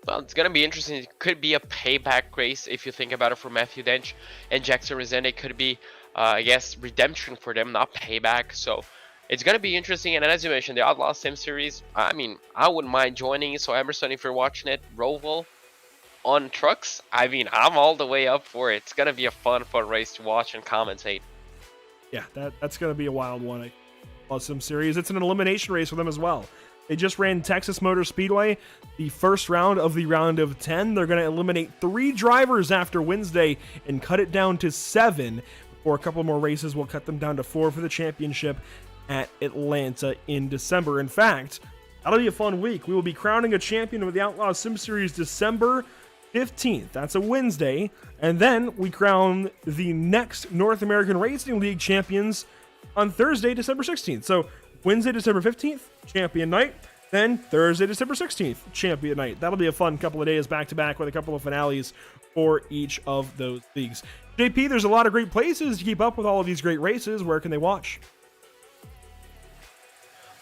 Well, it's going to be interesting. It could be a payback race if you think about it for Matthew Dench and Jackson Resende. It could be, I guess, redemption for them, not payback. So it's going to be interesting. And as you mentioned, the Outlaw Sim Series, I mean, I wouldn't mind joining. So Emerson, if you're watching it, Roval on trucks, I mean, I'm all the way up for it. It's going to be a fun race to watch and commentate. Yeah, that's going to be a wild one. Sim Series. It's an elimination race for them as well. They just ran Texas Motor Speedway, the first round of the round of 10. They're going to eliminate 3 drivers after Wednesday and cut it down to 7. For a couple more races, we'll cut them down to 4 for the championship at Atlanta in December. In fact, That'll be a fun week. We will be crowning a champion of the Outlaw Sim Series December 15th. That's a Wednesday. And then we crown the next North American Racing League champions on Thursday, December 16th. So Wednesday, December 15th, champion night. Then Thursday, December 16th, champion night. That'll be a fun couple of days back-to-back with a couple of finales for each of those leagues. JP, there's a lot of great places to keep up with all of these great races. Where can they watch?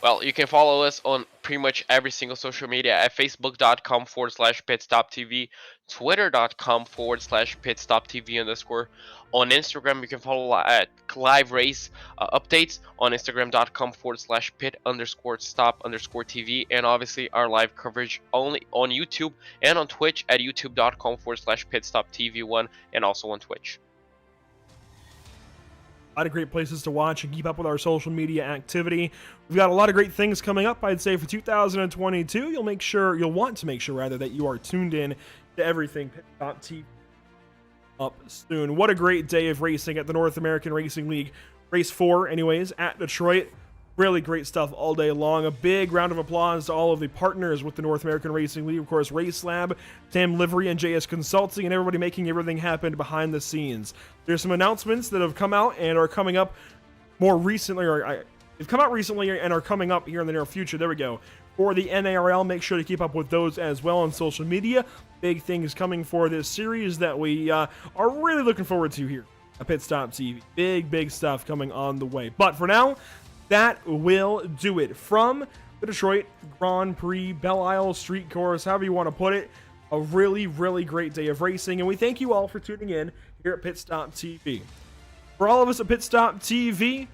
Well, you can follow us on pretty much every single social media at facebook.com/pitstoptv, twitter.com/pitstoptv_. On Instagram, you can follow at live race updates on instagram.com/pit_stop_tv, and obviously our live coverage only on YouTube and on Twitch at youtube.com/pitstoptv1, and also on Twitch. A lot of great places to watch and keep up with our social media activity. We've got a lot of great things coming up, I'd say, for 2022. You'll want to make sure rather that you are tuned in to everything Pit Stop TV up soon. What a great day of racing at the North American Racing League. Race 4, anyways, at Detroit. Really great stuff all day long. A big round of applause to all of the partners with the North American Racing League. Of course, Race Lab, Tam Livery, and JS Consulting, and everybody making everything happen behind the scenes. There's some announcements that have come out and are coming up more recently, they've come out recently and are coming up here in the near future. There we go. For the NARL, make sure to keep up with those as well on social media. Big things coming for this series that we are really looking forward to here at Pit Stop TV. Big stuff coming on the way. But for now, that will do it from the Detroit Grand Prix, Belle Isle Street Course, however you want to put it. A really great day of racing, and we thank you all for tuning in here at Pit Stop TV. For all of us at Pit Stop TV,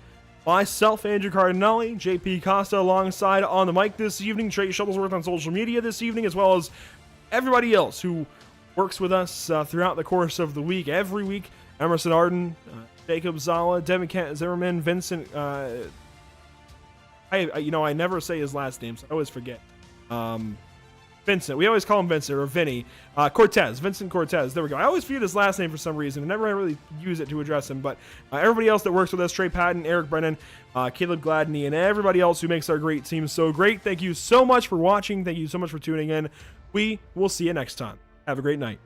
myself, Andrew Cardinale, JP Costa alongside on the mic this evening, Trey Shuttlesworth on social media this evening, as well as everybody else who works with us throughout the course of the week. Every week, Emerson Arden, Jacob Zala, Devin Kent Zimmerman, Vincent... I never say his last name, so I always forget. Vincent. We always call him Vincent or Vinny. Cortez. Vincent Cortez. There we go. I always forget his last name for some reason. I never really use it to address him. But everybody else that works with us, Trey Patton, Eric Brennan, Caleb Gladney, and everybody else who makes our great team so great. Thank you so much for watching. Thank you so much for tuning in. We will see you next time. Have a great night.